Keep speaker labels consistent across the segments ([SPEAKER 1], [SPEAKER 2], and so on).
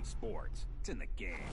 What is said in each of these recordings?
[SPEAKER 1] sports. It's in the game.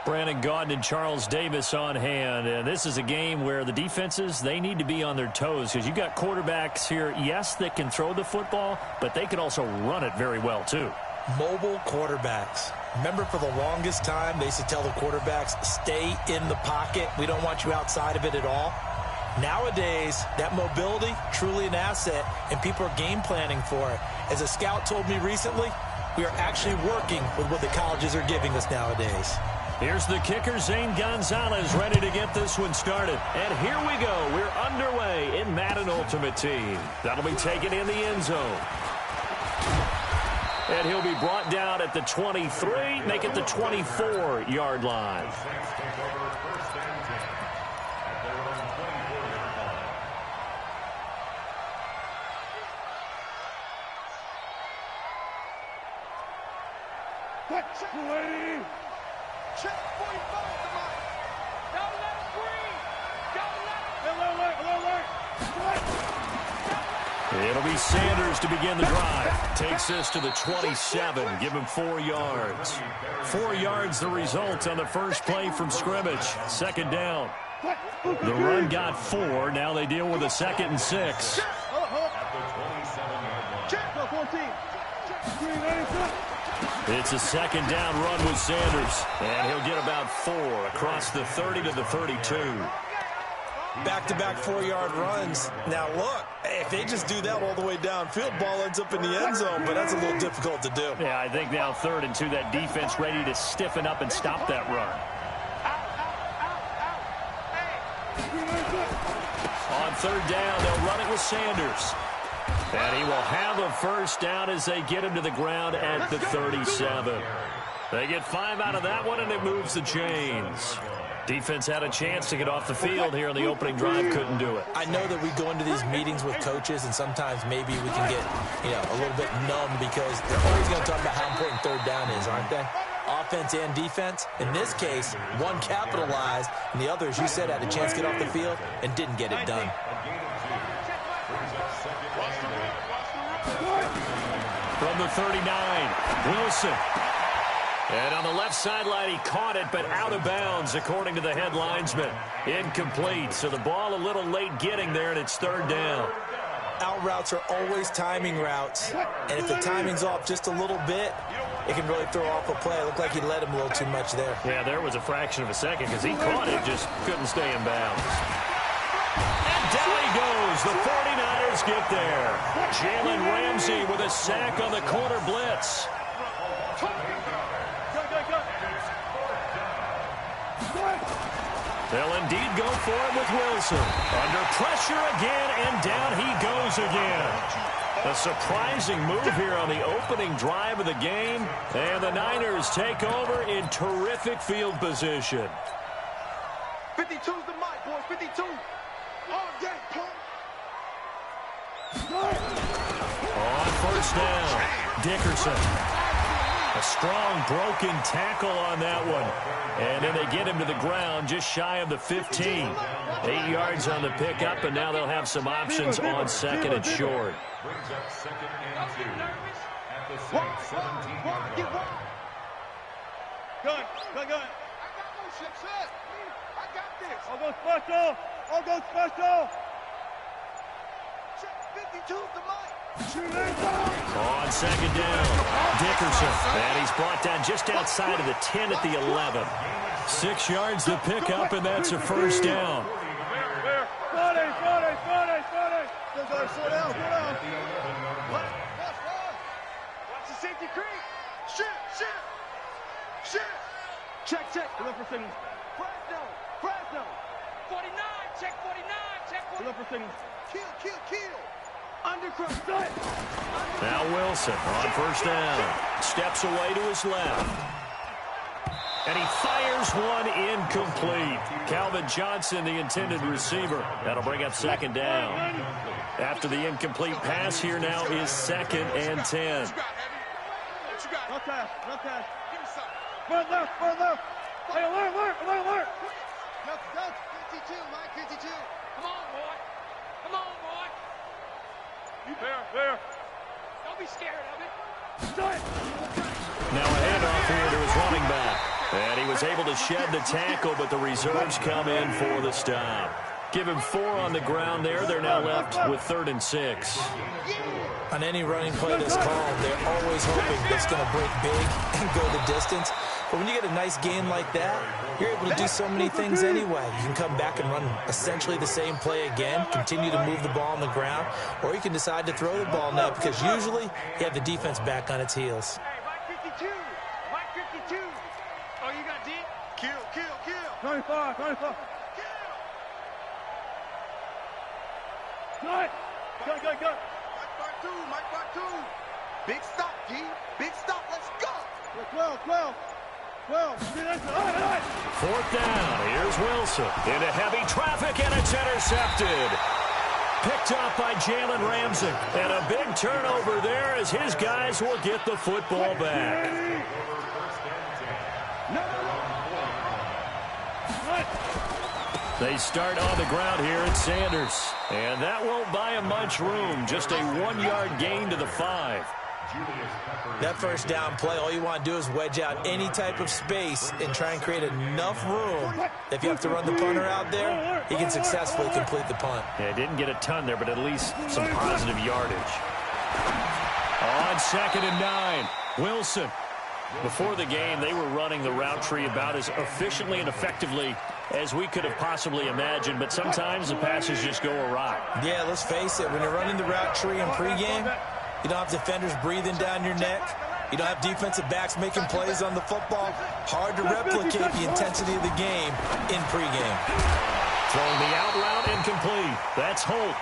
[SPEAKER 1] Brandon Gaudin and Charles Davis on hand. And this is a game where the defenses, they need to be on their toes because you've got quarterbacks here, yes, that can throw the football, but they can also run it very well too.
[SPEAKER 2] Mobile quarterbacks. Remember, for the longest time, they used to tell the quarterbacks, stay in the pocket. We don't want you outside of it at all. Nowadays, that mobility, truly an asset, and people are game planning for it. As a scout told me recently, we are actually working with what the colleges are giving us nowadays.
[SPEAKER 1] Here's the kicker, Zane Gonzalez, ready to get this one started. And here we go. We're underway in Madden Ultimate Team. That'll be taken in the end zone. And he'll be brought down at the 23, make it the 24-yard line.
[SPEAKER 3] Check 45 to Mike. Don't let him breathe. Don't let him.
[SPEAKER 1] It'll be Sanders to begin the drive. Takes this to the 27. Give him 4 yards. 4 yards the result on the first play from scrimmage. Second down. The run got 4. Now they deal with a 2nd and 6. It's a second down run with Sanders. And he'll get about 4 across the 30 to the 32.
[SPEAKER 2] Back-to-back 4-yard runs. Now, look, if they just do that all the way downfield, ball ends up in the end zone, but that's a little difficult to do.
[SPEAKER 1] Yeah, I think now 3rd and 2, that defense ready to stiffen up and stop that run. On 3rd down, they'll run it with Sanders. And he will have a first down as they get him to the ground at the 37. They get 5 out of that one, and it moves the chains. Defense had a chance to get off the field here in the opening drive, couldn't do it.
[SPEAKER 2] I know that we go into these meetings with coaches, and sometimes maybe we can get, a little bit numb because they're always going to talk about how important 3rd down is, aren't they? Offense and defense. In this case, one capitalized, and the other, as you said, had a chance to get off the field and didn't get it done.
[SPEAKER 1] From the 39, Wilson. And on the left sideline, he caught it, but out of bounds, according to the head linesman. Incomplete, so the ball a little late getting there, and it's 3rd down.
[SPEAKER 2] Out routes are always timing routes, and if the timing's off just a little bit, it can really throw off a play. It looked like he let him a little too much there.
[SPEAKER 1] Yeah, there was a fraction of a second because he caught it, just couldn't stay in bounds. And down he goes. The 49ers get there. Jalen Ramsey with a sack on the corner blitz. They'll indeed go for it with Wilson. Under pressure again, and down he goes again. A surprising move here on the opening drive of the game. And the Niners take over in terrific field position.
[SPEAKER 3] 52's the mic, boys. 52. All day, punk.
[SPEAKER 1] On first down, Dickerson. A strong broken tackle on that one. And then they get him to the ground just shy of the 15. 8 yards on the pickup, and now they'll have some options on 2nd and short.
[SPEAKER 3] Brings up 2nd and 2 at the 17-yard line.
[SPEAKER 4] Good.
[SPEAKER 3] I got motion, set. I got this.
[SPEAKER 4] I'll go special.
[SPEAKER 3] Check 52's the mic.
[SPEAKER 1] On 2nd down, Dickerson. And he's brought down just outside of the 10 at the 11. 6 yards to pick up, and that's a first down.
[SPEAKER 4] Slow down.
[SPEAKER 3] Watch the safety creep. Shit. Check.
[SPEAKER 4] Look for signals.
[SPEAKER 3] Fresno. 49, check 49.
[SPEAKER 4] Look for signals.
[SPEAKER 3] Kill. Undercross.
[SPEAKER 1] Now Wilson on first down. Steps away to his left. And he fires one incomplete. Calvin Johnson, the intended receiver. That'll bring up 2nd down. After the incomplete pass, here now is 2nd and 10.
[SPEAKER 4] No pass. Front left. Hey, alert.
[SPEAKER 3] Duck. 52, Mike, 52. Come on, boy.
[SPEAKER 4] There.
[SPEAKER 3] Don't be scared of it.
[SPEAKER 1] Now a handoff here to his running back. And he was able to shed the tackle, but the reserves come in for the stop. Give him 4 on the ground there. They're now left with 3rd and 6.
[SPEAKER 2] On any running play that's called, they're always hoping that's going to break big and go the distance. But when you get a nice gain like that, you're able to do so many things anyway. You can come back and run essentially the same play again, continue to move the ball on the ground, or you can decide to throw the ball now because usually you have the defense back on its heels.
[SPEAKER 3] Hey, Mike 52. Mike 52. Oh, you got deep? Kill, kill, kill.
[SPEAKER 4] 25, 25. Good. Good, good, good.
[SPEAKER 3] Mike Part 2. Big stop, G. Big stop. Let's go.
[SPEAKER 4] 12, 12. 12.
[SPEAKER 1] 4th down. Here's Wilson. Into heavy traffic, and it's intercepted. Picked up by Jalen Ramsey. And a big turnover there as his guys will get the football back. They start on the ground here at Sanders. And that won't buy him much room. Just a 1-yard gain to the 5.
[SPEAKER 2] That first down play, all you want to do is wedge out any type of space and try and create enough room. If you have to run the punter out there, he can successfully complete the punt.
[SPEAKER 1] Yeah, didn't get a ton there, but at least some positive yardage. On 2nd and 9, Wilson. Before the game, they were running the route tree about as efficiently and effectively as we could have possibly imagined, but sometimes the passes just go awry.
[SPEAKER 2] Yeah, let's face it, when you're running the route tree in pregame, you don't have defenders breathing down your neck. You don't have defensive backs making plays on the football. Hard to replicate the intensity of the game in pregame.
[SPEAKER 1] Throwing the out route incomplete. That's Holt.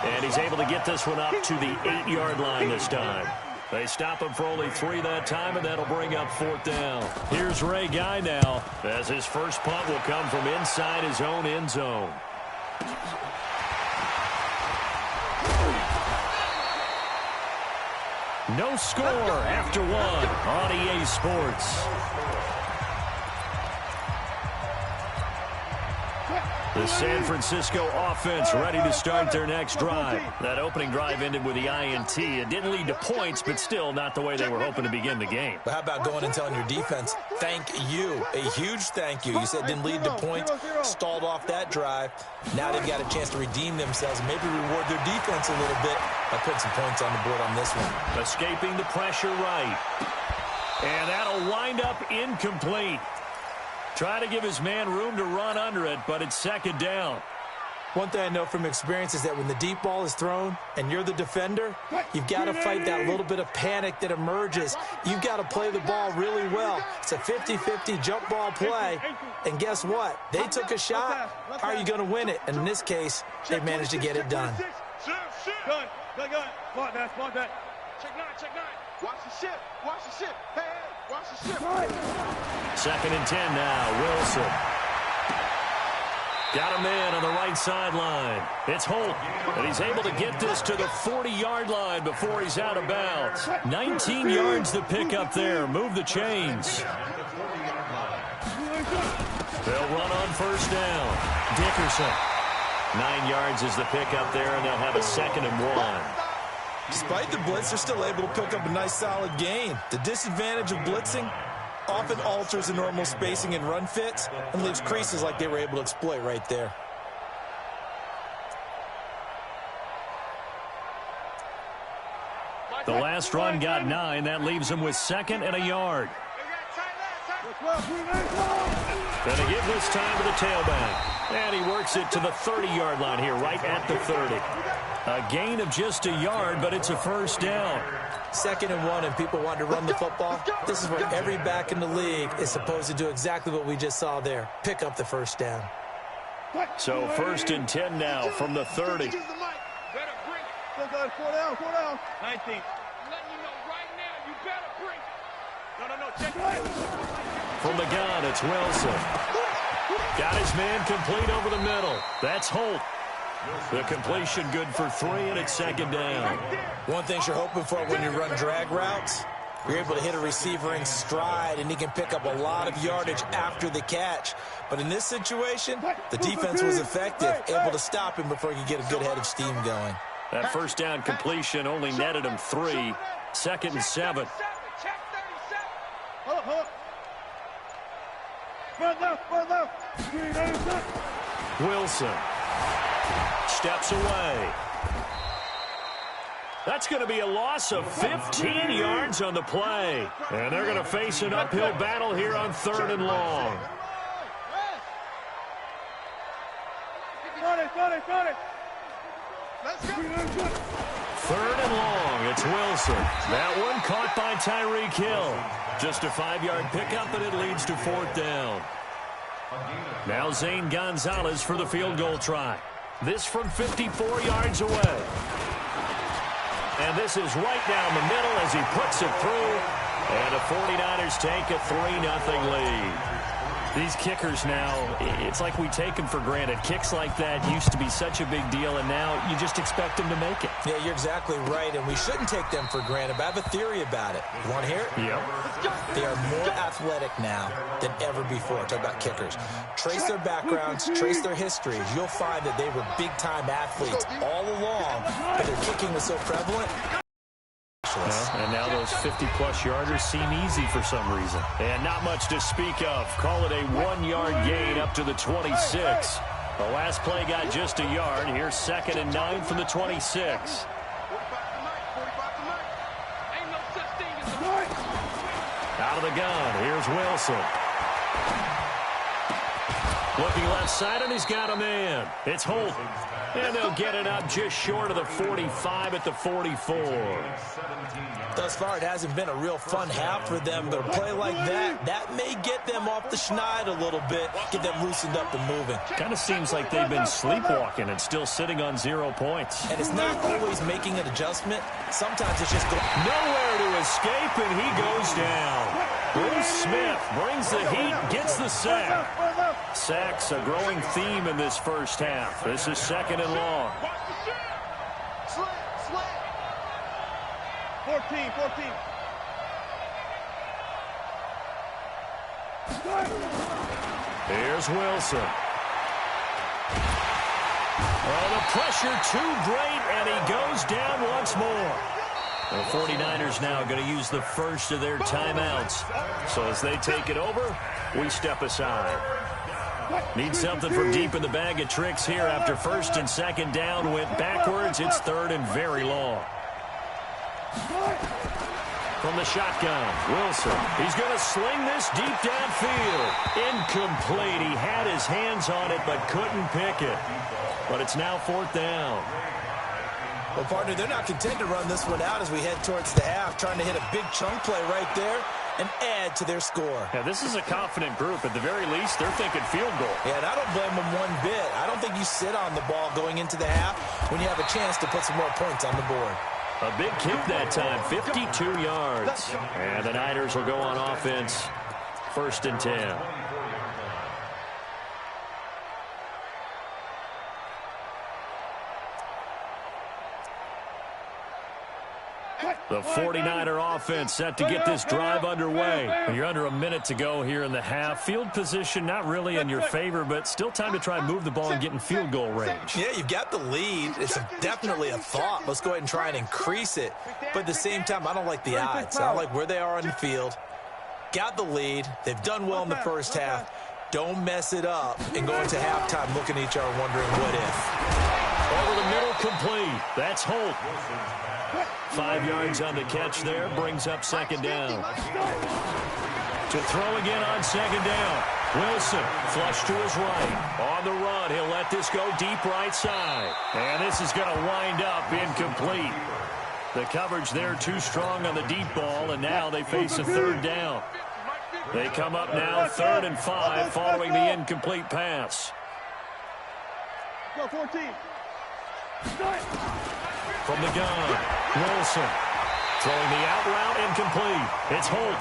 [SPEAKER 1] And he's able to get this one up to the 8-yard line this time. They stop him for only 3 that time, and that'll bring up 4th down. Here's Ray Guy now, as his first punt will come from inside his own end zone. No score after 1 on EA Sports. The San Francisco offense ready to start their next drive. That opening drive ended with the INT. It didn't lead to points, but still not the way they were hoping to begin the game.
[SPEAKER 2] But how about going and telling your defense, thank you, a huge thank you. You said it didn't lead to points, stalled off that drive. Now they've got a chance to redeem themselves, maybe reward their defense a little bit by putting some points on the board on this one.
[SPEAKER 1] Escaping the pressure right. And that'll wind up incomplete. Trying to give his man room to run under it, but it's 2nd down.
[SPEAKER 2] One thing I know from experience is that when the deep ball is thrown and you're the defender, you've got to fight that little bit of panic that emerges. You've got to play the ball really well. It's a 50-50 jump ball play. And guess what? They took a shot. How are you going to win it? And in this case, they managed to get it done.
[SPEAKER 4] Gun. Spot that.
[SPEAKER 3] Check 9, check 9. Watch the ship. Watch the ship. Hey, watch the ship.
[SPEAKER 1] 2nd and 10 now. Wilson. Got a man on the right sideline. It's Holt. And he's able to get this to the 40-yard line before he's out of bounds. 19 yards to pick up there. Move the chains. They'll run on 1st down. Dickerson. 9 yards is the pickup there, and they'll have a 2nd and 1.
[SPEAKER 2] Despite the blitz, they're still able to pick up a nice solid gain. The disadvantage of blitzing often alters the normal spacing and run fits and leaves creases like they were able to exploit right there.
[SPEAKER 1] The last run got 9. That leaves him with 2nd and a yard. Going to give this time to the tailback. And he works it to the 30-yard line here, right at the 30. A gain of just a yard, but it's a 1st down.
[SPEAKER 2] 2nd and 1, and people want to run the football. This is where every back in the league is supposed to do exactly what we just saw there. Pick up the 1st down.
[SPEAKER 1] So 1st and 10 now from the 30.
[SPEAKER 4] Still got 4 down. 19.
[SPEAKER 3] Letting you know right now, you better bring it. No, check it.
[SPEAKER 1] From the gun, it's Wilson. Got his man complete over the middle. That's Holt. The completion good for 3, and it's 2nd down.
[SPEAKER 2] One thing you're hoping for when you run drag routes, you're able to hit a receiver in stride, and he can pick up a lot of yardage after the catch. But in this situation, the defense was effective, able to stop him before he could get a good head of steam going.
[SPEAKER 1] That 1st down completion only netted him 3. 2nd and 7. Wilson steps away. That's going to be a loss of 15 yards on the play. And they're going to face an uphill battle here on 3rd and long.
[SPEAKER 3] Let's go.
[SPEAKER 1] 3rd and long. It's Wilson. That one caught by Tyreek Hill. Just a 5-yard pickup, and it leads to 4th down. Now Zane Gonzalez for the field goal try. This from 54 yards away. And this is right down the middle as he puts it through. And the 49ers take a 3-0 lead. These kickers now, it's like we take them for granted. Kicks like that used to be such a big deal, and now you just expect them to make it.
[SPEAKER 2] Yeah, you're exactly right, and we shouldn't take them for granted, but I have a theory about it. You want to hear it?
[SPEAKER 1] Yep.
[SPEAKER 2] They are more athletic now than ever before. Talk about kickers. Trace their backgrounds, trace their histories. You'll find that they were big-time athletes all along, but their kicking was so prevalent.
[SPEAKER 1] And now those 50-plus yarders seem easy for some reason. And not much to speak of. Call it a 1-yard gain up to the 26. The last play got just a yard. Here's 2nd and 9 from the 26. Out of the gun. Here's Wilson. Looking left side, and he's got a man. It's Holt. And they'll get it up just short of the 45 at the 44.
[SPEAKER 2] Thus far, it hasn't been a real fun half for them, but a play like that may get them off the schneid a little bit, get them loosened up and moving.
[SPEAKER 1] Kind of seems like they've been sleepwalking and still sitting on 0 points.
[SPEAKER 2] And it's not always making an adjustment. Sometimes it's just
[SPEAKER 1] nowhere to escape, and he goes down. Bruce Smith brings the heat, gets the sack. Sacks a growing theme in this first half. This is 2nd and long.
[SPEAKER 4] 14.
[SPEAKER 1] Here's Wilson. Oh, the pressure too great, and he goes down once more. The 49ers now going to use the first of their timeouts. So as they take it over, we step aside. Need something from deep in the bag of tricks here after 1st and 2nd down. Went backwards. It's 3rd and very long. From the shotgun, Wilson. He's going to sling this deep downfield. Incomplete. He had his hands on it but couldn't pick it. But it's now 4th down.
[SPEAKER 2] Well, partner, they're not content to run this one out as we head towards the half, trying to hit a big chunk play right there and add to their score.
[SPEAKER 1] Yeah, this is a confident group. At the very least, they're thinking field goal.
[SPEAKER 2] Yeah, and I don't blame them one bit. I don't think you sit on the ball going into the half when you have a chance to put some more points on the board.
[SPEAKER 1] A big kick that time, 52 yards. And the Niners will go on offense, 1st and 10. The 49er offense set to get this drive underway. You're under a minute to go here in the half. Field position not really in your favor, but still time to try and move the ball and get in field goal range.
[SPEAKER 2] Yeah, you've got the lead. It's definitely a thought. Let's go ahead and try and increase it. But at the same time, I don't like the odds. I don't like where they are on the field. Got the lead. They've done well in the first half. Don't mess it up and go into halftime looking at each other wondering what if.
[SPEAKER 1] Over the middle, complete. That's Holt. 5 yards on the catch there, brings up 2nd down. To throw again on 2nd down. Wilson, flush to his right. On the run, he'll let this go deep right side. And this is going to wind up incomplete. The coverage there too strong on the deep ball, and now they face a 3rd down. They come up now 3rd and 5 following the incomplete pass.
[SPEAKER 4] Go 14.
[SPEAKER 1] From the gun, Wilson throwing the out route, incomplete. It's Holt.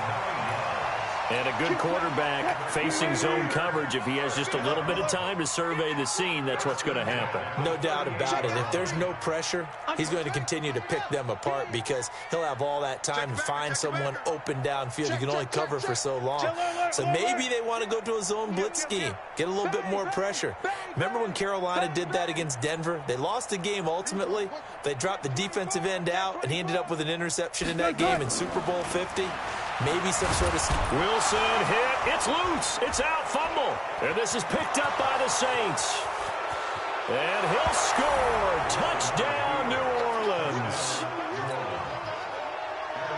[SPEAKER 1] And a good quarterback facing zone coverage. If he has just a little bit of time to survey the scene, that's what's going to happen.
[SPEAKER 2] No doubt about it. If there's no pressure, he's going to continue to pick them apart because he'll have all that time to find someone open downfield. You can only cover for so long. So maybe they want to go to a zone blitz scheme, get a little bit more pressure. Remember when Carolina did that against Denver? They lost the game ultimately. They dropped the defensive end out, and he ended up with an interception in that game in Super Bowl 50. Maybe some sort of...
[SPEAKER 1] Wilson hit. It's loose. It's out. Fumble And this is picked up by the Saints. And he'll score. Touchdown, New Orleans.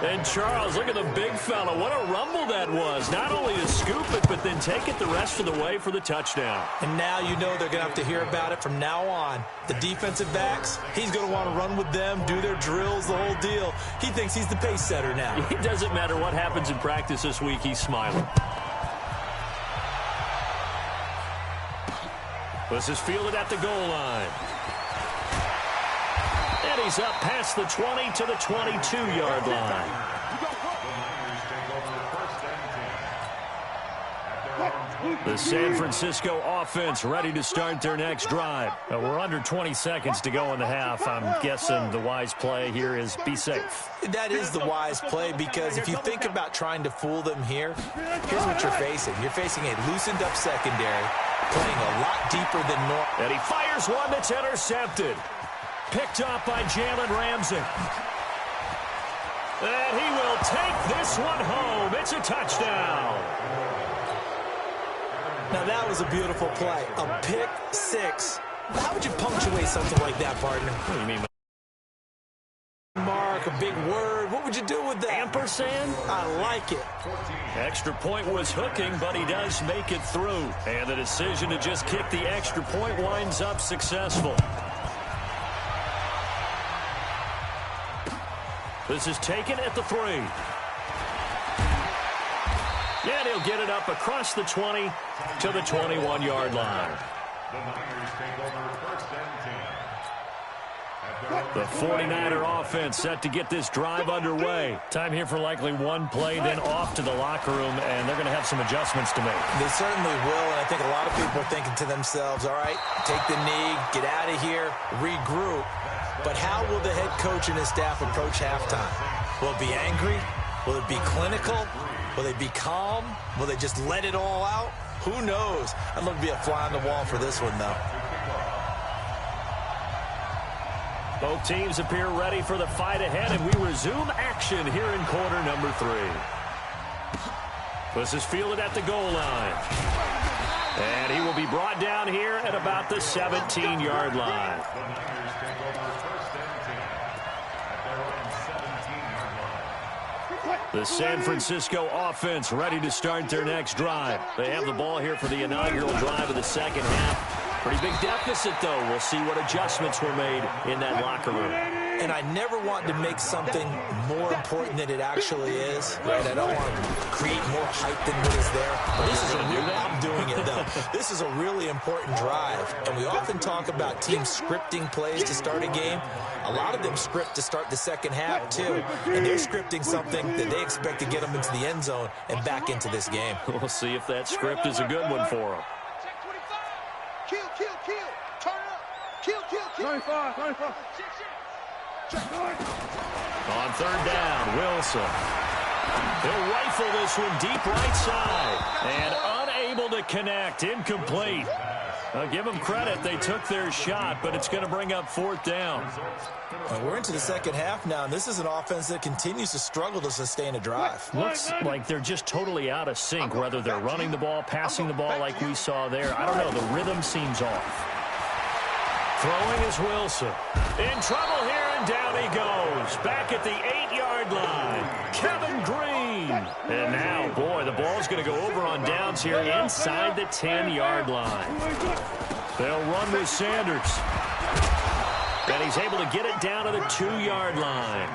[SPEAKER 1] And Charles, look at the big fella. What a rumble that was. Not only to scoop it, but then take it the rest of the way for the touchdown.
[SPEAKER 2] And now you know they're going to have to hear about it from now on. The defensive backs, he's going to want to run with them, do their drills, the whole deal. He thinks he's the pace setter now.
[SPEAKER 1] It doesn't matter what happens in practice this week, he's smiling. This is fielded at the goal line. And he's up past the 20 to the 22-yard line. The San Francisco offense ready to start their next drive. We're under 20 seconds to go in the half. I'm guessing the wise play here is be safe.
[SPEAKER 2] That is the wise play, because if you think about trying to fool them here, here's what you're facing. You're facing a loosened-up secondary, playing a lot deeper than normal.
[SPEAKER 1] And he fires one that's intercepted. Picked off by Jalen Ramsey. And he will take this one home. It's a touchdown.
[SPEAKER 2] Now, that was a beautiful play. A pick six. How would you punctuate something like that, partner?
[SPEAKER 1] What do you mean?
[SPEAKER 2] Mark, a big word. What would you do with that?
[SPEAKER 1] Ampersand?
[SPEAKER 2] I like it.
[SPEAKER 1] Extra point was hooking, but he does make it through. And the decision to just kick the extra point winds up successful. This is taken at the 3. And he'll get it up across the 20 to the 21-yard line. The 49er offense set to get this drive underway. Time here for likely one play, then off to the locker room, and they're going to have some adjustments to make.
[SPEAKER 2] They certainly will, and I think a lot of people are thinking to themselves, all right, take the knee, get out of here, regroup. But how will the head coach and his staff approach halftime? Will it be angry? Will it be clinical? Will they be calm? Will they just let it all out? Who knows? I'd love to be a fly on the wall for this one, though.
[SPEAKER 1] Both teams appear ready for the fight ahead, and we resume action here in quarter number 3. This is fielded at the goal line. And he will be brought down here at about the 17-yard line. The San Francisco offense ready to start their next drive. They have the ball here for the inaugural drive of the second half. Pretty big deficit, though. We'll see what adjustments were made in that locker room.
[SPEAKER 2] And I never want to make something more important than it actually is. Right? I don't want to create more hype than what is there. But this is I'm doing it, though. This is a really important drive. And we often talk about teams scripting plays to start a game. A lot of them script to start the second half, too. And they're scripting something that they expect to get them into the end zone and back into this game.
[SPEAKER 1] We'll see if that script is a good one for them.
[SPEAKER 3] Kill, kill, kill. Turn up. Kill, kill, kill.
[SPEAKER 4] 95, 95.
[SPEAKER 1] On third down, Wilson. He'll rifle this one deep right side. And unable to connect. Incomplete. I'll give them credit. They took their shot, but it's going to bring up fourth down.
[SPEAKER 2] We're into the second half now, and this is an offense that continues to struggle to sustain a drive.
[SPEAKER 1] Looks like they're just totally out of sync, whether they're running the ball, passing the ball like we saw there. I don't know. The rhythm seems off. Throwing is Wilson. In trouble here, and down he goes. Back at the 8-yard line. Kevin Green. And now, boy, the ball's going to go over on downs here inside the 10-yard line. They'll run with Sanders. And he's able to get it down to the 2-yard line.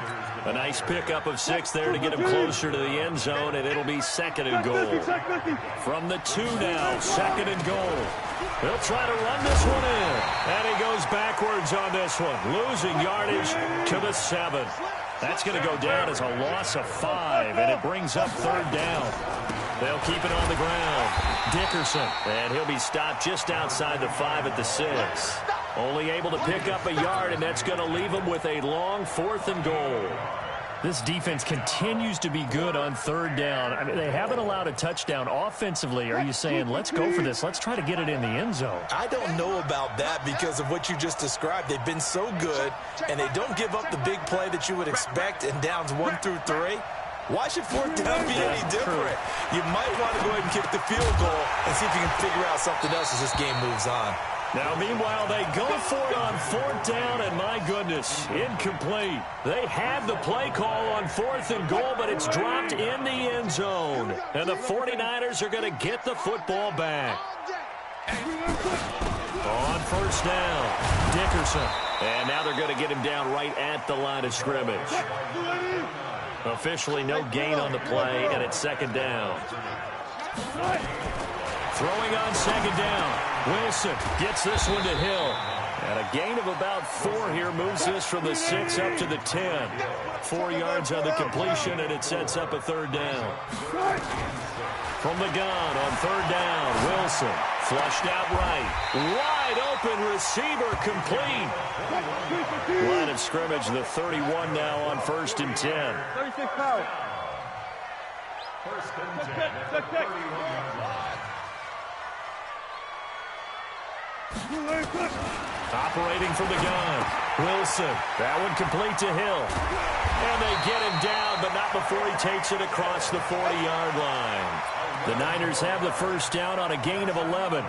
[SPEAKER 1] A nice pickup of 6 there to get him closer to the end zone, and it'll be second and goal. From the 2 now, second and goal. They'll try to run this one in. And he goes backwards on this one, losing yardage to the 7. That's going to go down as a loss of 5, and it brings up third down. They'll keep it on the ground. Dickerson, and he'll be stopped just outside the 5 at the 6. Only able to pick up a yard, and that's going to leave him with a long 4th and goal. This defense continues to be good on third down. I mean, they haven't allowed a touchdown offensively. Are you saying, let's go for this? Let's try to get it in the end zone.
[SPEAKER 2] I don't know about that because of what you just described. They've been so good, and they don't give up the big play that you would expect in downs 1 through 3. Why should fourth down be any different? You might want to go ahead and kick the field goal and see if you can figure out something else as this game moves on.
[SPEAKER 1] Now, meanwhile, they go for it on fourth down, and my goodness, incomplete. They had the play call on fourth and goal, but it's dropped in the end zone. And the 49ers are going to get the football back. On first down, Dickerson. And now they're going to get him down right at the line of scrimmage. Officially no gain on the play, and it's second down. Throwing on second down. Wilson gets this one to Hill. And a gain of about 4 here moves this from the 6 up to the 10. 4 yards on the completion, and it sets up a third down. From the gun on third down, Wilson flushed out right. Wide open receiver complete. Line of scrimmage, the 31 now on first and 10.
[SPEAKER 4] 36 power. First and 10.
[SPEAKER 1] Operating from the gun. Wilson. That one complete to Hill. And they get him down, but not before he takes it across the 40-yard line. The Niners have the first down on a gain of 11.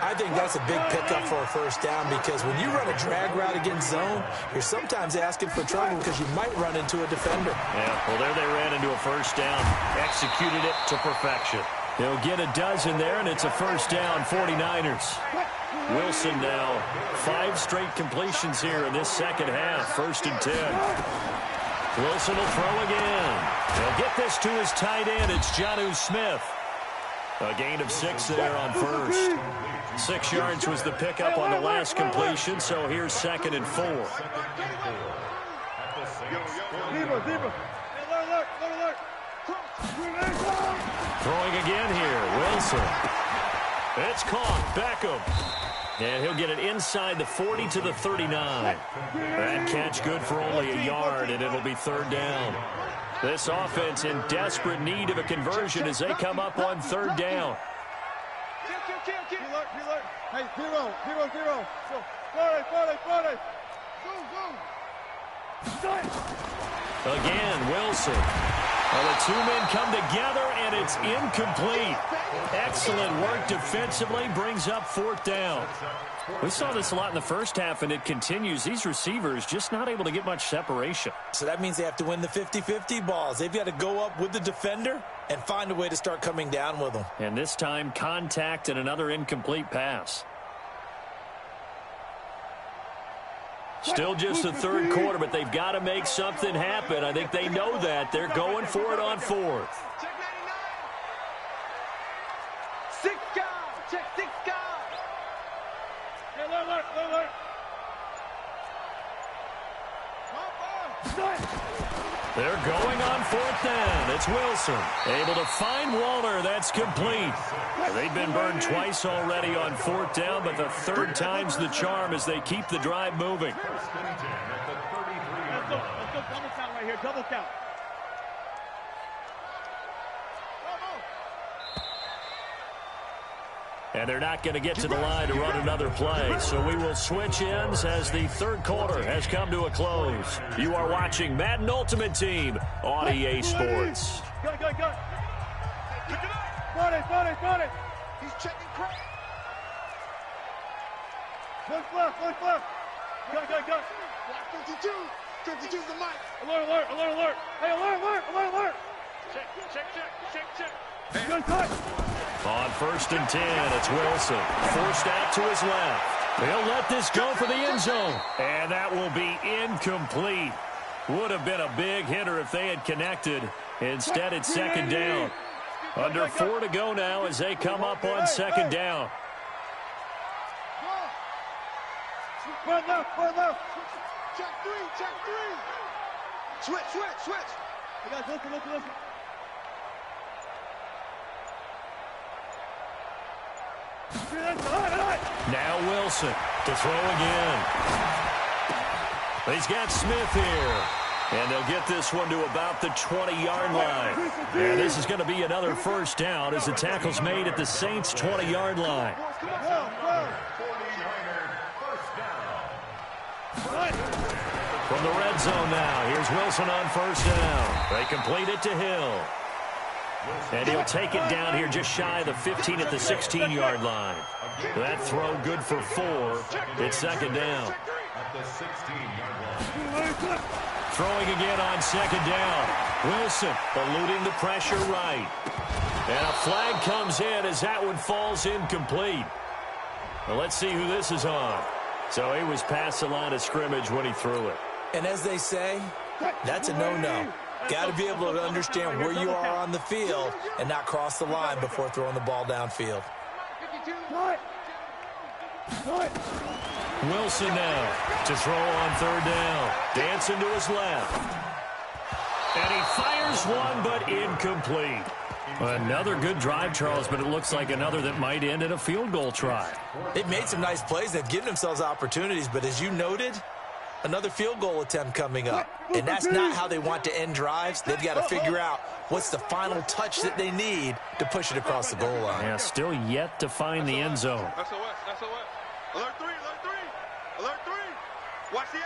[SPEAKER 2] I think that's a big pickup for a first down because when you run a drag route against zone, you're sometimes asking for trouble because you might run into a defender.
[SPEAKER 1] Yeah, well, there they ran into a first down. Executed it to perfection. They'll get a dozen there, and it's a first down, 49ers. Wilson now, 5 straight completions here in this second half, first and 10. Wilson will throw again. He'll get this to his tight end. It's Jonnu Smith. A gain of 6 there on first. 6 yards was the pickup on the last completion, so here's second and 4. Throwing again here, Wilson. It's caught, Beckham. And he'll get it inside the 40 to the 39. That catch good for only a yard, and it'll be third down. This offense in desperate need of a conversion as they come up on third down.
[SPEAKER 4] Hey, 0, 0, 0. 40.
[SPEAKER 1] Again, Wilson. Well, the 2 men come together, and it's incomplete. Excellent work defensively, brings up fourth down. We saw this a lot in the first half, and it continues. These receivers just not able to get much separation.
[SPEAKER 2] So that means they have to win the 50-50 balls. They've got to go up with the defender and find a way to start coming down with them.
[SPEAKER 1] And this time, contact and another incomplete pass. Still just the third quarter, but they've got to make something happen. I think they know that. They're going for it on fourth.
[SPEAKER 3] Check 99. 6 guys. Check 6 guys.
[SPEAKER 4] Hey, alert.
[SPEAKER 1] They're going on fourth down. It's Wilson. Able to find Waller. That's complete. They've been burned twice already on fourth down, but the third time's the charm as they keep the drive moving.
[SPEAKER 4] Let's go. Double count right here. Double count.
[SPEAKER 1] And they're not going to get to the line to run another play. So we will switch ends as the third quarter has come to a close. You are watching Madden Ultimate Team on EA Sports.
[SPEAKER 4] Go. 40.
[SPEAKER 3] He's checking crack.
[SPEAKER 4] Look left. Go.
[SPEAKER 3] Block 52. 52's the mic.
[SPEAKER 4] Alert. Hey, alert. Check. Good cut.
[SPEAKER 1] On first and 10, it's Wilson. Forced out to his left. They'll let this go for the end zone. And that will be incomplete. Would have been a big hitter if they had connected. Instead, it's second down. Under 4 to go now as they come up on second down.
[SPEAKER 4] Right left.
[SPEAKER 3] Check 3. Switch.
[SPEAKER 4] Hey, guys, listen.
[SPEAKER 1] Now Wilson to throw again. He's got Smith here. And they'll get this one to about the 20-yard line. And this is going to be another first down as the tackle's made at the Saints' 20-yard line. From the red zone now, here's Wilson on first down. They complete it to Hill. And he'll take it down here just shy of the 15 at the 16-yard line. That throw good for 4. It's second down.
[SPEAKER 4] At the 16-yard line.
[SPEAKER 1] Throwing again on second down. Wilson eluding the pressure right. And a flag comes in as that one falls incomplete. Well, let's see who this is on. So he was past the line of scrimmage when he threw it.
[SPEAKER 2] And as they say, that's a no-no. Got to be able to understand where you are on the field and not cross the line before throwing the ball downfield.
[SPEAKER 1] Wilson now to throw on third down. Dancing to his left. And he fires one, but incomplete. Another good drive, Charles, but it looks like another that might end in a field goal try.
[SPEAKER 2] They've made some nice plays. They've given themselves opportunities, but as you noted, another field goal attempt coming up. And that's not how they want to end drives. They've got to figure out what's the final touch that they need to push it across the goal line.
[SPEAKER 1] Yeah, still yet to find the end zone.
[SPEAKER 3] SOS. Alert 3. Alert 3. Watch the edge.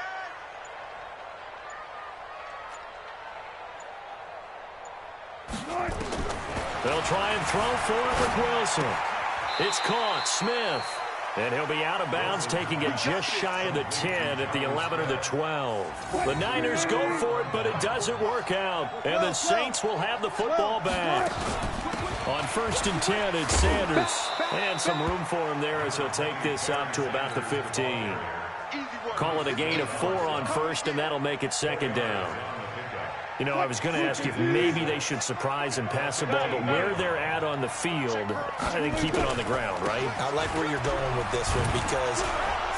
[SPEAKER 1] They'll try and throw for it with Wilson. It's caught. Smith. And he'll be out of bounds, taking it just shy of the 10 at the 11 or the 12. The Niners go for it, but it doesn't work out. And the Saints will have the football back. On first and 10, it's Sanders. And some room for him there as he'll take this up to about the 15. Call it a gain of 4 on first, and that'll make it second down. You know, I was going to ask you if maybe they should surprise and pass the ball, but where they're at on the field, I think keep it on the ground, right?
[SPEAKER 2] I like where you're going with this one because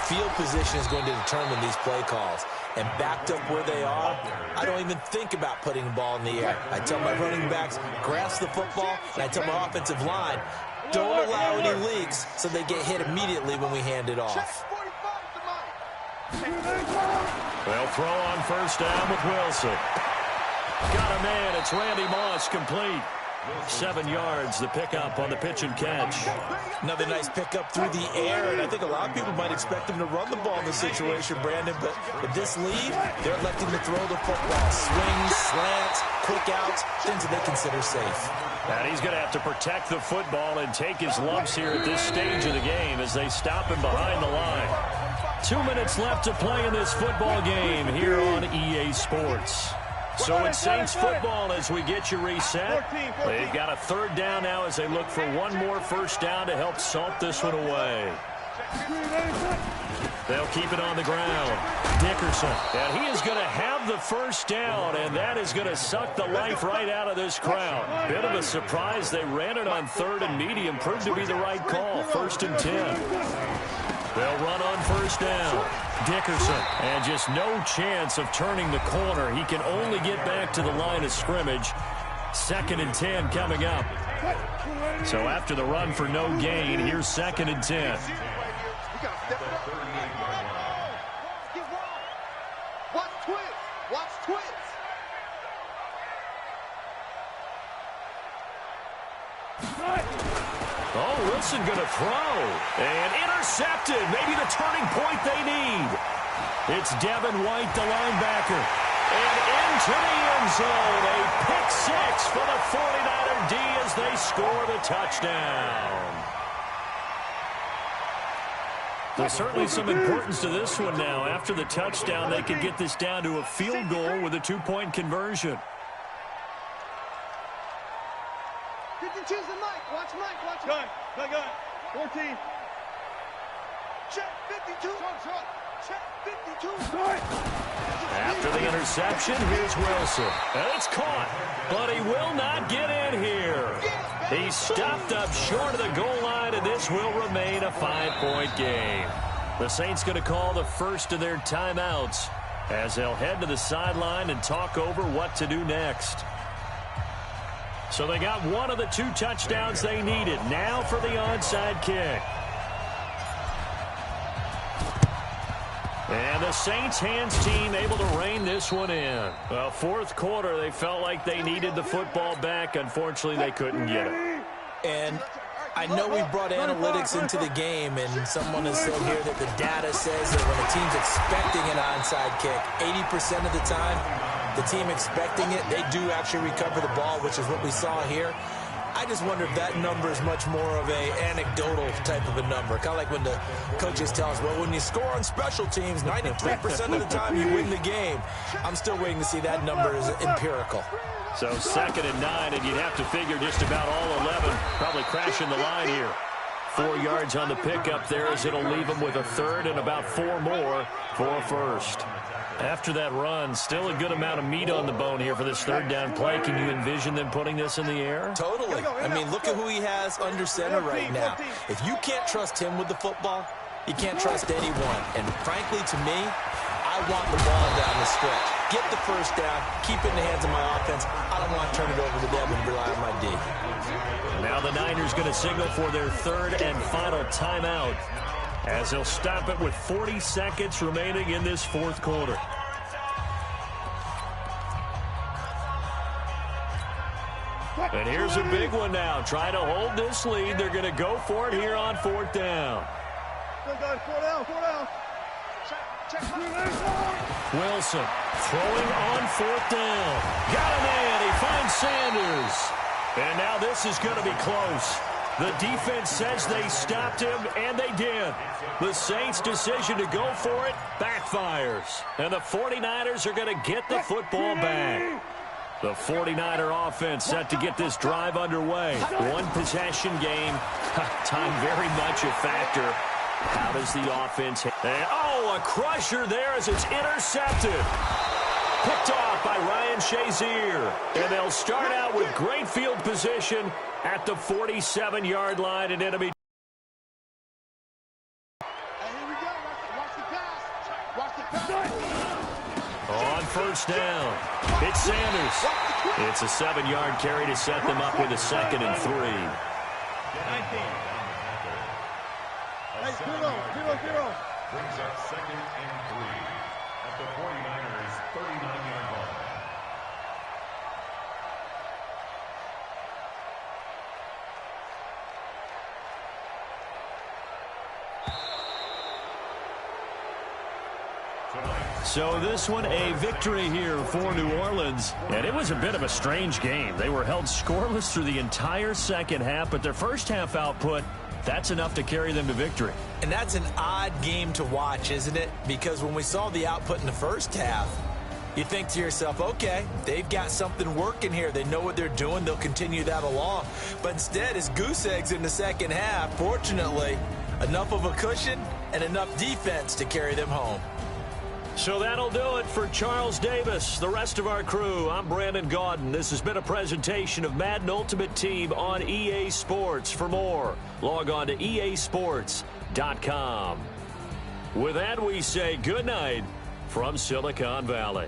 [SPEAKER 2] field position is going to determine these play calls. And backed up where they are, I don't even think about putting the ball in the air. I tell my running backs, grasp the football, and I tell my offensive line, don't allow any leaks so they get hit immediately when we hand it off.
[SPEAKER 1] They'll throw on first down with Wilson. Got a man. It's Randy Moss, complete. 7 yards, the pickup on the pitch and catch.
[SPEAKER 2] Another nice pickup through the air, and I think a lot of people might expect him to run the ball in this situation, Brandon, but with this lead, they're electing to throw the football. Swings, slants, quick outs, things that they consider safe.
[SPEAKER 1] And he's going to have to protect the football and take his lumps here at this stage of the game as they stop him behind the line. 2 minutes left to play in this football game here on EA Sports. So it's Saints football as we get you reset. They've got a third down now as they look for one more first down to help salt this one away. They'll keep it on the ground. Dickerson. And he is going to have the first down, and that is going to suck the life right out of this crowd. Bit of a surprise. They ran it on third and medium. Proved to be the right call. First and 10. They'll run on first down. Dickerson, and just no chance of turning the corner. He can only get back to the line of scrimmage. Second and 10 coming up. So after the run for no gain, here's second and 10.
[SPEAKER 3] Watch twits.
[SPEAKER 1] Oh, Wilson going to throw. And intercepted. Maybe the turning point they need. It's Devin White, the linebacker. And into the end zone. A pick six for the 49er D as they score the touchdown. There's certainly some importance to this one now. After the touchdown, they could get this down to a field goal with a two-point conversion.
[SPEAKER 3] 52's the Mike. Watch Mike. Watch Mike. Gun. 14. Check 52. Check 52.
[SPEAKER 1] After the interception, here's Wilson. And it's caught, but he will not get in here. He's stopped up short of the goal line, and this will remain a 5-point game. The Saints going to call the first of their timeouts as they'll head to the sideline and talk over what to do next. So they got one of the two touchdowns they needed. Now for the onside kick. And the Saints hands team able to rein this one in. Well, fourth quarter, they felt like they needed the football back. Unfortunately, they couldn't get it.
[SPEAKER 2] And I know we brought analytics into the game, and someone has said here that the data says that when a team's expecting an onside kick, 80% of the time, the team expecting it, they do actually recover the ball, which is what we saw here. I just wonder if that number is much more of a anecdotal type of a number. Kind of like when the coaches tell us, well, when you score on special teams, 93% of the time you win the game. I'm still waiting to see that number is empirical.
[SPEAKER 1] So 2nd and 9, and you'd have to figure just about all 11 probably crashing the line here. 4 yards on the pickup there as it'll leave them with a third and about 4 more for a first. After that run, still a good amount of meat on the bone here for this 3rd down play. Can you envision them putting this in the air?
[SPEAKER 2] Totally. I mean, look at who he has under center right now. If you can't trust him with the football, you can't trust anyone. And frankly, to me, I want the ball down the stretch. Get the first down, keep it in the hands of my offense. I don't want to turn it over to them and rely on my D.
[SPEAKER 1] Now the Niners going to signal for their 3rd and final timeout as they'll stop it with 40 seconds remaining in this 4th quarter. And here's a big one now. Trying to hold this lead. They're going to go for it here on 4th down. Wilson throwing on 4th down. Got a man. He finds Sanders. And now this is going to be close. The defense says they stopped him, and they did. The Saints' decision to go for it backfires. And the 49ers are going to get the football back. The 49er offense set to get this drive underway. 1 possession game. Time very much a factor. How does the offense hit? And, oh, a crusher there as it's intercepted. Picked off by Ryan Shazier. And they'll start out with great field position at the 47-yard line and enemy. On 1st down, it's Sanders. It's a 7-yard carry to set them up with a 2nd and 3.
[SPEAKER 4] Brings up 2nd and 3 at the 49ers' 39-yard line.
[SPEAKER 1] So this one a victory here for New Orleans. And it was a bit of a strange game. They were held scoreless through the entire 2nd half, but their first half output, that's enough to carry them to victory.
[SPEAKER 2] And that's an odd game to watch, isn't it? Because when we saw the output in the first half, you think to yourself, okay, they've got something working here. They know what they're doing. They'll continue that along. But instead, it's goose eggs in the 2nd half. Fortunately, enough of a cushion and enough defense to carry them home.
[SPEAKER 1] So that'll do it for Charles Davis, the rest of our crew. I'm Brandon Gaudin. This has been a presentation of Madden Ultimate Team on EA Sports. For more, log on to easports.com. With that, we say good night from Silicon Valley.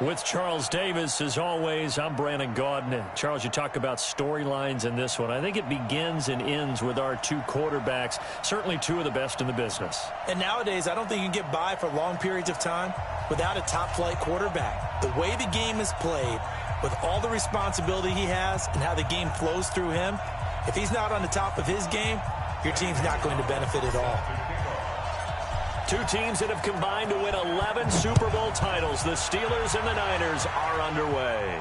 [SPEAKER 1] With Charles Davis, as always, I'm Brandon Gaudin. Charles, you talk about storylines in this one. I think it begins and ends with our two quarterbacks, certainly two of the best in the business.
[SPEAKER 2] And nowadays, I don't think you can get by for long periods of time without a top-flight quarterback. The way the game is played, with all the responsibility he has and how the game flows through him, if he's not on the top of his game, your team's not going to benefit at all.
[SPEAKER 1] Two teams that have combined to win 11 Super Bowl titles. The Steelers and the Niners are underway.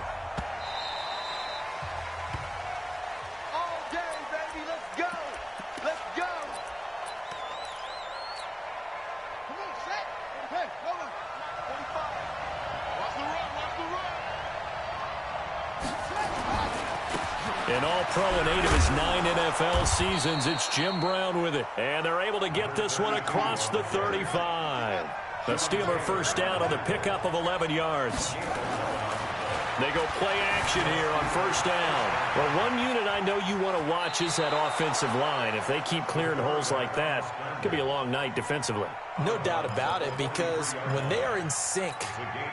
[SPEAKER 3] All day, baby. Let's go. Let's go. Come on, set. Hey, hold on. 45. Watch the run. Watch the run.
[SPEAKER 1] An all-pro in 8 of his 9 NFL seasons. It's Jim Brown with it. And they're able to get this one across the 35. The Steeler first down on the pickup of 11 yards. They go play action here on first down. Well, one unit I know you want to watch is that offensive line. If they keep clearing holes like that, it could be a long night defensively.
[SPEAKER 2] No doubt about it, because when they are in sync,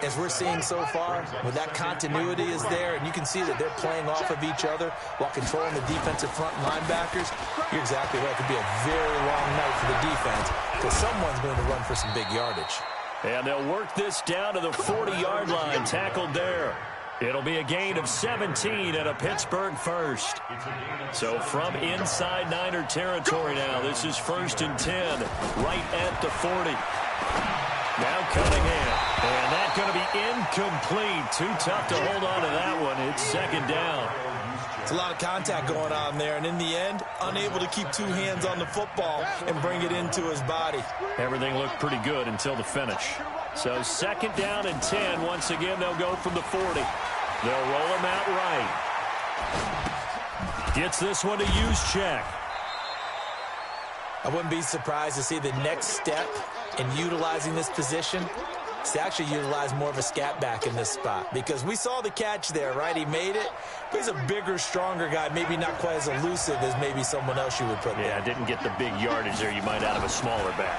[SPEAKER 2] as we're seeing so far, when that continuity is there, and you can see that they're playing off of each other while controlling the defensive front linebackers, you're exactly right. It could be a very long night for the defense, because someone's going to run for some big yardage.
[SPEAKER 1] And they'll work this down to the 40-yard line, tackled there. It'll be a gain of 17 and a Pittsburgh first. So from inside Niner territory now, this is 1st and 10, right at the 40. Now Cunningham, and that's going to be incomplete. Too tough to hold on to that one. It's 2nd down.
[SPEAKER 2] It's a lot of contact going on there, and in the end, unable to keep two hands on the football and bring it into his body.
[SPEAKER 1] Everything looked pretty good until the finish. So 2nd down and 10. Once again, they'll go from the 40. They'll roll him out right. Gets this one to use check.
[SPEAKER 2] I wouldn't be surprised to see the next step in utilizing this position is to actually utilize more of a scat back in this spot, because we saw the catch there, right? He made it, but he's a bigger, stronger guy, maybe not quite as elusive as maybe someone else you would put there.
[SPEAKER 1] Yeah, didn't get the big yardage there you might out of a smaller back.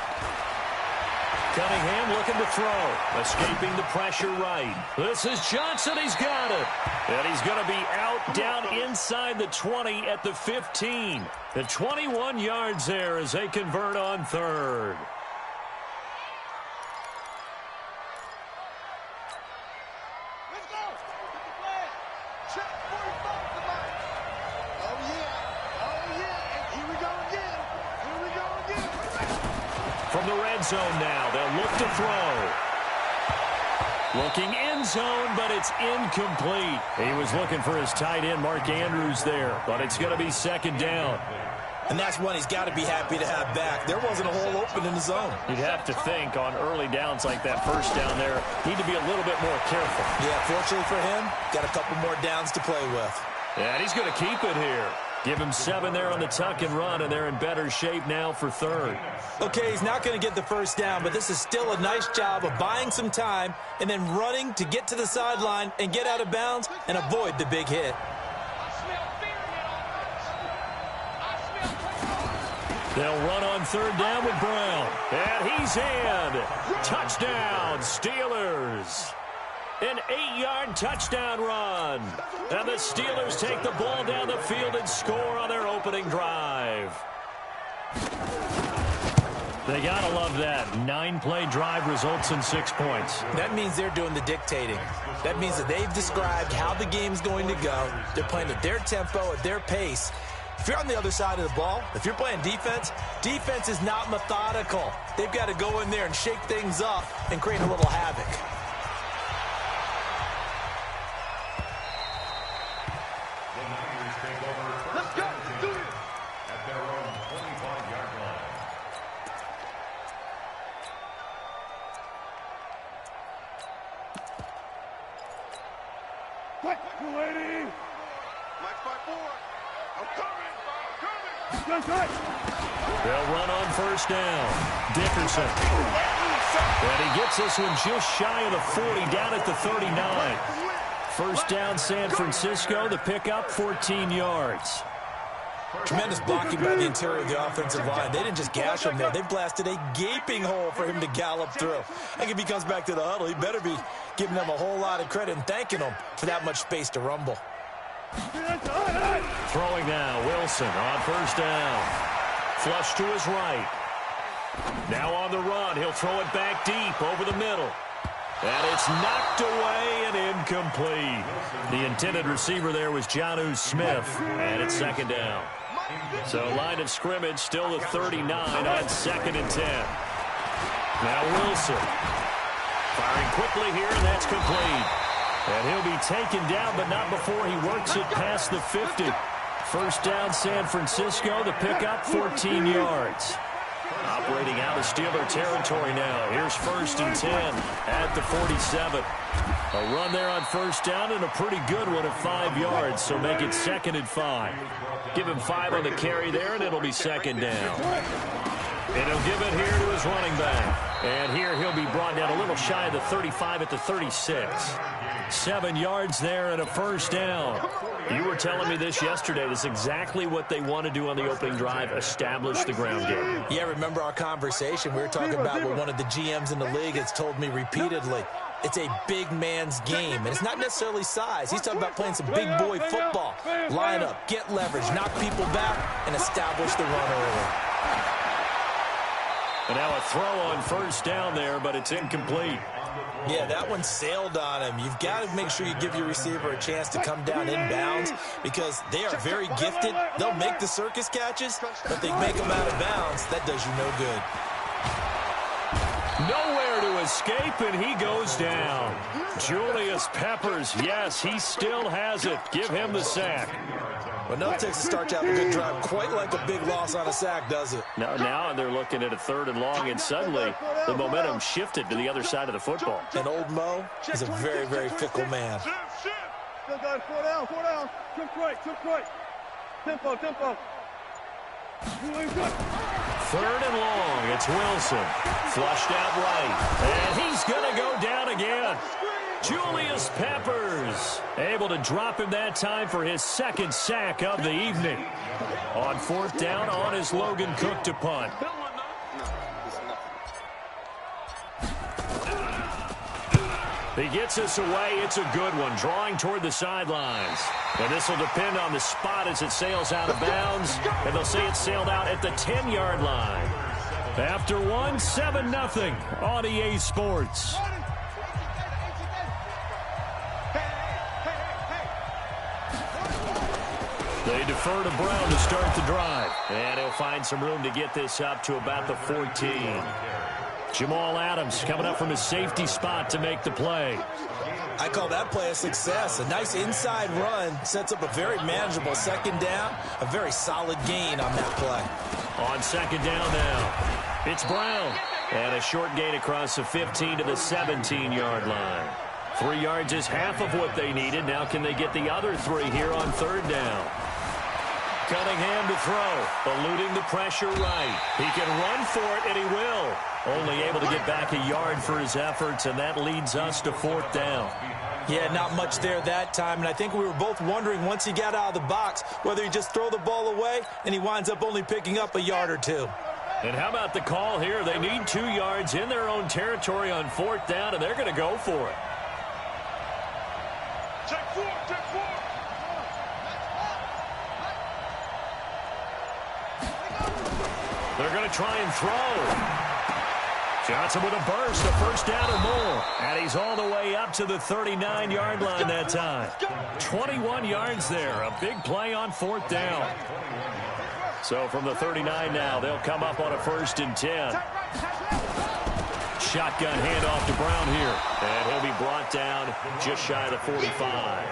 [SPEAKER 1] Cunningham looking to throw. Escaping the pressure right. This is Johnson. He's got it. And he's going to be out down inside the 20 at the 15. The 21 yards there as they convert on 3rd.
[SPEAKER 3] Let's go. Get the flag. Check 45 tonight. Oh, yeah. Oh, yeah. Here we go again. Here we go again.
[SPEAKER 1] From the red zone now, they'll look to throw. Looking end zone, but it's incomplete. He was looking for his tight end, Mark Andrews, there, but it's going to be 2nd down.
[SPEAKER 2] And that's one he's got to be happy to have back. There wasn't a hole open in the zone.
[SPEAKER 1] You'd have to think on early downs like that first down there, need to be a little bit more careful.
[SPEAKER 2] Yeah, fortunately for him, got a couple more downs to play with.
[SPEAKER 1] And he's going to keep it here. Give him 7 there on the tuck and run, and they're in better shape now for 3rd.
[SPEAKER 2] Okay, he's not going to get the first down, but this is still a nice job of buying some time and then running to get to the sideline and get out of bounds and avoid the big hit.
[SPEAKER 1] They'll run on 3rd down with Brown. And he's in. Touchdown, Steelers. An 8-yard touchdown run. And the Steelers take the ball down the field and score on their opening drive. They got to love that. 9-play drive results in 6 points.
[SPEAKER 2] That means they're doing the dictating. That means that they've described how the game's going to go. They're playing at their tempo, at their pace. If you're on the other side of the ball, if you're playing defense, defense is not methodical. They've got to go in there and shake things up and create a little havoc.
[SPEAKER 3] Let's go. Do it.
[SPEAKER 4] At their own 25-yard line.
[SPEAKER 3] Quick, lady. Mike 5-4. I'm coming. I'm coming.
[SPEAKER 1] They'll run on first down. Dickerson. And he gets this one just shy of the 40, down at the 39. First down, San Francisco. The pickup, 14 yards.
[SPEAKER 2] Tremendous blocking by the interior of the offensive line. They didn't just gash him there. They blasted a gaping hole for him to gallop through. I think if he comes back to the huddle, he better be giving them a whole lot of credit and thanking them for that much space to rumble.
[SPEAKER 1] Throwing now, Wilson on first down. Flush to his right. Now on the run, he'll throw it back deep over the middle. And it's knocked away and incomplete. The intended receiver there was Jonnu Smith, and it's second down. So line of scrimmage still at 39 on 2nd and 10. Now Wilson firing quickly here, and that's complete. And he'll be taken down, but not before he works it past the 50. First down, San Francisco. The pickup, 14 yards. Operating out of Steeler territory now. Here's 1st and 10 at the 47. A run there on first down and a pretty good one at 5 yards, so make it 2nd and 5. Give him 5 on the carry there, and it'll be second down. And he'll give it here to his running back. And here he'll be brought down a little shy of the 35 at the 36. 7 yards there and a first down. You were telling me this yesterday. This is exactly what they want to do on the opening drive, establish the ground game.
[SPEAKER 2] Yeah, remember our conversation? We were talking about what one of the GMs in the league has told me repeatedly. It's a big man's game, and it's not necessarily size. He's talking about playing some big boy football. Line up, get leverage, knock people back, and establish the run early.
[SPEAKER 1] And now a throw on first down there, but it's incomplete.
[SPEAKER 2] Yeah, that one sailed on him. You've got to make sure you give your receiver a chance to come down inbounds because they are very gifted. They'll make the circus catches, but if they make them out of bounds, that does you no good.
[SPEAKER 1] Nowhere to escape, and he goes down. Julius Peppers, yes, he still has it. Give him the sack.
[SPEAKER 2] Well, no Texas start to have a good drive, quite like a big loss on a sack, does it?
[SPEAKER 1] Now they're looking at a 3rd and long, and suddenly the momentum shifted to the other side of the football.
[SPEAKER 2] And old Mo is a very, very fickle man.
[SPEAKER 3] Still got 4 down, 4 down. Took right. Tempo.
[SPEAKER 1] 3rd and long, it's Wilson. Flushed out right, and he's going to go down again. Julius Peppers able to drop him that time for his 2nd sack of the evening. On 4th down on his Logan Cook to punt. He gets us away. It's a good one, drawing toward the sidelines. And this will depend on the spot as it sails out of bounds. And they'll say it sailed out at the 10-yard line. After one, 7-0 on EA Sports. They defer to Brown to start the drive. And he'll find some room to get this up to about the 14. Jamal Adams coming up from his safety spot to make the play.
[SPEAKER 2] I call that play a success. A nice inside run sets up a very manageable 2nd down. A very solid gain on that play.
[SPEAKER 1] On 2nd down now, it's Brown. And a short gain across the 15 to the 17-yard line. 3 yards is half of what they needed. Now can they get the other 3 here on 3rd down? Cunningham to throw, eluding the pressure right. He can run for it, and he will. Only able to get back a yard for his efforts, and that leads us to 4th down.
[SPEAKER 2] Yeah, not much there that time, and I think we were both wondering once he got out of the box whether he just throw the ball away, and he winds up only picking up a yard or 2.
[SPEAKER 1] And how about the call here? They need 2 yards in their own territory on 4th down, and they're going to go for it.
[SPEAKER 3] Check 4.
[SPEAKER 1] They're going to try and throw. Johnson with a burst, a first down or more. And he's all the way up to the 39-yard line that time. 21 yards there. A big play on 4th down. So from the 39 now, they'll come up on a 1st and 10. Shotgun handoff to Brown here. And he'll be brought down just shy of the 45.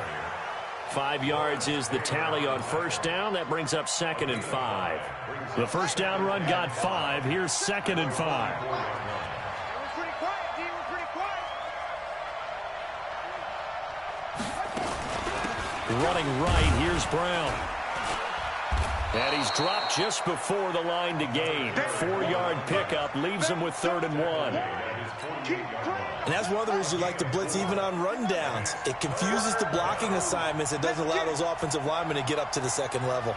[SPEAKER 1] 5 yards is the tally on 1st down. That brings up 2nd and 5. The 1st down run got 5. Here's 2nd and 5. Running right, here's Brown. And he's dropped just before the line to gain. 4-yard pickup leaves him with 3rd and 1.
[SPEAKER 2] And that's one of the reasons you like to blitz even on rundowns. It confuses the blocking assignments. It doesn't allow those offensive linemen to get up to the 2nd level.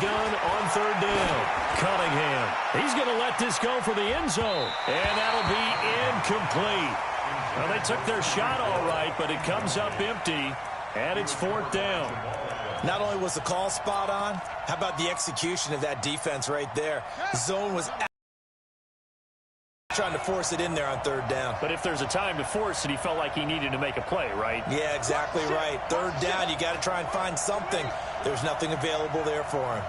[SPEAKER 1] gun on third down. Cunningham. He's going to let this go for the end zone. And that'll be incomplete. Well, they took their shot all right, but it comes up empty, and it's fourth down.
[SPEAKER 2] Not only was the call spot on, how about the execution of that defense right there? Zone was trying to force it in there on third down.
[SPEAKER 1] But if there's a time to force it, he felt like he needed to make a play, right?
[SPEAKER 2] Yeah, exactly right. Third down, you got to try and find something. There's nothing available there for him.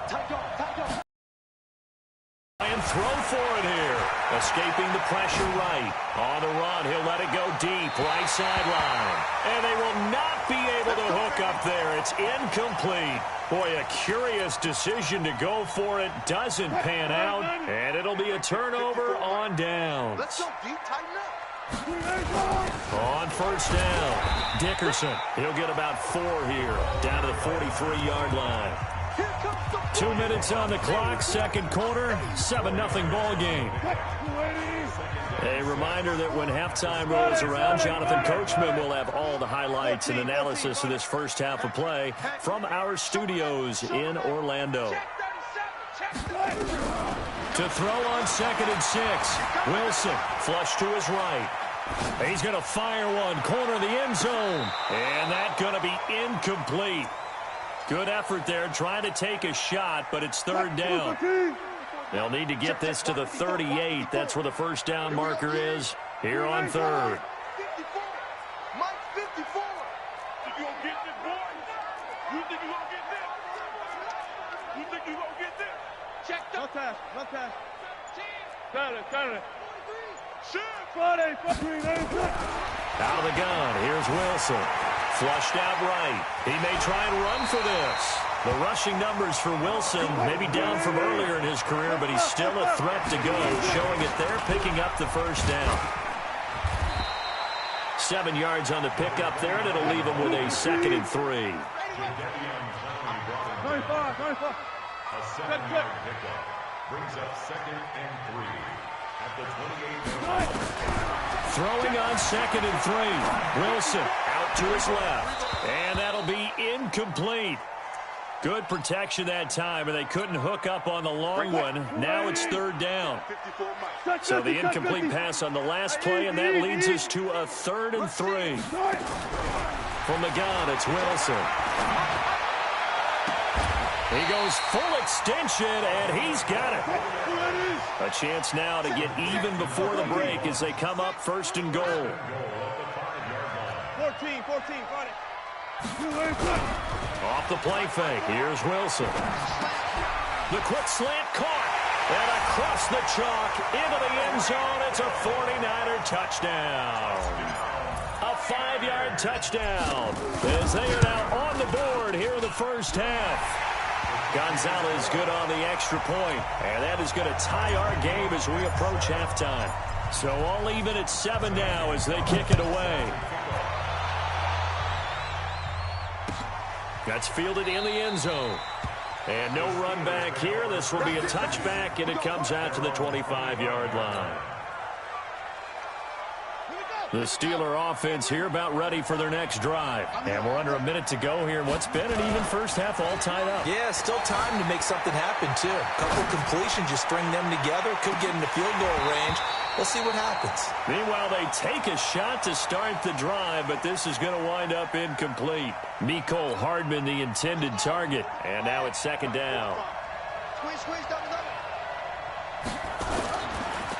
[SPEAKER 1] And throw for it here. Escaping the pressure right. On the run, he'll let it go deep, right sideline. And they will not be able to hook up there. It's incomplete. Boy, a curious decision to go for it. Doesn't pan out. And it'll be a turnover on downs.
[SPEAKER 3] Let's go deep, tighten up.
[SPEAKER 1] On first down, Dickerson. He'll get about 4 here, down to the 43-yard line. 2 minutes on the clock, second quarter, 7-0 ball game. A reminder that when halftime rolls around, Jonathan Coachman will have all the highlights and analysis of this first half of play from our studios in Orlando. To throw on 2nd and 6, Wilson flush to his right. He's going to fire one, corner of the end zone, and that's going to be incomplete. Good effort there, trying to take a shot, but it's third down. They'll need to get this to the 38. That's where the first down marker is here on third.
[SPEAKER 3] 54. Mike 54. You gonna get this, boy? You think you gonna get this? You think you gonna get this? Check the pass. Saturday. Friday.
[SPEAKER 1] Out of the gun, here's Wilson. Flushed out right. He may try and run for this. The rushing numbers for Wilson may be down from earlier in his career, but he's still a threat to go, showing it there, picking up the first down. 7 yards on the pickup there, and it'll leave him with a 2nd and 3.
[SPEAKER 3] 25.
[SPEAKER 4] A 7-yard pickup brings up 2nd and 3 at the 28-yard line.
[SPEAKER 1] Throwing on 2nd and 3. Wilson out to his left. And that'll be incomplete. Good protection that time, and they couldn't hook up on the long one. Now it's third down. So the incomplete pass on the last play, and that leads us to a 3rd and 3. From the gun, it's Wilson. He goes full extension, and he's got it. A chance now to get even before the break as they come up 1st and goal.
[SPEAKER 3] 14, Friday.
[SPEAKER 1] Off the play fake, here's Wilson. The quick slant caught. And across the chalk, into the end zone, it's a 49er touchdown. A 5-yard touchdown as they are now on the board here in the first half. Gonzalez good on the extra point, and that is going to tie our game as we approach halftime. So all even at 7 now as they kick it away. That's fielded in the end zone. And no run back here. This will be a touchback, and it comes out to the 25-yard line. The Steeler offense here about ready for their next drive. And we're under a minute to go here in what's been an even first half, all tied up.
[SPEAKER 2] Yeah, still time to make something happen, too. A couple completions, you string them together, could get into field goal range. We'll see what happens.
[SPEAKER 1] Meanwhile, they take a shot to start the drive, but this is going to wind up incomplete. Mecole Hardman, the intended target. And now it's 2nd down.
[SPEAKER 3] Squeeze, double.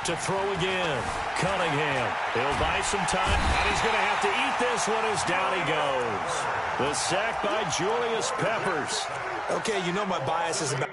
[SPEAKER 1] To throw again, Cunningham. He'll buy some time, and he's going to have to eat this one as down he goes. The sack by Julius Peppers.
[SPEAKER 2] Okay, you know my bias is about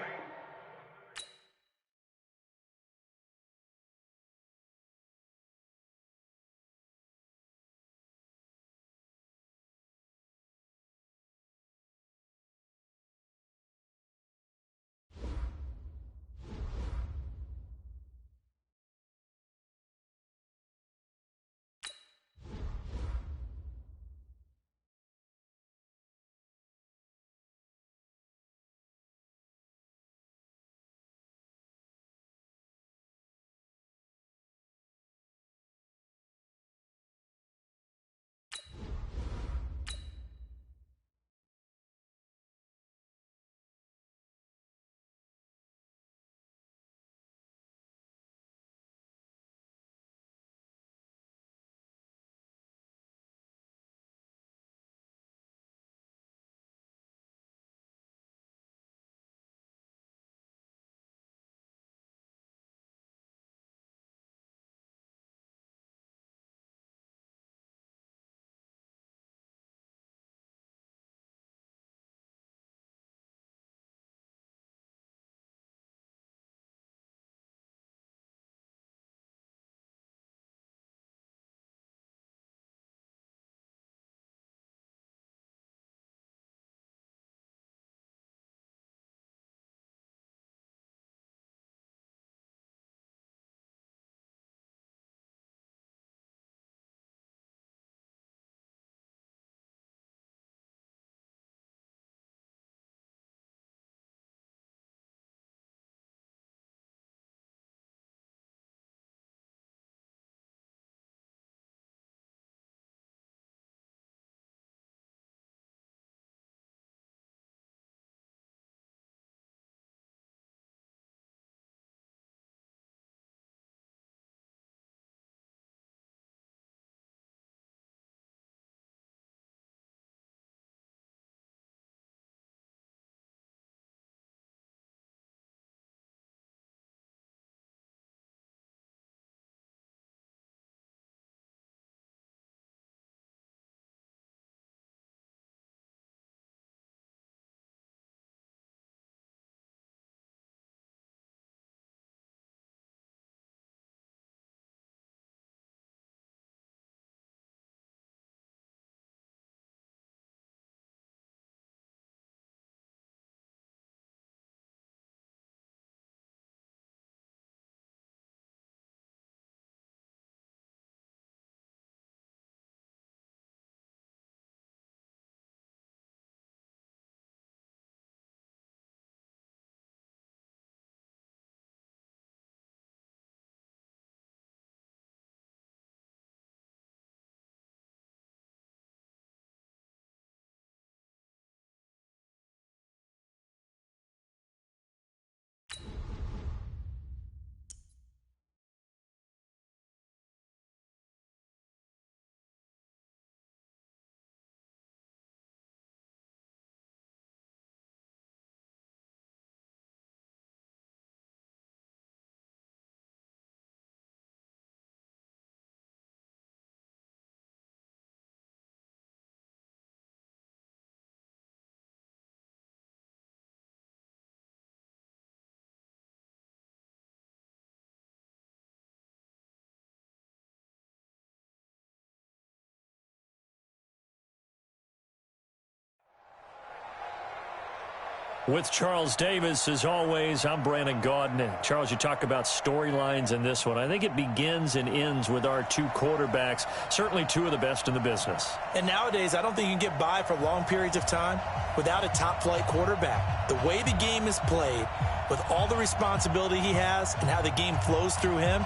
[SPEAKER 1] With Charles Davis, as always, I'm Brandon Gaudin. Charles, you talk about storylines in this one. I think it begins and ends with our two quarterbacks, certainly two of the best in the business.
[SPEAKER 2] And nowadays, I don't think you can get by for long periods of time without a top-flight quarterback. The way the game is played, with all the responsibility he has and how the game flows through him,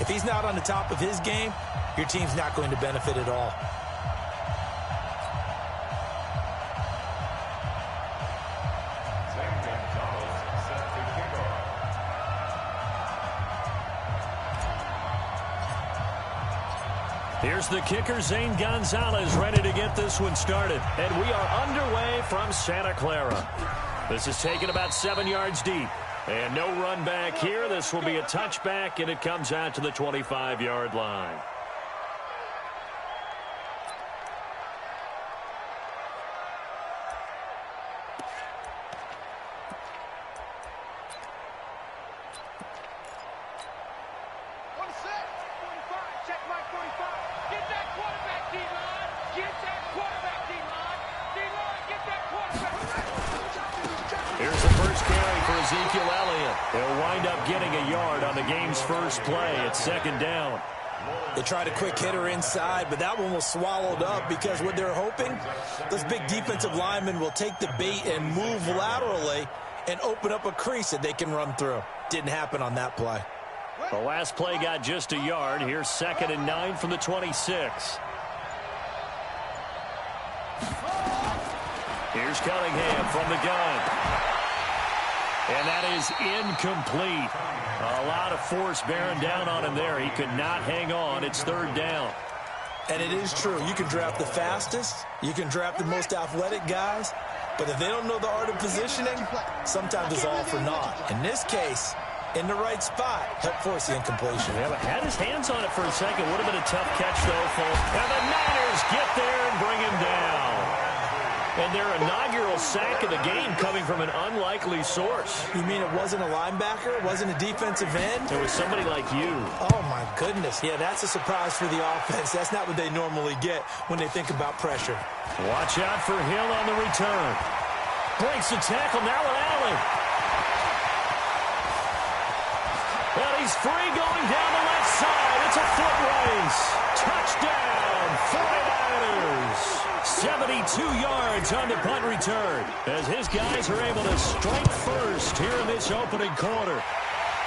[SPEAKER 2] if he's not on the top of his game, your team's not going to benefit at all.
[SPEAKER 1] Here's the kicker, Zane Gonzalez, ready to get this one started. And we are underway from Santa Clara. This is taken about 7 yards deep. And no run back here. This will be a touchback, and it comes out to the 25-yard line. They'll wind up getting a yard on the game's first play at second down.
[SPEAKER 2] They tried a quick hitter inside, but that one was swallowed up because what they're hoping, those big defensive linemen will take the bait and move laterally and open up a crease that they can run through. Didn't happen on that play.
[SPEAKER 1] The last play got just a yard. Here's 2nd and 9 from the 26. Here's Cunningham from the gun. And that is incomplete. A lot of force bearing down on him there. He could not hang on. It's 3rd down.
[SPEAKER 2] And it is true. You can draft the fastest. You can draft the most athletic guys. But if they don't know the art of positioning, sometimes it's all for naught. In this case, in the right spot, helped force the incompletion.
[SPEAKER 1] Yeah, but had his hands on it for a second. Would have been a tough catch, though, folks. And the Niners get there and bring him down. And their inaugural sack of the game coming from an unlikely source.
[SPEAKER 2] You mean it wasn't a linebacker? It wasn't a defensive end?
[SPEAKER 1] It was somebody like you.
[SPEAKER 2] Oh, my goodness. Yeah, that's a surprise for the offense. That's not what they normally get when they think about pressure.
[SPEAKER 1] Watch out for Hill on the return. Breaks the tackle now with Allen. Well, he's free going down the left side. It's a foot race. Touchdown, 49ers. 72 yards on the punt return as his guys are able to strike first here in this opening quarter.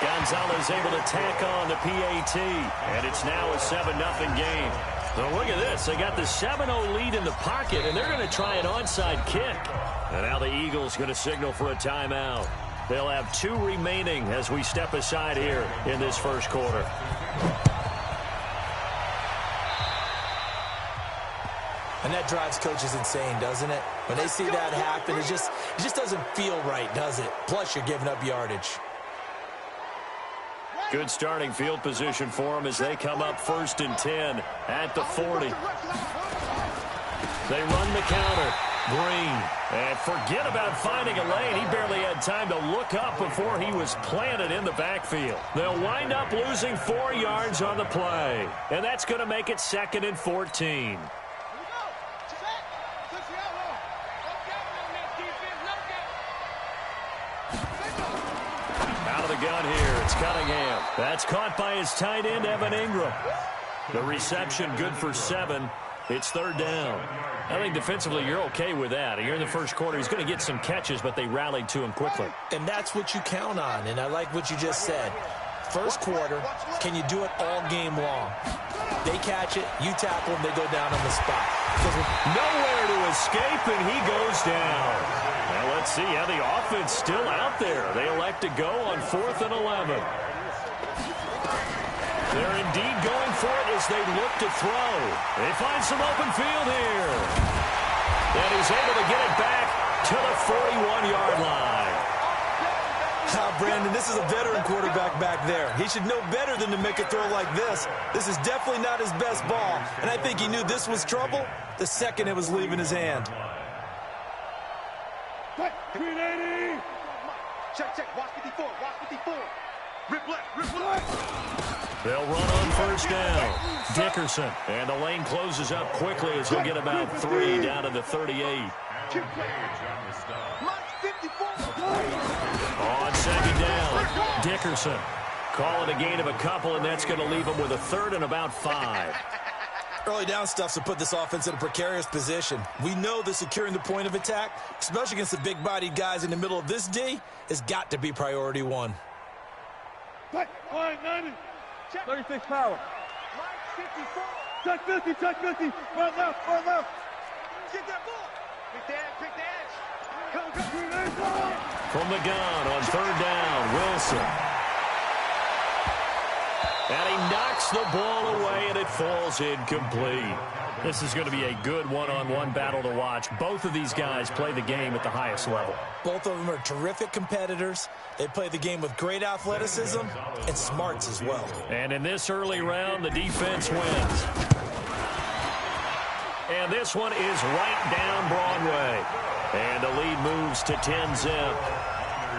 [SPEAKER 1] Gonzalez able to tack on the PAT, and it's now a 7-0 game. So look at this. They got the 7-0 lead in the pocket, and they're going to try an onside kick. And now the Eagles going to signal for a timeout. They'll have 2 remaining as we step aside here in this first quarter.
[SPEAKER 2] And that drives coaches insane, doesn't it? When they see that happen, it just doesn't feel right, does it? Plus, you're giving up yardage.
[SPEAKER 1] Good starting field position for them as they come up 1st and 10 at the 40. They run the counter. Green. And forget about finding a lane. He barely had time to look up before he was planted in the backfield. They'll wind up losing 4 yards on the play. And that's going to make it 2nd and 14. Gun here. It's Cunningham. That's caught by his tight end, Evan Ingram. The reception good for 7. It's 3rd down. I think defensively you're okay with that. Here in the first quarter, he's going to get some catches, but they rallied to him quickly.
[SPEAKER 2] And that's what you count on, and I like what you just said. First quarter, can you do it all game long? They catch it, you tackle them, they go down on the spot.
[SPEAKER 1] Nowhere to escape, and he goes down. Now let's see how the offense still out there. They elect to go on 4th and 11. They're indeed going for it as they look to throw. They find some open field here. And he's able to get it back to the 41-yard line.
[SPEAKER 2] Brandon, this is a veteran quarterback back there. He should know better than to make a throw like this. This is definitely not his best ball, and I think he knew this was trouble the second it was leaving his hand.
[SPEAKER 3] 380. Check. Watch 54. Watch 54. Rip left.
[SPEAKER 1] They'll run on 1st down. Dickerson. And the lane closes up quickly as he'll get about 3 down to the 38.
[SPEAKER 3] Mark 54.
[SPEAKER 1] On second down, Dickerson. Call it a gain of a couple, and that's going to leave them with a third and about 5.
[SPEAKER 2] Early down stuff to put this offense in a precarious position. We know that securing the point of attack, especially against the big-bodied guys in the middle of this D, has got to be priority one.
[SPEAKER 3] Line 90. Check. 36 power. Line 54. Check 50, check 50. Right left, right left. Get that ball. Pick the edge. Go.
[SPEAKER 1] From the gun on third down, Wilson. And he knocks the ball away, and it falls incomplete. This is going to be a good one-on-one battle to watch. Both of these guys play the game at the highest level.
[SPEAKER 2] Both of them are terrific competitors. They play the game with great athleticism and smarts as well.
[SPEAKER 1] And in this early round, the defense wins. And this one is right down Broadway. And the lead moves to 10-zip.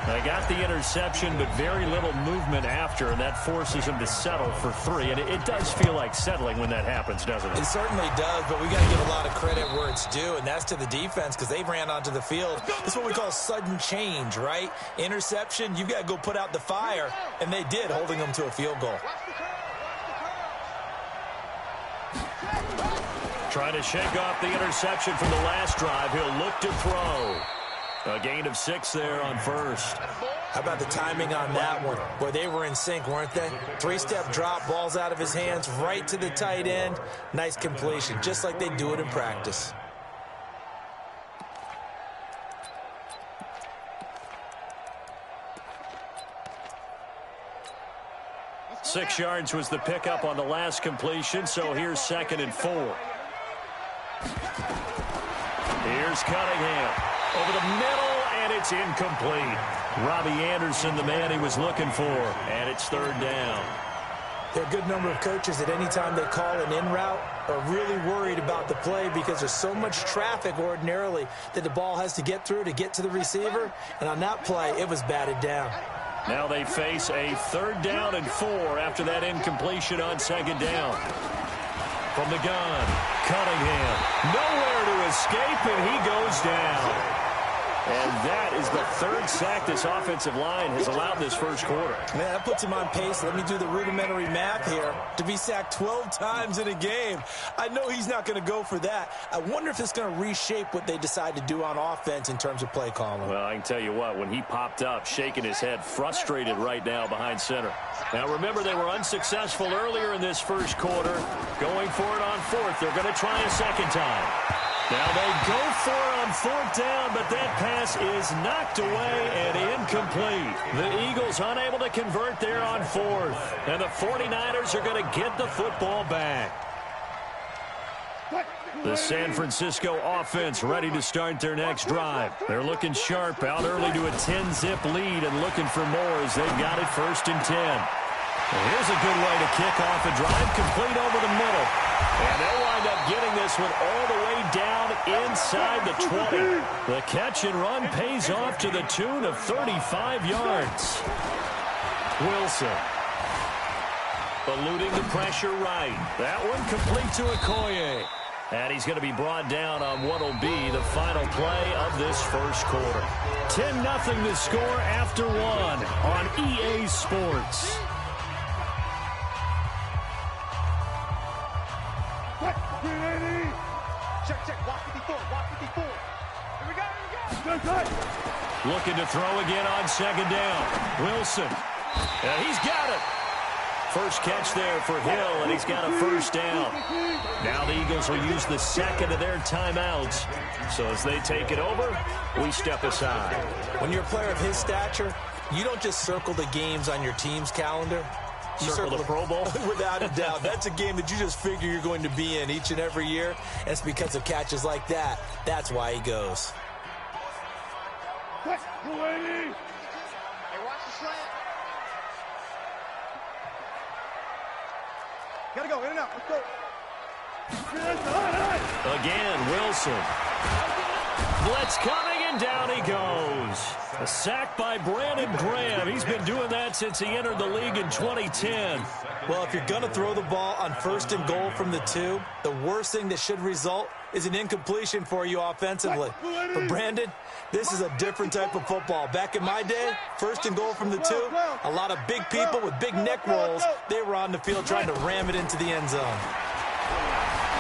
[SPEAKER 1] They got the interception, but very little movement after, and that forces them to settle for 3. And it does feel like settling when that happens, doesn't it?
[SPEAKER 2] It certainly does, but we got to give a lot of credit where it's due, and that's to the defense because they ran onto the field. That's what we call sudden change, right? Interception, you've got to go put out the fire, and they did, holding them to a field goal.
[SPEAKER 1] Trying to shake off the interception from the last drive. He'll look to throw. A gain of 6 there on first.
[SPEAKER 2] How about the timing on that one? Boy, they were in sync, weren't they? 3-step drop, balls out of his hands, right to the tight end. Nice completion, just like they do it in practice.
[SPEAKER 1] Six yards was the pickup on the last completion, so here's 2nd and 4. Here's Cunningham. Over the middle, and it's incomplete. Robbie Anderson, the man he was looking for, and it's 3rd down.
[SPEAKER 2] There are a good number of coaches that any time they call an in route are really worried about the play because there's so much traffic ordinarily that the ball has to get through to get to the receiver, and on that play, it was batted down.
[SPEAKER 1] Now they face a 3rd down and 4 after that incompletion on 2nd down. From the gun, Cunningham, nowhere to escape, and he goes down. And that is the 3rd sack this offensive line has allowed this first quarter.
[SPEAKER 2] Man, that puts him on pace. Let me do the rudimentary math here. To be sacked 12 times in a game, I know he's not going to go for that. I wonder if it's going to reshape what they decide to do on offense in terms of play calling.
[SPEAKER 1] Well, I can tell you what, when he popped up, shaking his head, frustrated right now behind center. Now, remember, they were unsuccessful earlier in this first quarter. Going for it on 4th. They're going to try a second time. Now they go for it on 4th down, but that pass is knocked away and incomplete. The Eagles unable to convert there on 4th. And the 49ers are going to get the football back. The San Francisco offense ready to start their next drive. They're looking sharp, out early to a 10-zip lead and looking for more as they've got it 1st and 10. Well, here's a good way to kick off a drive, complete over the middle. And they'll wind up getting this one all the way down inside the 20. The catch and run pays off to the tune of 35 yards. Wilson. Eluding the pressure right. That one complete to Okoye. And he's going to be brought down on what will be the final play of this first quarter. 10-0 the score after 1 on EA Sports.
[SPEAKER 3] Check, walk 54, walk 54. Here we go.
[SPEAKER 1] Looking to throw again on 2nd down. Wilson. And he's got it. First catch there for Hill, and he's got a 1st down. Now the Eagles will use the 2nd of their timeouts. So as they take it over, we step aside.
[SPEAKER 2] When you're a player of his stature, you don't just circle the games on your team's calendar. You
[SPEAKER 1] circle the Pro Bowl?
[SPEAKER 2] Without a doubt. That's a game that you just figure you're going to be in each and every year. And it's because of catches like that. That's why he goes.
[SPEAKER 3] Hey, watch the slant. Gotta go, in and out. Let's go.
[SPEAKER 1] Again, Wilson. Blitz coming, and down he goes. A sack by Brandon Graham. He's been doing that since he entered the league in 2010.
[SPEAKER 2] Well, if you're going to throw the ball on 1st and goal from the 2, the worst thing that should result is an incompletion for you offensively. But Brandon, This is a different type of football. Back in my day, first and goal from the 2, a lot of big people with big neck rolls. They were on the field trying to ram it into the end zone.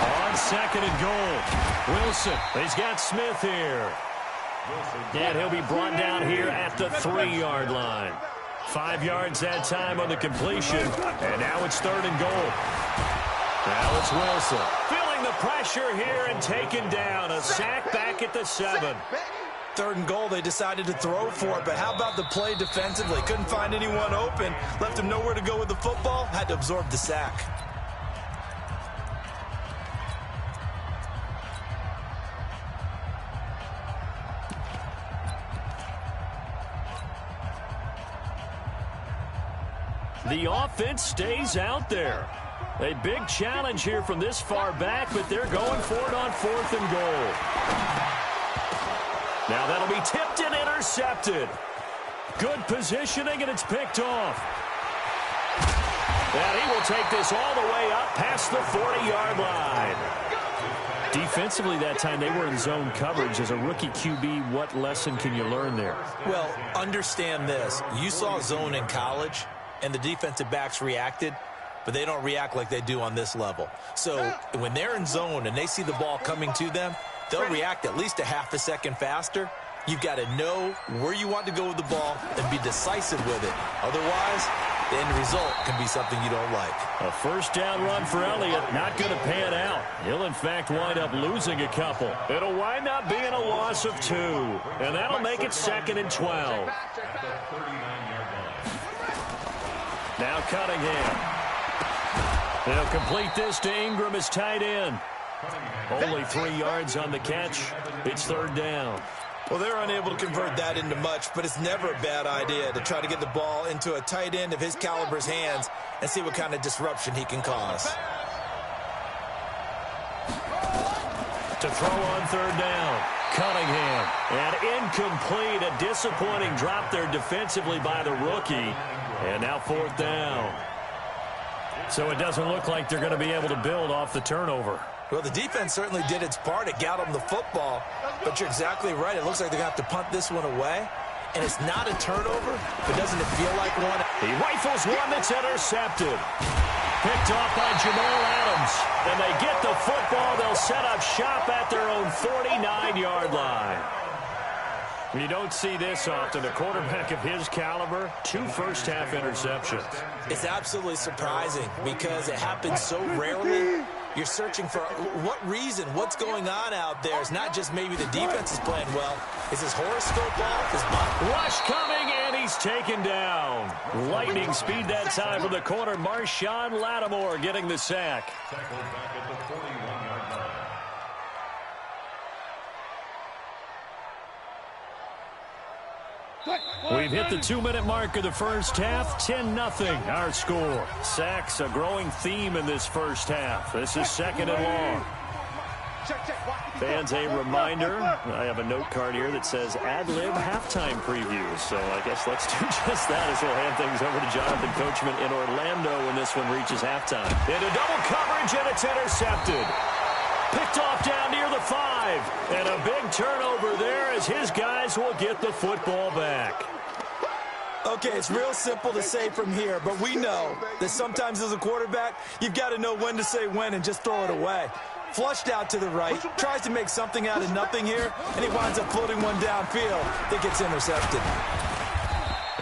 [SPEAKER 1] On second and goal, Wilson. He's got Smith here. And he'll be brought down here at the 3-yard line. 5 yards that time on the completion. And now it's third and goal. Now it's Wilson. Feeling the pressure here and taken down. A sack back at the 7.
[SPEAKER 2] Third and goal, they decided to throw for it, but how about the play defensively? Couldn't find anyone open, left him nowhere to go with the football, had to absorb the sack.
[SPEAKER 1] The offense stays out there. A big challenge here from this far back, but they're going for it on 4th and goal. Now that'll be tipped and intercepted. Good positioning, and it's picked off. And he will take this all the way up past the 40-yard line. Defensively that time, they were in zone coverage. As a rookie QB, what lesson can you learn there?
[SPEAKER 2] Well, understand this. You saw zone in college, and the defensive backs reacted, but they don't react like they do on this level. So when they're in zone and they see the ball coming to them, they'll react at least a half a second faster. You've got to know where you want to go with the ball and be decisive with it. Otherwise, the end result can be something you don't like.
[SPEAKER 1] A first down run for Elliott, not going to pan out. He'll, in fact, wind up losing a couple. It'll wind up being a loss of 2, and that'll make it 2nd and 12. Now Cunningham. They'll complete this to Ingram as tight end. Only 3 yards on the catch. It's third down.
[SPEAKER 2] Well, they're unable to convert that into much, but it's never a bad idea to try to get the ball into a tight end of his caliber's hands and see what kind of disruption he can cause.
[SPEAKER 1] To throw on third down, Cunningham. And incomplete, a disappointing drop there defensively by the rookie. And now 4th down. So it doesn't look like they're going to be able to build off the turnover.
[SPEAKER 2] Well, the defense certainly did its part. It got them the football. But you're exactly right. It looks like they're going to have to punt this one away. And it's not a turnover, but doesn't it feel like one?
[SPEAKER 1] He rifles one that's intercepted. Picked off by Jamal Adams. And they get the football. They'll set up shop at their own 49-yard line. You don't see this often. A quarterback of his caliber, 2 first-half interceptions.
[SPEAKER 2] It's absolutely surprising because it happens so rarely. You're searching for what reason, what's going on out there. It's not just maybe the defense is playing well. Is his horoscope off? His
[SPEAKER 1] rush coming, and he's taken down. Lightning speed that time from the corner. Marshawn Lattimore getting the sack.
[SPEAKER 4] Tackled back at the 41-yard line.
[SPEAKER 1] We've hit the 2-minute mark of the first half. 10-0 our score. Sacks a growing theme in this first half. This is 2nd and long. Fans, a reminder, I have a note card here that says ad-lib halftime previews. So I guess let's do just that as we'll hand things over to Jonathan Coachman in Orlando when this one reaches halftime. Into double coverage, and it's intercepted. Picked off down near the 5. And a big turnover there as his guys will get the football back.
[SPEAKER 2] Okay, it's real simple to say from here, but we know that sometimes as a quarterback, you've got to know when to say when and just throw it away. Flushed out to the right, tries to make something out of nothing here, and he winds up floating one downfield that gets intercepted.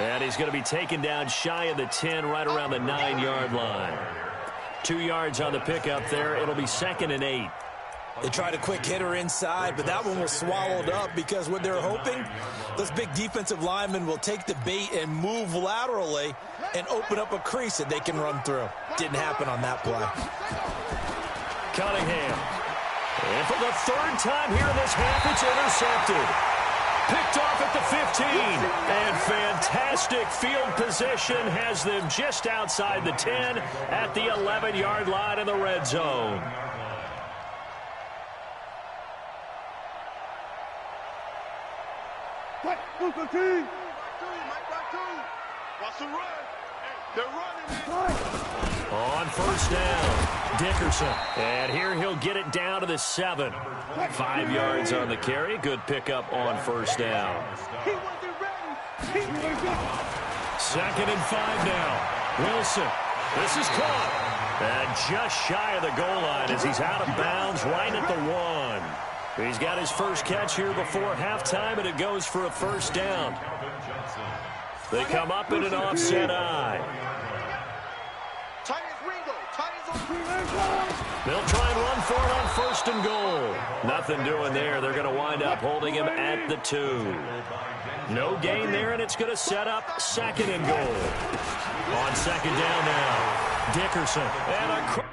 [SPEAKER 1] And he's going to be taken down shy of the 10, right around the 9-yard line. 2 yards on the pickup there. It'll be 2nd and 8.
[SPEAKER 2] They tried a quick hitter inside, but that one was swallowed up because what they're hoping, those big defensive linemen will take the bait and move laterally and open up a crease that they can run through. Didn't happen on that play.
[SPEAKER 1] Cunningham. And for the 3rd time here in this half, it's intercepted. Picked off at the 15. And fantastic field position has them just outside the 10 at the 11-yard line in the red zone.
[SPEAKER 3] They're running it.
[SPEAKER 1] On first down, Dickerson. And here he'll get it down to the 7. 5 yards on the carry. Good pickup on first down.
[SPEAKER 3] He wasn't ready. He was ready.
[SPEAKER 1] 2nd and 5 now. Wilson. This is caught. And just shy of the goal line as he's out of bounds right at the 1. He's got his first catch here before halftime, and it goes for a first down. They come up in an offset eye. They'll try and run for it on 1st and goal. Nothing doing there. They're going to wind up holding him at the 2. No gain there, and it's going to set up 2nd and goal. On 2nd down now, Dickerson. And a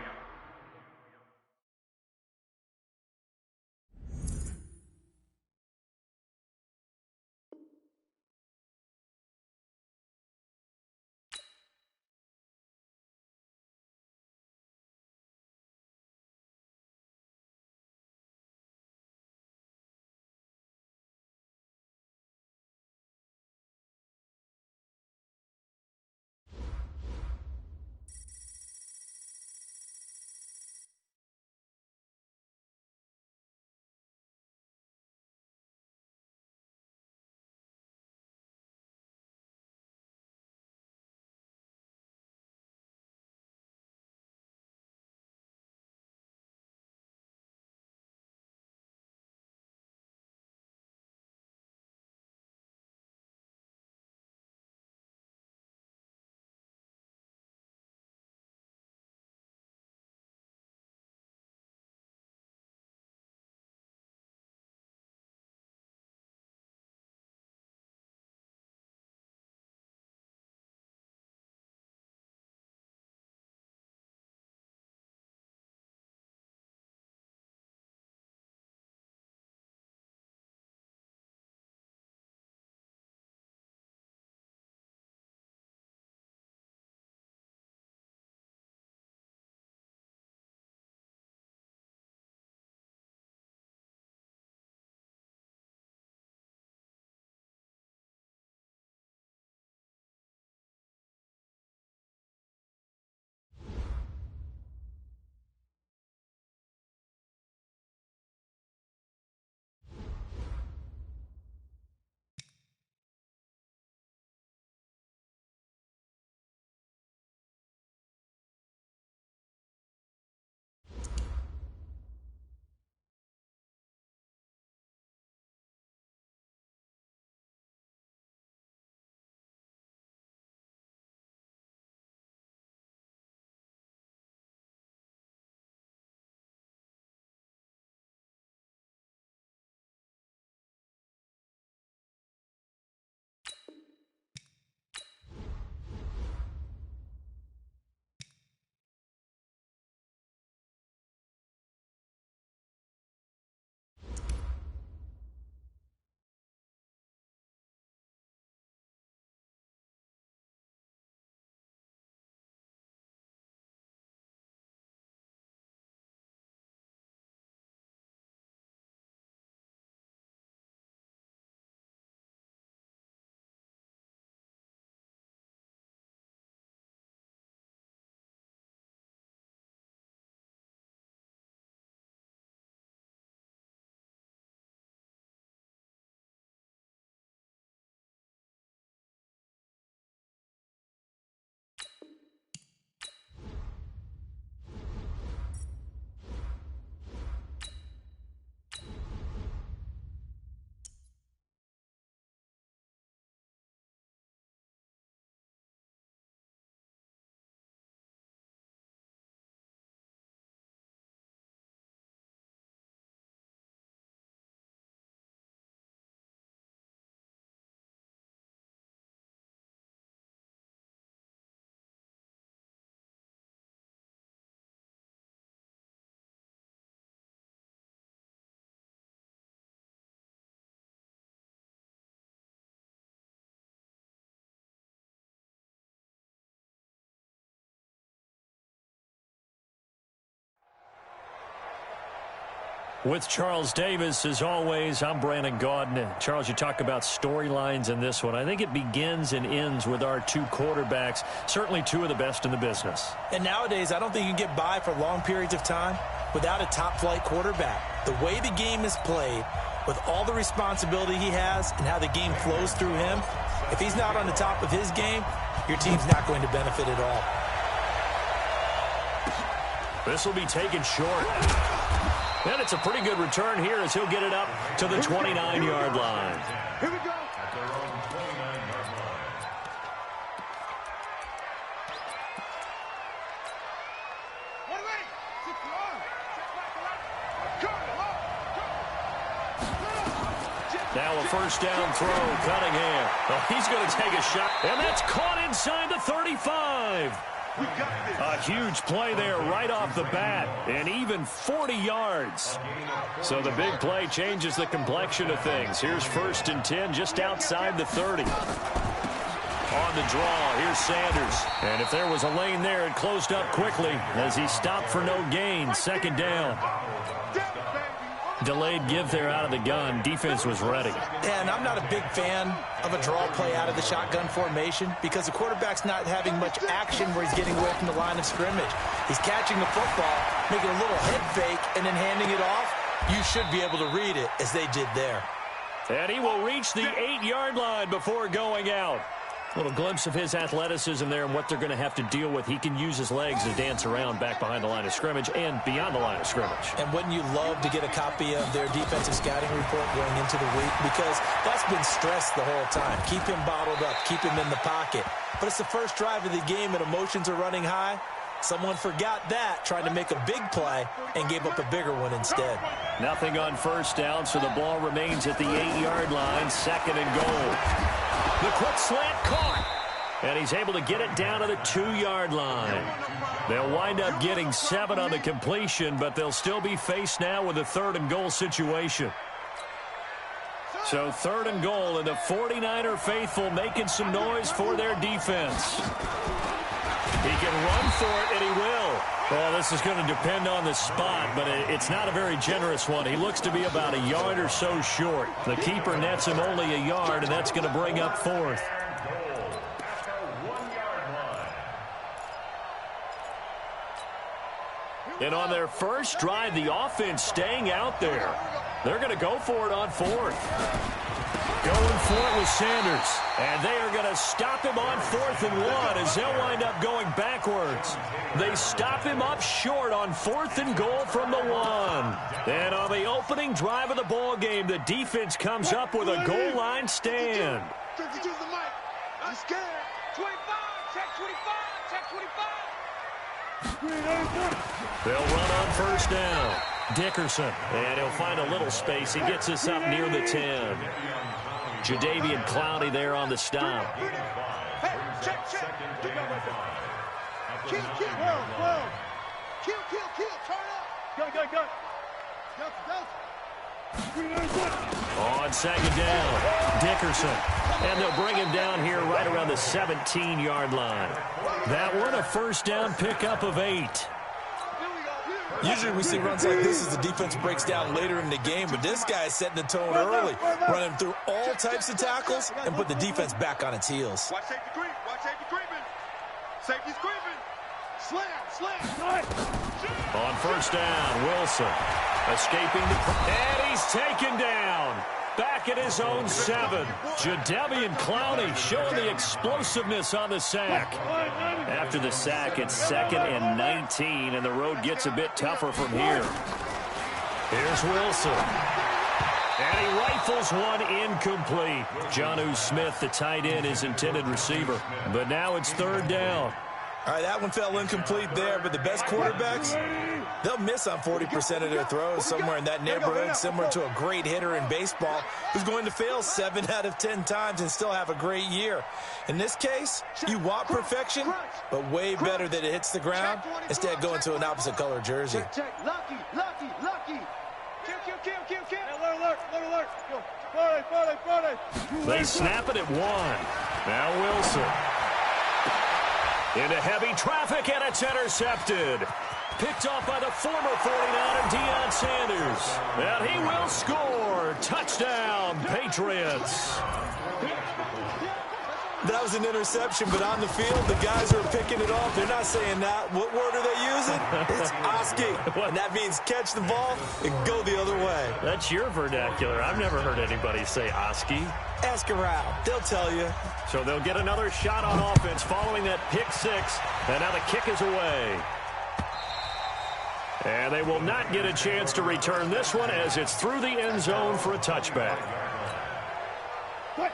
[SPEAKER 1] With Charles Davis, as always, I'm Brandon Gaudin. Charles, you talk about storylines in this one. I think it begins and ends with our two quarterbacks, certainly two of the best in the business.
[SPEAKER 2] And nowadays, I don't think you can get by for long periods of time without a top-flight quarterback. The way the game is played, with all the responsibility he has and how the game flows through him, if he's not on the top of his game, your team's not going to benefit at all.
[SPEAKER 1] This will be taken short. And it's a pretty good return here as he'll get it up to the 29-yard line.
[SPEAKER 3] Here we go.
[SPEAKER 4] At their own 29-yard line.
[SPEAKER 3] One way. Sit long. Check back.
[SPEAKER 1] Now a first down throw, Cunningham. Oh, he's going to take a shot, and that's caught inside the 35. A huge play there right off the bat, and even 40 yards. So the big play changes the complexion of things. Here's 1st and 10 just outside the 30. On the draw, here's Sanders. And if there was a lane there, it closed up quickly as he stopped for no gain. 2nd down. Delayed give there out of the gun. Defense was ready.
[SPEAKER 2] And I'm not a big fan of a draw play out of the shotgun formation because the quarterback's not having much action where he's getting away from the line of scrimmage. He's catching the football, making a little head fake, and then handing it off. You should be able to read it as they did there.
[SPEAKER 1] And he will reach the 8-yard line before going out. A little glimpse of his athleticism there and what they're going to have to deal with. He can use his legs to dance around back behind the line of scrimmage and beyond the line of scrimmage.
[SPEAKER 2] And wouldn't you love to get a copy of their defensive scouting report going into the week? Because that's been stressed the whole time. Keep him bottled up. Keep him in the pocket. But it's the first drive of the game and emotions are running high. Someone forgot that, trying to make a big play, and gave up a bigger one instead.
[SPEAKER 1] Nothing on first down, so the ball remains at the 8-yard line. 2nd and goal. The quick slant caught, and he's able to get it down to the 2-yard line. They'll wind up getting 7 on the completion, but they'll still be faced now with a 3rd and goal situation. So 3rd and goal, and the 49er faithful making some noise for their defense. He can run for it, and he will. Well, this is going to depend on the spot, but it's not a very generous one. He looks to be about a yard or so short. The keeper nets him only a yard, and that's going to bring up 4th. And on their first drive, the offense staying out there. They're going to go for it on 4th. Going for it with Sanders. And they are going to stop him on 4th and 1 as they'll wind up going backwards. They stop him up short on 4th and goal from the 1. And on the opening drive of the ball game, the defense comes up with a goal line stand.
[SPEAKER 3] 52 the mic. I'm scared. 25. Check 25. Check 25.
[SPEAKER 1] They'll run on first down. Dickerson. And he'll find a little space. He gets us up near the 10. Jadeveon Clowney there on the stop.
[SPEAKER 3] Hey, check. Kill. Kill. Turn up. Go.
[SPEAKER 1] On 2nd down, Dickerson. And they'll bring him down here right around the 17-yard line. That one a first down pickup of 8.
[SPEAKER 2] Usually we see runs like this as the defense breaks down later in the game, but this guy is setting the tone early, running through all types of tackles and put the defense back on its heels.
[SPEAKER 3] Watch safety creeping. Safety's creeping. Slam.
[SPEAKER 1] On first down, Wilson escaping and he's taken down. Back at his own 7. Jadeveon Clowney showing the explosiveness on the sack. After the sack, it's 2nd and 19, and the road gets a bit tougher from here. Here's Wilson. And he rifles one incomplete. Jonnu Smith, the tight end, his intended receiver. But now it's 3rd down.
[SPEAKER 2] All right, that one fell incomplete there, but the best quarterbacks, they'll miss on 40% of their throws, somewhere in that neighborhood, similar to a great hitter in baseball who's going to fail 7 out of 10 times and still have a great year. In this case, you want perfection, but way better that it hits the ground instead of going to an opposite color jersey.
[SPEAKER 3] Lucky. Kill. Alert.
[SPEAKER 1] They snap it at 1. Now Wilson. Into heavy traffic, and it's intercepted. Picked off by the former 49er, Deion Sanders. And he will score. Touchdown, Patriots.
[SPEAKER 2] That was an interception, but on the field, the guys who are picking it off, they're not saying that. What word are they using? It's Oski. And that means catch the ball and go the other way.
[SPEAKER 1] That's your vernacular. I've never heard anybody say Oski.
[SPEAKER 2] Ask around. They'll tell you.
[SPEAKER 1] So they'll get another shot on offense following that pick six. And now the kick is away. And they will not get a chance to return this one as it's through the end zone for a touchback.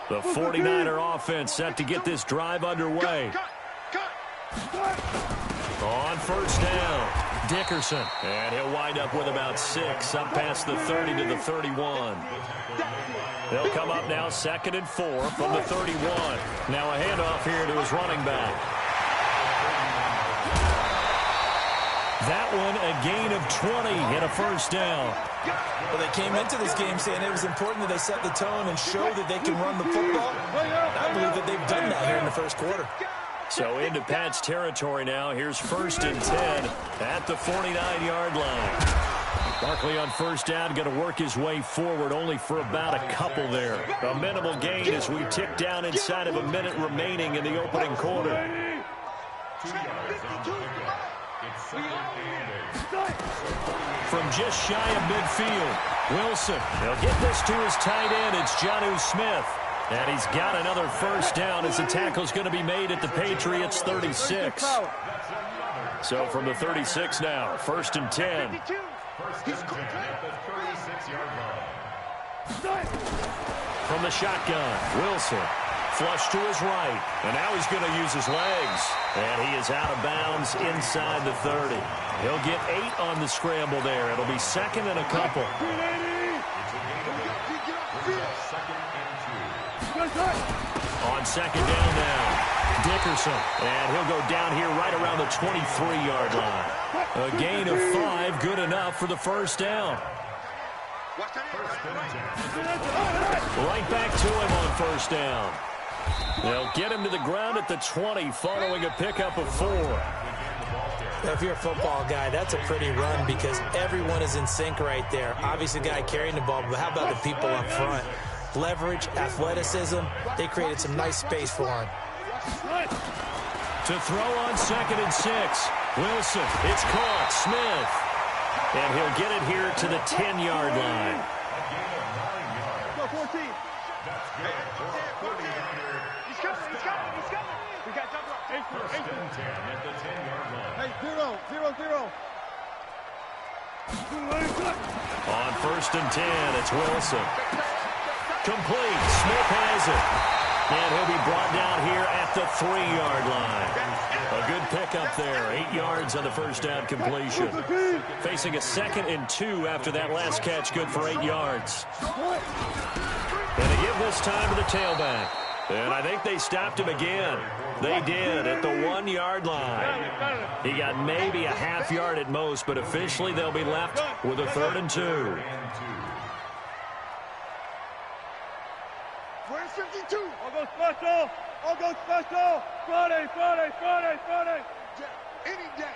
[SPEAKER 1] The 49er offense set to get this drive underway. On first down, Dickerson. And he'll wind up with about 6, up past the 30 to the 31. They'll come up now 2nd and 4 from the 31. Now a handoff here to his running back. That one a gain of 20 and a first down.
[SPEAKER 2] Well, they came into this game saying it was important that they set the tone and show that they can run the football. I believe that they've done that here in the first quarter.
[SPEAKER 1] So into Pat's territory now. Here's 1st and 10 at the 49-yard line. Barkley on first down, going to work his way forward, only for about a couple there. A minimal gain as we tick down inside of a minute remaining in the opening quarter. From just shy of midfield, Wilson. He'll get this to his tight end. It's Jonnu Smith. And he's got another first down as the tackle's going to be made at the Patriots 36. So from the 36 now, 1st and 10. From the shotgun, Wilson. Flush to his right. And now he's going to use his legs. And he is out of bounds inside the 30. He'll get 8 on the scramble there. It'll be 2nd and a couple. On 2nd down now, Dickerson. And he'll go down here right around the 23-yard line. A gain of 5, good enough for the first down. Right back to him on first down. They'll get him to the ground at the 20 following a pickup of 4.
[SPEAKER 2] Now, if you're a football guy, that's a pretty run because everyone is in sync right there. Obviously, the guy carrying the ball, but how about the people up front? Leverage, athleticism, they created some nice space for him.
[SPEAKER 1] To throw on 2nd and 6. Wilson, it's caught. Smith. And he'll get it here to the 10-yard line. On 1st and 10, it's Wilson. Complete. Smith has it. And he'll be brought down here at the 3-yard line. A good pickup there. 8 yards on the first down completion. Facing a 2nd and 2 after that last catch, good for 8 yards. And they give this time to the tailback. And I think they stopped him again. They did at the 1-yard line. He got maybe a half yard at most, but officially they'll be left with a 3rd and 2.
[SPEAKER 3] Where's 52? I'll go special. I'll go special. Friday. Any day.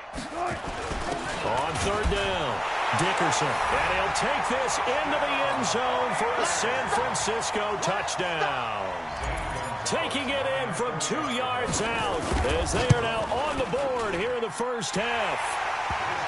[SPEAKER 1] On 3rd down, Dickerson. And he'll take this into the end zone for a San Francisco touchdown. Taking it in from 2 yards out as they are now on the board here in the first half.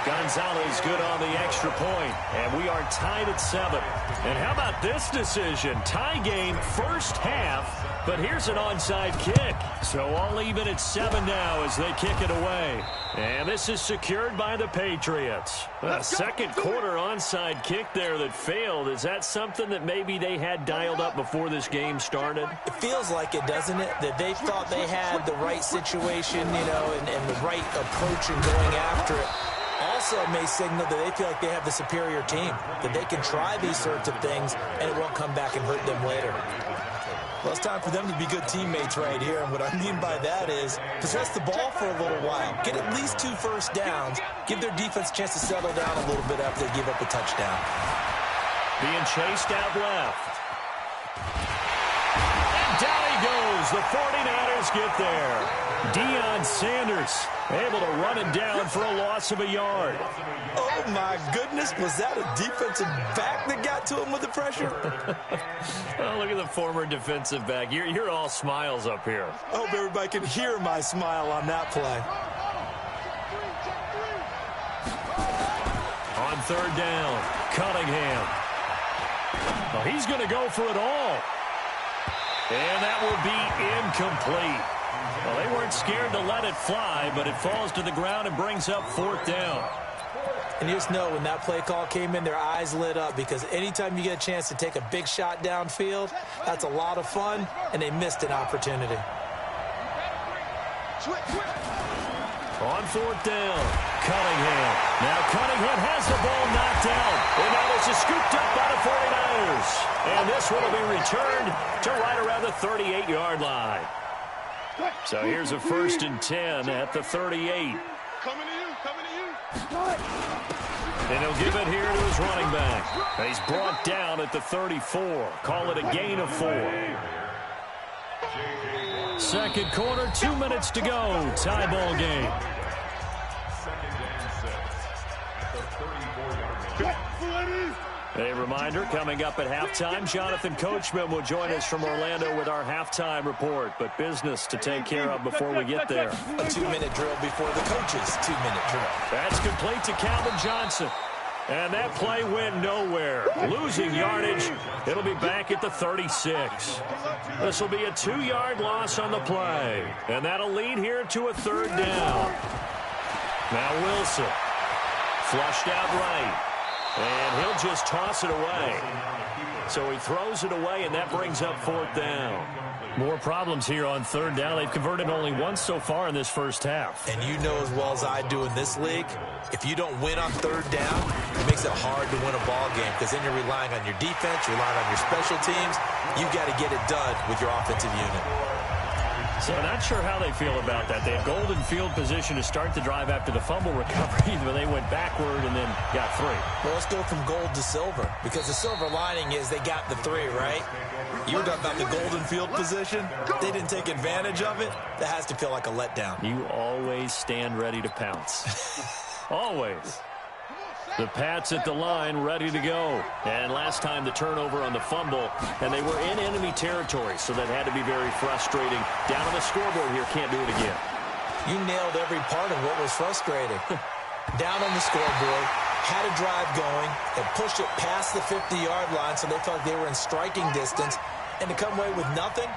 [SPEAKER 1] Gonzalez good on the extra point, and we are tied at 7. And how about this decision? Tie game first half, but here's an onside kick. So all even at 7 now as they kick it away. And this is secured by the Patriots. A second quarter onside kick there that failed. Is that something that maybe they had dialed up before this game started?
[SPEAKER 2] It feels like it, doesn't it? That they thought they had the right situation, you know, and the right approach in going after it. Also may signal that they feel like they have the superior team, that they can try these sorts of things and it won't come back and hurt them later. Well, it's time for them to be good teammates right here, and what I mean by that is possess the ball for a little while, get at least 2 first downs, give their defense a chance to settle down a little bit after they give up a touchdown.
[SPEAKER 1] Being chased out left. And down he goes as the 49ers get there. Deion Sanders able to run it down for a loss of a yard.
[SPEAKER 2] Oh, my goodness. Was that a defensive back that got to him with the pressure?
[SPEAKER 1] Oh, look at the former defensive back. You're all smiles up here.
[SPEAKER 2] I hope everybody can hear my smile on that play.
[SPEAKER 1] On third down, Cunningham. Oh, he's going to go for it all. And that will be incomplete. Well, they weren't scared to let it fly, but it falls to the ground and brings up fourth down.
[SPEAKER 2] And you just know when that play call came in, their eyes lit up, because anytime you get a chance to take a big shot downfield, that's a lot of fun, and they missed an opportunity.
[SPEAKER 1] On fourth down, Cunningham. Now Cunningham has the ball knocked out, and now this is scooped up by the 49ers. And this one will be returned to right around the 38-yard line. So here's a 1st and 10 at the 38.
[SPEAKER 3] Coming to you, coming to you.
[SPEAKER 1] And he'll give it here to his running back. He's brought down at the 34. Call it a gain of 4. Second quarter, 2 minutes to go. Tie ball game. A reminder, coming up at halftime, Jonathan Coachman will join us from Orlando with our halftime report. But business to take care of before we get there.
[SPEAKER 2] A 2-minute drill before the coach's 2-minute drill.
[SPEAKER 1] That's complete to Calvin Johnson. And that play went nowhere. Losing yardage. It'll be back at the 36. This will be a 2-yard loss on the play. And that'll lead here to a 3rd down. Now Wilson. Flushed out right. And he'll just toss it away. So he throws it away, and that brings up 4th down. More problems here on 3rd down. They've converted only once so far in this first half.
[SPEAKER 2] And you know as well as I do in this league, if you don't win on 3rd down, it makes it hard to win a ball game, because then you're relying on your defense, you're relying on your special teams. You've got to get it done with your offensive unit.
[SPEAKER 1] So not sure how they feel about that. They had golden field position to start the drive after the fumble recovery, but they went backward and then got 3.
[SPEAKER 2] Well, let's go from gold to silver, because the silver lining is they got the 3, right? You were talking about the golden field position. They didn't take advantage of it. That has to feel like a letdown.
[SPEAKER 1] You always stand ready to pounce. Always. The Pats at the line, ready to go. And last time the turnover on the fumble, and they were in enemy territory, so that had to be very frustrating. Down on the scoreboard here, can't do it again.
[SPEAKER 2] You nailed every part of what was frustrating. Down on the scoreboard, had a drive going, and pushed it past the 50-yard line, so they felt like they were in striking distance, and to come away with nothing,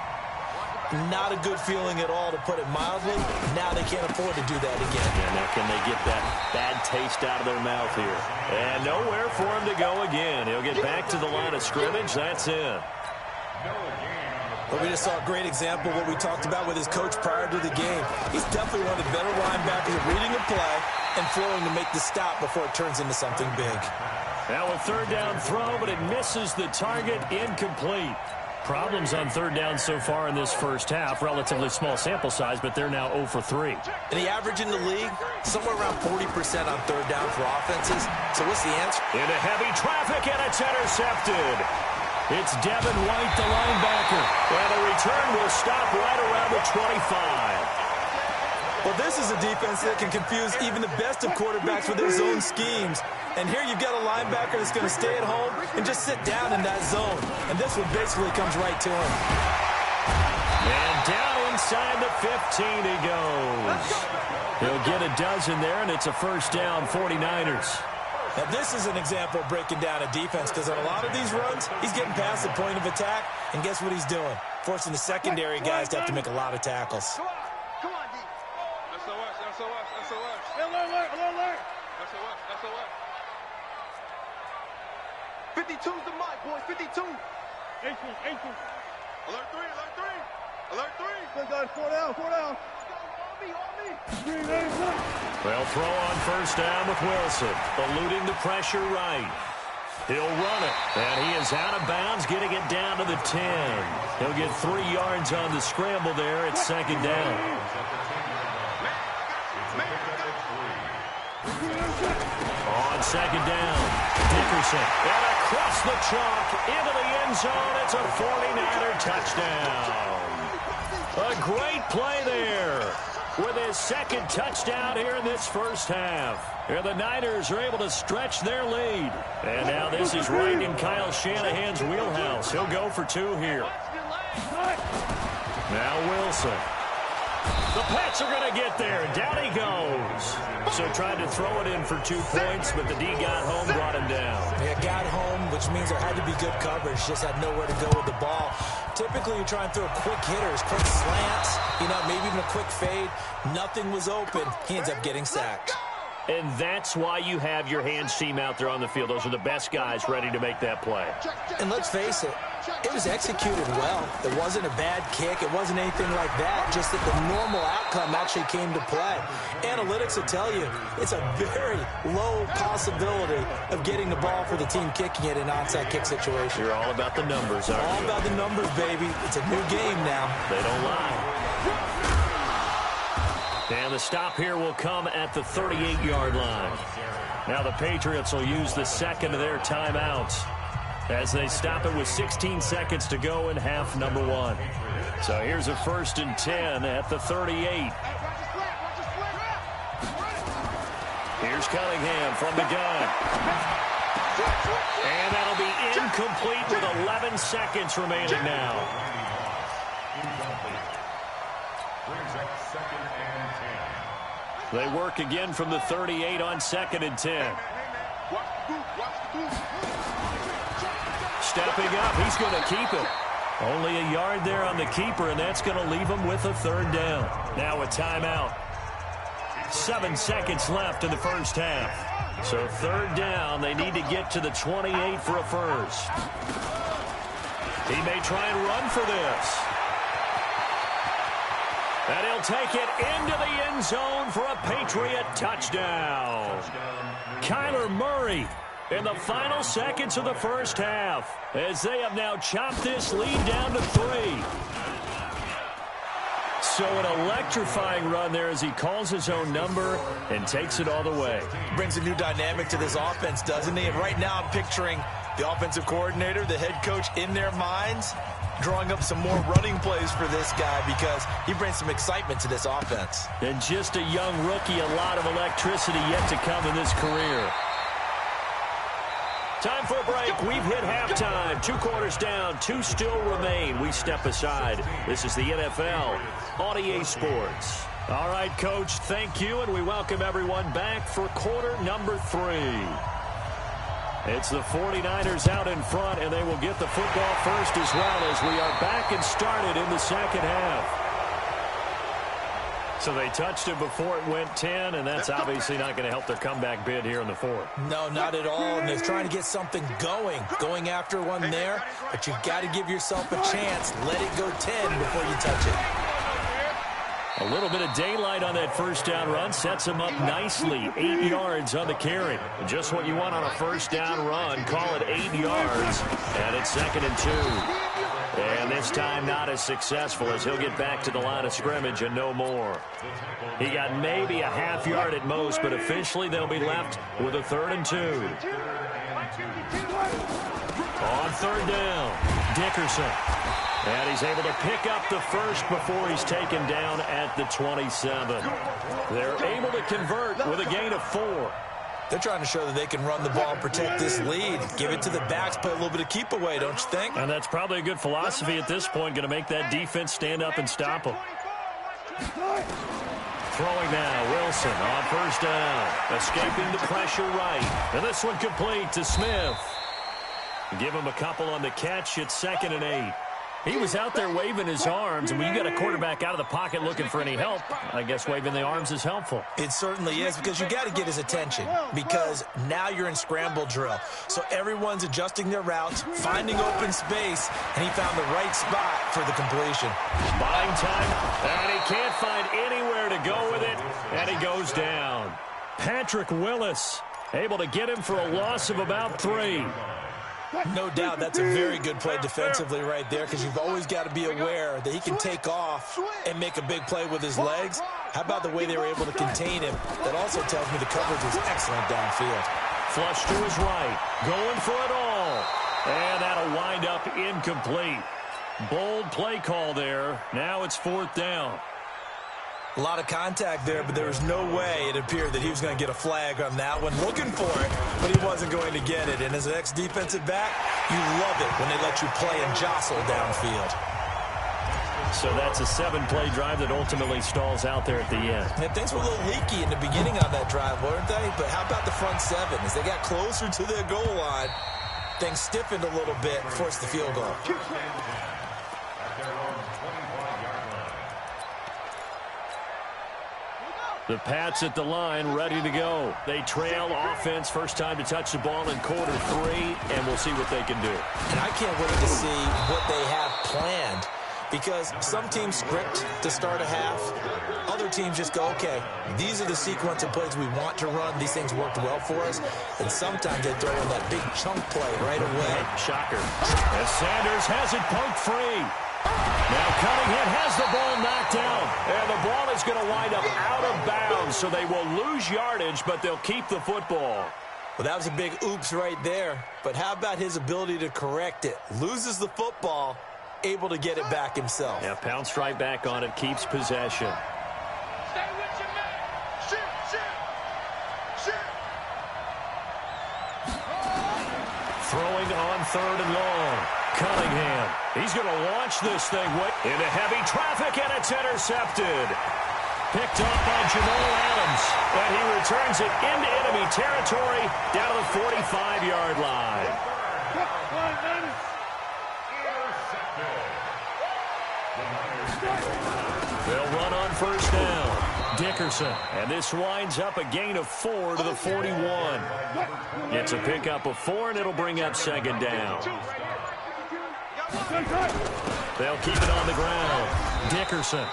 [SPEAKER 2] not a good feeling at all, to put it mildly. Now they can't afford to do that again.
[SPEAKER 1] And now can they get that bad taste out of their mouth here? And nowhere for him to go again. He'll get back to the line of scrimmage. That's it.
[SPEAKER 2] But we just saw a great example of what we talked about with his coach prior to the game. He's definitely one of the better linebackers at reading a play and flowing to make the stop before it turns into something big.
[SPEAKER 1] Now a 3rd down throw, but it misses the target. Incomplete. Problems on 3rd down so far in this first half. Relatively small sample size, but they're now 0 for 3.
[SPEAKER 2] And the average in the league, somewhere around 40% on 3rd down for offenses. So what's the answer?
[SPEAKER 1] Into heavy traffic, and it's intercepted. It's Devin White, the linebacker. And the return will stop right around the 25.
[SPEAKER 2] Well, this is a defense that can confuse even the best of quarterbacks with their zone schemes. And here you've got a linebacker that's going to stay at home and just sit down in that zone. And this one basically comes right to him.
[SPEAKER 1] And down inside the 15 he goes. He'll get a dozen there, and it's a 1st down, 49ers.
[SPEAKER 2] Now, this is an example of breaking down a defense, because on a lot of these runs, he's getting past the point of attack, and guess what he's doing? Forcing the secondary guys to have to make a lot of tackles.
[SPEAKER 3] Come on, D. SOS. Alert. SOS. 52's the mic, boys. 52. 18. Alert 3. Good guys, 4 down. On me.
[SPEAKER 1] Well, throw on 1st down with Wilson. Eluding the pressure right. He'll run it. And he is out of bounds, getting it down to the 10. He'll get 3 yards on the scramble there at 2nd down. On 2nd down, Dickerson. And across the chalk into the end zone. It's a 49er touchdown. A great play there with his second touchdown here in this first half. And the Niners are able to stretch their lead. And now this is right in Kyle Shanahan's wheelhouse. He'll go for 2 here. Now Wilson. The Pats are going to get there. Down he goes. So tried to throw it in for 2 points, but the D got home, brought him down.
[SPEAKER 2] Yeah, got home, which means there had to be good coverage. Just had nowhere to go with the ball. Typically, you try and throw quick hitters, quick slants, maybe even a quick fade. Nothing was open. He ends up getting sacked.
[SPEAKER 1] And that's why you have your hands team out there on the field. Those are the best guys ready to make that play.
[SPEAKER 2] And let's face it, it was executed well. It wasn't a bad kick. It wasn't anything like that. Just that the normal outcome actually came to play. Analytics will tell you it's a very low possibility of getting the ball for the team kicking it in an onside kick situation.
[SPEAKER 1] You're all about the numbers, aren't you?
[SPEAKER 2] All about the numbers, baby. It's a new game now.
[SPEAKER 1] They don't lie. And the stop here will come at the 38-yard line. Now the Patriots will use the second of their timeouts as they stop it with 16 seconds to go in half number 1. So here's a 1st and 10 at the 38. Here's Cunningham from the gun. And that'll be incomplete with 11 seconds remaining now. They work again from the 38 on 2nd and 10. Stepping up, he's going to keep it. Only a yard there on the keeper, and that's going to leave him with a 3rd down. Now a timeout. 7 seconds left in the first half. So 3rd down, they need to get to the 28 for a first. He may try and run for this. And he'll take it into the end zone for a Patriot touchdown. Kyler Murray in the final seconds of the first half as they have now chopped this lead down to 3. So an electrifying run there as he calls his own number and takes it all the way.
[SPEAKER 2] Brings a new dynamic to this offense, doesn't he? And right now I'm picturing the offensive coordinator, the head coach in their minds, drawing up some more running plays for this guy because he brings some excitement to this offense.
[SPEAKER 1] And just a young rookie, a lot of electricity yet to come in this career. Time for a break. We've hit halftime. 2 quarters down. 2 still remain. We step aside. This is the NFL on EA Sports. All right, Coach, thank you, and we welcome everyone back for quarter number 3. It's the 49ers out in front, and they will get the football first as well as we are back and started in the second half. So they touched it before it went 10, and that's obviously not going to help their comeback bid here in the 4th.
[SPEAKER 2] No, not at all, and they're trying to get something going after one there, but you've got to give yourself a chance. Let it go 10 before you touch it.
[SPEAKER 1] A little bit of daylight on that first down run sets him up nicely. 8 yards on the carry. Just what you want on a first down run. Call it 8 yards. And it's 2nd and 2. And this time not as successful as he'll get back to the line of scrimmage and no more. He got maybe a half yard at most, but officially they'll be left with a 3rd and 2. On 3rd down, Dickerson. And he's able to pick up the first before he's taken down at the 27. They're able to convert with a gain of 4.
[SPEAKER 2] They're trying to show that they can run the ball and protect this lead. Give it to the backs, play a little bit of keep away, don't you think?
[SPEAKER 1] And that's probably a good philosophy at this point, going to make that defense stand up and stop them. Throwing now, Wilson on first down. Escaping the pressure right. And this one complete to Smith. Give him a couple on the catch. It's 2nd and 8. He was out there waving his arms, and when you got a quarterback out of the pocket looking for any help, I guess waving the arms is helpful.
[SPEAKER 2] It certainly is, because you got to get his attention, because now you're in scramble drill. So everyone's adjusting their routes, finding open space, and he found the right spot for the completion.
[SPEAKER 1] Buying time, and he can't find anywhere to go with it, and he goes down. Patrick Willis able to get him for a loss of about 3.
[SPEAKER 2] No doubt that's a very good play defensively right there, because you've always got to be aware that he can take off and make a big play with his legs. How about the way they were able to contain him? That also tells me the coverage was excellent downfield.
[SPEAKER 1] Flush to his right, going for it all. And that'll wind up incomplete. Bold play call there. Now it's 4th down.
[SPEAKER 2] A lot of contact there, but there was no way it appeared that he was going to get a flag on that one. Looking for it, but he wasn't going to get it. And as an ex-defensive back, you love it when they let you play and jostle downfield.
[SPEAKER 1] So that's a 7-play drive that ultimately stalls out there at the end.
[SPEAKER 2] And things were a little leaky in the beginning on that drive, weren't they? But how about the front 7? As they got closer to their goal line, things stiffened a little bit, forced the field goal.
[SPEAKER 1] The Pats at the line, ready to go. They trail offense, first time to touch the ball in quarter 3, and we'll see what they can do.
[SPEAKER 2] And I can't wait to see what they have planned, because some teams script to start a half. Other teams just go, okay, these are the sequence of plays we want to run. These things worked well for us. And sometimes they throw in that big chunk play right away.
[SPEAKER 1] Shocker. As Sanders has it poked free. Now Cunningham has the ball knocked down. And the ball is going to wind up out of bounds, so they will lose yardage, but they'll keep the football.
[SPEAKER 2] Well, that was a big oops right there. But how about his ability to correct it? Loses the football, able to get it back himself.
[SPEAKER 1] Yeah, pounced right back on it, keeps possession.
[SPEAKER 3] Stay with your man. Shoot, shoot, shoot.
[SPEAKER 1] Throwing on 3rd and long. Cunningham. He's going to launch this thing into heavy traffic, and it's intercepted. Picked up by Jamal Adams, and he returns it into enemy territory down to the 45-yard line. They'll run on first down. Dickerson, and this winds up a gain of 4 to the 41. It's a pickup of 4, and it'll bring up 2nd down. They'll keep it on the ground. Dickerson.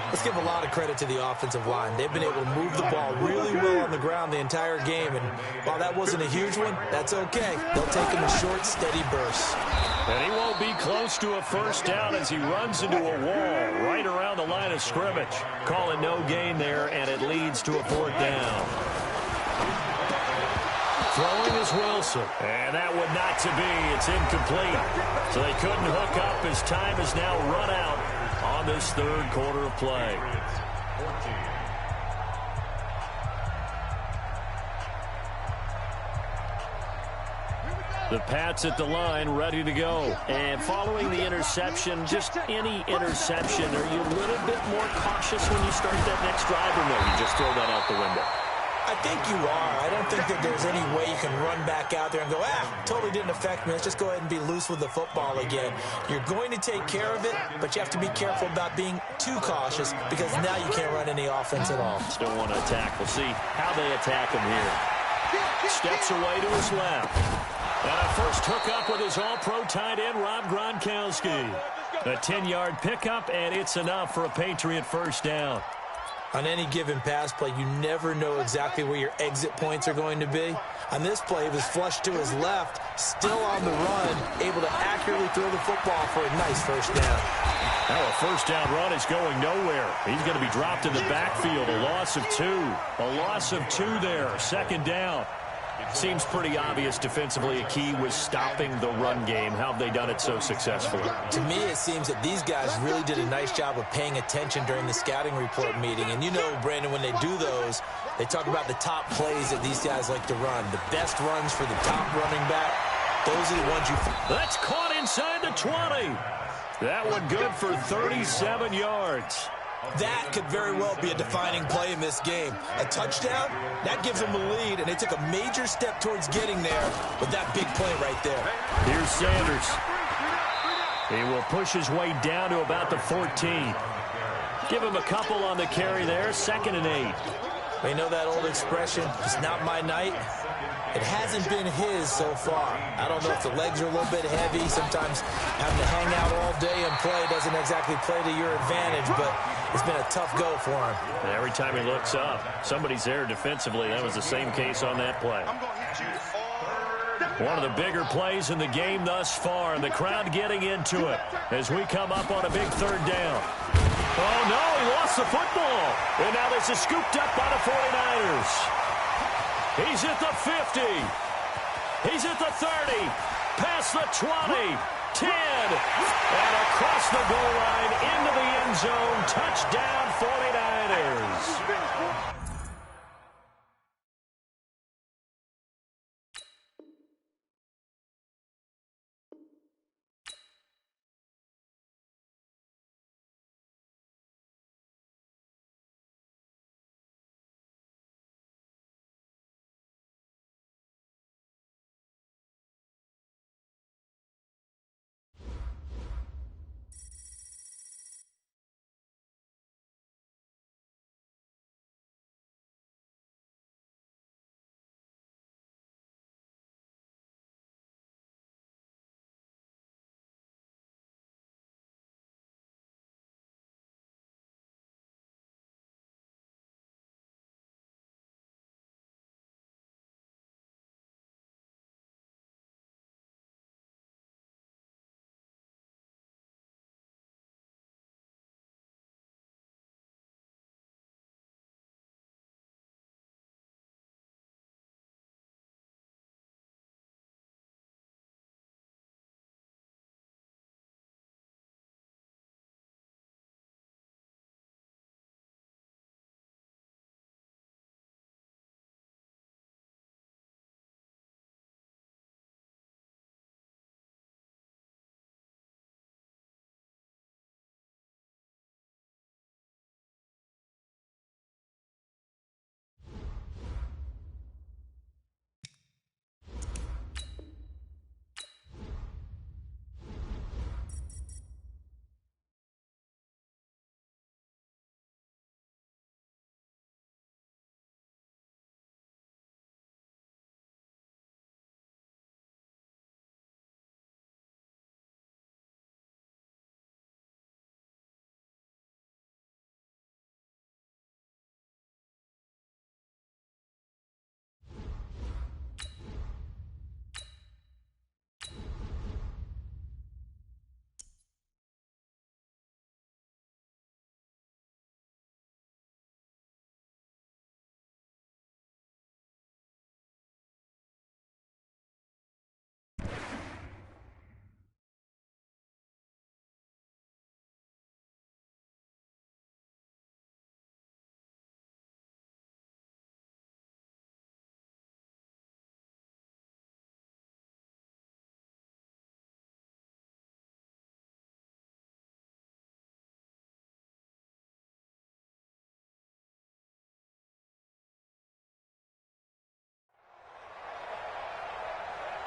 [SPEAKER 2] Let's give a lot of credit to the offensive line. They've been able to move the ball really well on the ground the entire game. And while that wasn't a huge one, that's okay. They'll take him in short, steady bursts.
[SPEAKER 1] And he won't be close to a first down as he runs into a wall right around the line of scrimmage. Calling no gain there, and it leads to a 4th down. Throwing is Wilson. And that would not to be. It's incomplete. So they couldn't hook up as time has now run out on this 3rd quarter of play. The Pats at the line, ready to go. And following the interception, just any interception, are you a little bit more cautious when you start that next drive, or no, you just throw that out the window?
[SPEAKER 2] I think you are. I don't think that there's any way you can run back out there and go, totally didn't affect me. Let's just go ahead and be loose with the football again. You're going to take care of it, but you have to be careful about being too cautious, because now you can't run any offense at all.
[SPEAKER 1] Still want to attack. We'll see how they attack him here. Steps away to his left. And a first hookup with his all-pro tight end, Rob Gronkowski. A 10-yard pickup, and it's enough for a Patriot first down.
[SPEAKER 2] On any given pass play, you never know exactly where your exit points are going to be. On this play, it was flushed to his left, still on the run, able to accurately throw the football for a nice first down.
[SPEAKER 1] Now a first down run is going nowhere. He's going to be dropped in the backfield. A loss of 2. A loss of 2 there. 2nd down. Seems pretty obvious defensively a key was stopping the run game. How have they done it so successfully?
[SPEAKER 2] To me, it seems that these guys really did a nice job of paying attention during the scouting report meeting. And you know, Brandon, when they do those, they talk about the top plays that these guys like to run. The best runs for the top running back, those are the ones you...
[SPEAKER 1] That's caught inside the 20. That one good for 37 yards.
[SPEAKER 2] That could very well be a defining play in this game. A touchdown, that gives them the lead, and they took a major step towards getting there with that big play right there.
[SPEAKER 1] Here's Sanders. He will push his way down to about the 14. Give him a couple on the carry there. 2nd and 8.
[SPEAKER 2] They know that old expression, it's not my night. It hasn't been his so far. I don't know if the legs are a little bit heavy. Sometimes having to hang out all day and play doesn't exactly play to your advantage, but it's been a tough go for him.
[SPEAKER 1] And every time he looks up, somebody's there defensively. That was the same case on that play. One of the bigger plays in the game thus far, and the crowd getting into it as we come up on a big 3rd down. Oh, no, he lost the football. And now this is scooped up by the 49ers. He's at the 50. He's at the 30. Past the 20. And across the goal line into the end zone. Touchdown, 49ers.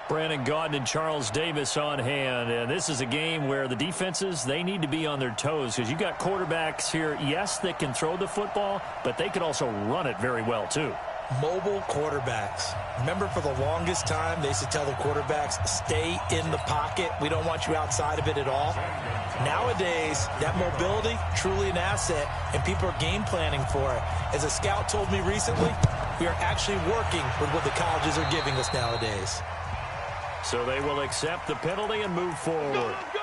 [SPEAKER 1] Brandon Gaudin and Charles Davis on hand. And this is a game where the defenses, they need to be on their toes because you've got quarterbacks here, yes, that can throw the football, but they can also run it very well, too.
[SPEAKER 2] Mobile quarterbacks. Remember, for the longest time, they used to tell the quarterbacks, stay in the pocket. We don't want you outside of it at all. Nowadays, that mobility, truly an asset, and people are game planning for it. As a scout told me recently, we are actually working with what the colleges are giving us nowadays.
[SPEAKER 1] So they will accept the penalty and move forward.
[SPEAKER 3] Go, go.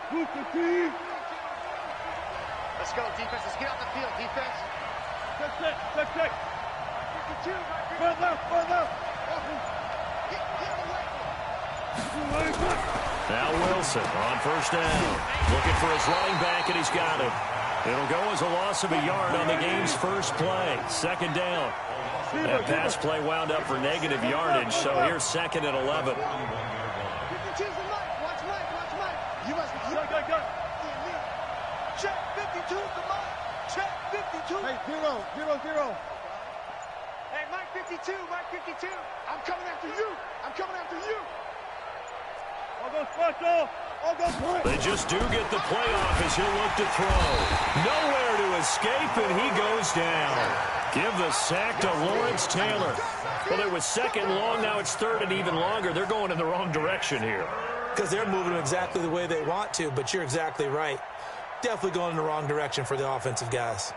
[SPEAKER 3] Move the team.
[SPEAKER 5] Let's go, defense. Let's get out the field, defense.
[SPEAKER 3] Check. Front left.
[SPEAKER 1] Now Wilson on first down. Looking for his running back, and he's got him. It'll go as a loss of a yard on the game's first play. Second down. That pass play wound up for negative yardage, so here's second and 11.
[SPEAKER 5] You must be
[SPEAKER 3] Go.
[SPEAKER 5] check 52 the Mike. Check 52.
[SPEAKER 3] Hey, 0.
[SPEAKER 5] Hey, Mike 52. I'm coming after you.
[SPEAKER 3] I'll go special. I'll go point.
[SPEAKER 1] They just do get the play off as he'll look to throw. Nowhere to escape, and he goes down. Give the sack to Lawrence Taylor. Well, it was second long. Now it's third and even longer. They're going in the wrong direction here.
[SPEAKER 2] Because they're moving them exactly the way they want to, but you're exactly right. Definitely going in the wrong direction for the offensive guys.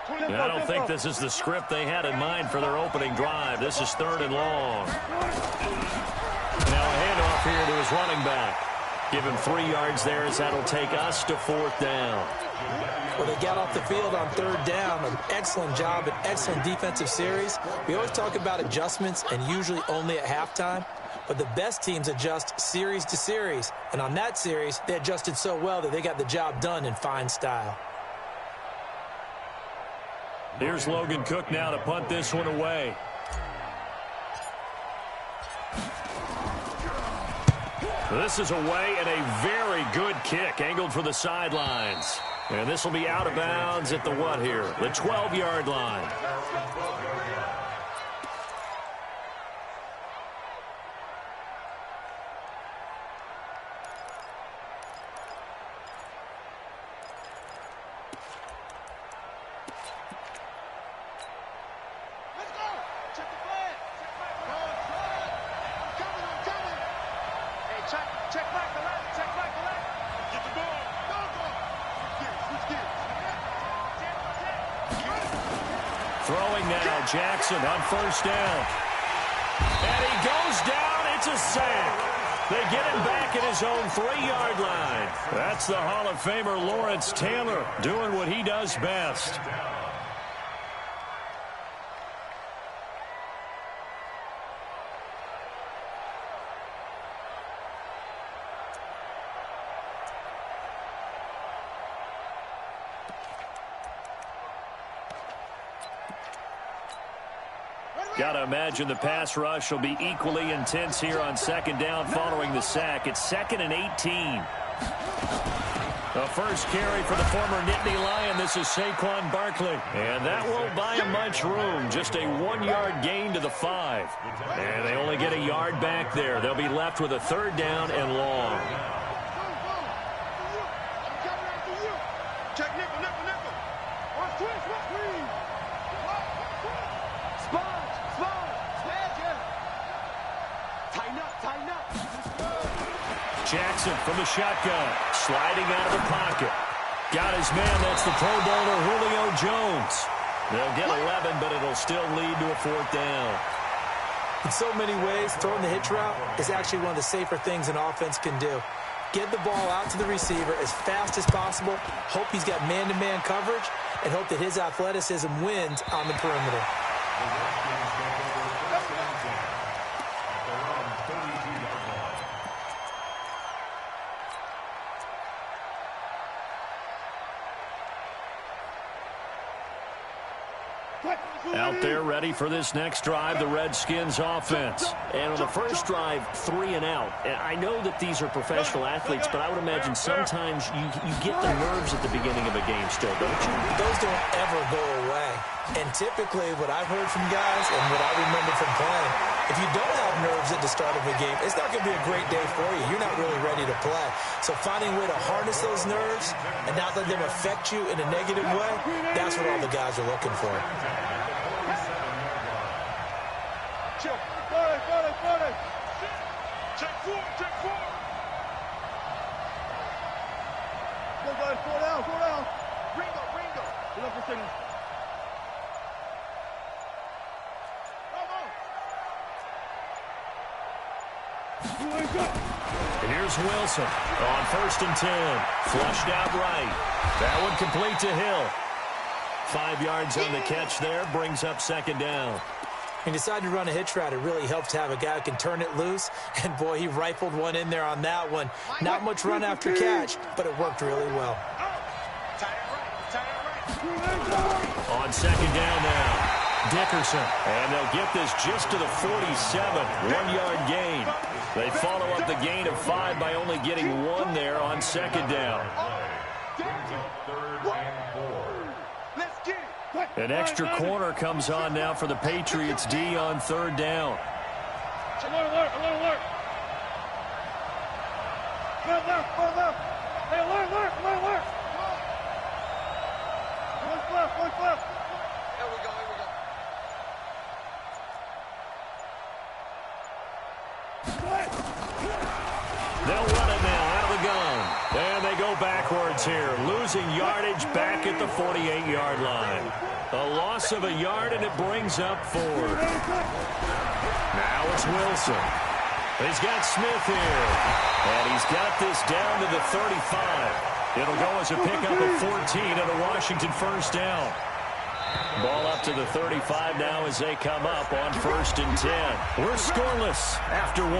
[SPEAKER 1] And I don't think this is the script they had in mind for their opening drive. This is 3rd and long. Now a handoff here to his running back. Give him 3 yards there as that'll take us to 4th down.
[SPEAKER 2] Well, they got off the field on 3rd down. An excellent job, an excellent defensive series. We always talk about adjustments and usually only at halftime. But the best teams adjust series to series. And on that series, they adjusted so well that they got the job done in fine style.
[SPEAKER 1] Here's Logan Cook now to punt this one away. This is away and a very good kick angled for the sidelines. And this will be out of bounds at the what here? The 12-yard line. Throwing now, Jackson on 1st down. And he goes down. It's a sack. They get him back at his own 3-yard line. That's the Hall of Famer Lawrence Taylor doing what he does best. Got to imagine the pass rush will be equally intense here on 2nd down following the sack. It's 2nd and 18. The first carry for the former Nittany Lion. This is Saquon Barkley. And that won't buy him much room. Just a 1-yard gain to the 5. And they only get a yard back there. They'll be left with a 3rd down and long.
[SPEAKER 3] Check nickel, nickel, nickel. On twist, what, please?
[SPEAKER 1] Jackson from the shotgun, sliding out of the pocket. Got his man, that's the Pro Bowler Julio Jones. They'll get 11, but it'll still lead to a 4th down.
[SPEAKER 2] In so many ways, throwing the hitch route is actually one of the safer things an offense can do. Get the ball out to the receiver as fast as possible, hope he's got man-to-man coverage, and hope that his athleticism wins on the perimeter.
[SPEAKER 1] Out there ready for this next drive, the Redskins offense. And on the first drive, 3 and out. And I know that these are professional athletes, but I would imagine sometimes you get the nerves at the beginning of a game still, don't you?
[SPEAKER 2] Those don't ever go away. And typically what I've heard from guys and what I remember from playing, if you don't have nerves at the start of a game, it's not going to be a great day for you. You're not really ready to play. So finding a way to harness those nerves and not let them affect you in a negative way, that's what all the guys are looking for.
[SPEAKER 3] Check 4, check 4. Go, guys, 4 down. Ringo. Get up for a second.
[SPEAKER 1] And here's Wilson on 1st and 10. Flushed out right. That one complete to Hill. 5 yards on the catch there. Brings up 2nd down.
[SPEAKER 2] He decided to run a hitch route. It really helps to have a guy who can turn it loose. And, boy, he rifled one in there on that one. Not much run after catch, but it worked really well.
[SPEAKER 1] On 2nd down now, Dickerson. And they'll get this just to the 47. 1-yard gain. They follow up the gain of 5 by only getting 1 there on 2nd down. An extra corner comes on now for the Patriots D on 3rd down.
[SPEAKER 3] Alert. Left. Hey, alert. One left. Here we go.
[SPEAKER 1] They'll run it now out of the gun. And they go backwards yards here, losing yardage back at the 48-yard line. A loss of a yard, and it brings up 4. Now it's Wilson. He's got Smith here, and he's got this down to the 35. It'll go as a pickup of 14 and a Washington first down. Ball up to the 35 now as they come up on 1st and 10. We're scoreless after 1.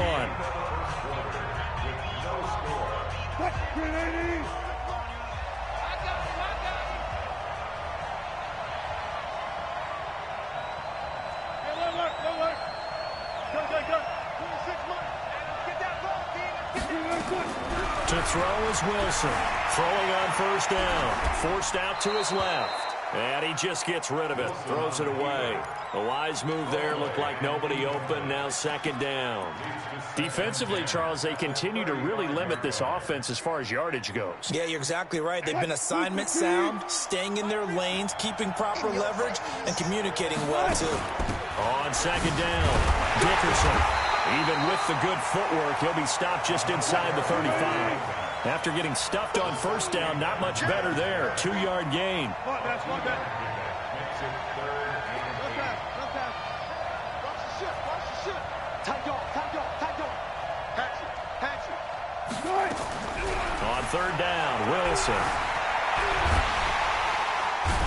[SPEAKER 1] To throw is Wilson. Throwing on 1st down. Forced out to his left. And he just gets rid of it. Throws it away. A wise move there. Looked like nobody open. Now 2nd down.
[SPEAKER 6] Defensively, Charles, they continue to really limit this offense as far as yardage goes.
[SPEAKER 2] Yeah, you're exactly right. They've been assignment sound, staying in their lanes, keeping proper leverage, and communicating well, too.
[SPEAKER 1] On 2nd down, Dickerson. Even with the good footwork, he'll be stopped just inside the 35. After getting stuffed on 1st down, not much better there. 2-yard gain.
[SPEAKER 3] Watch the shit. Tight dog. Patch it.
[SPEAKER 1] On 3rd down, Wilson.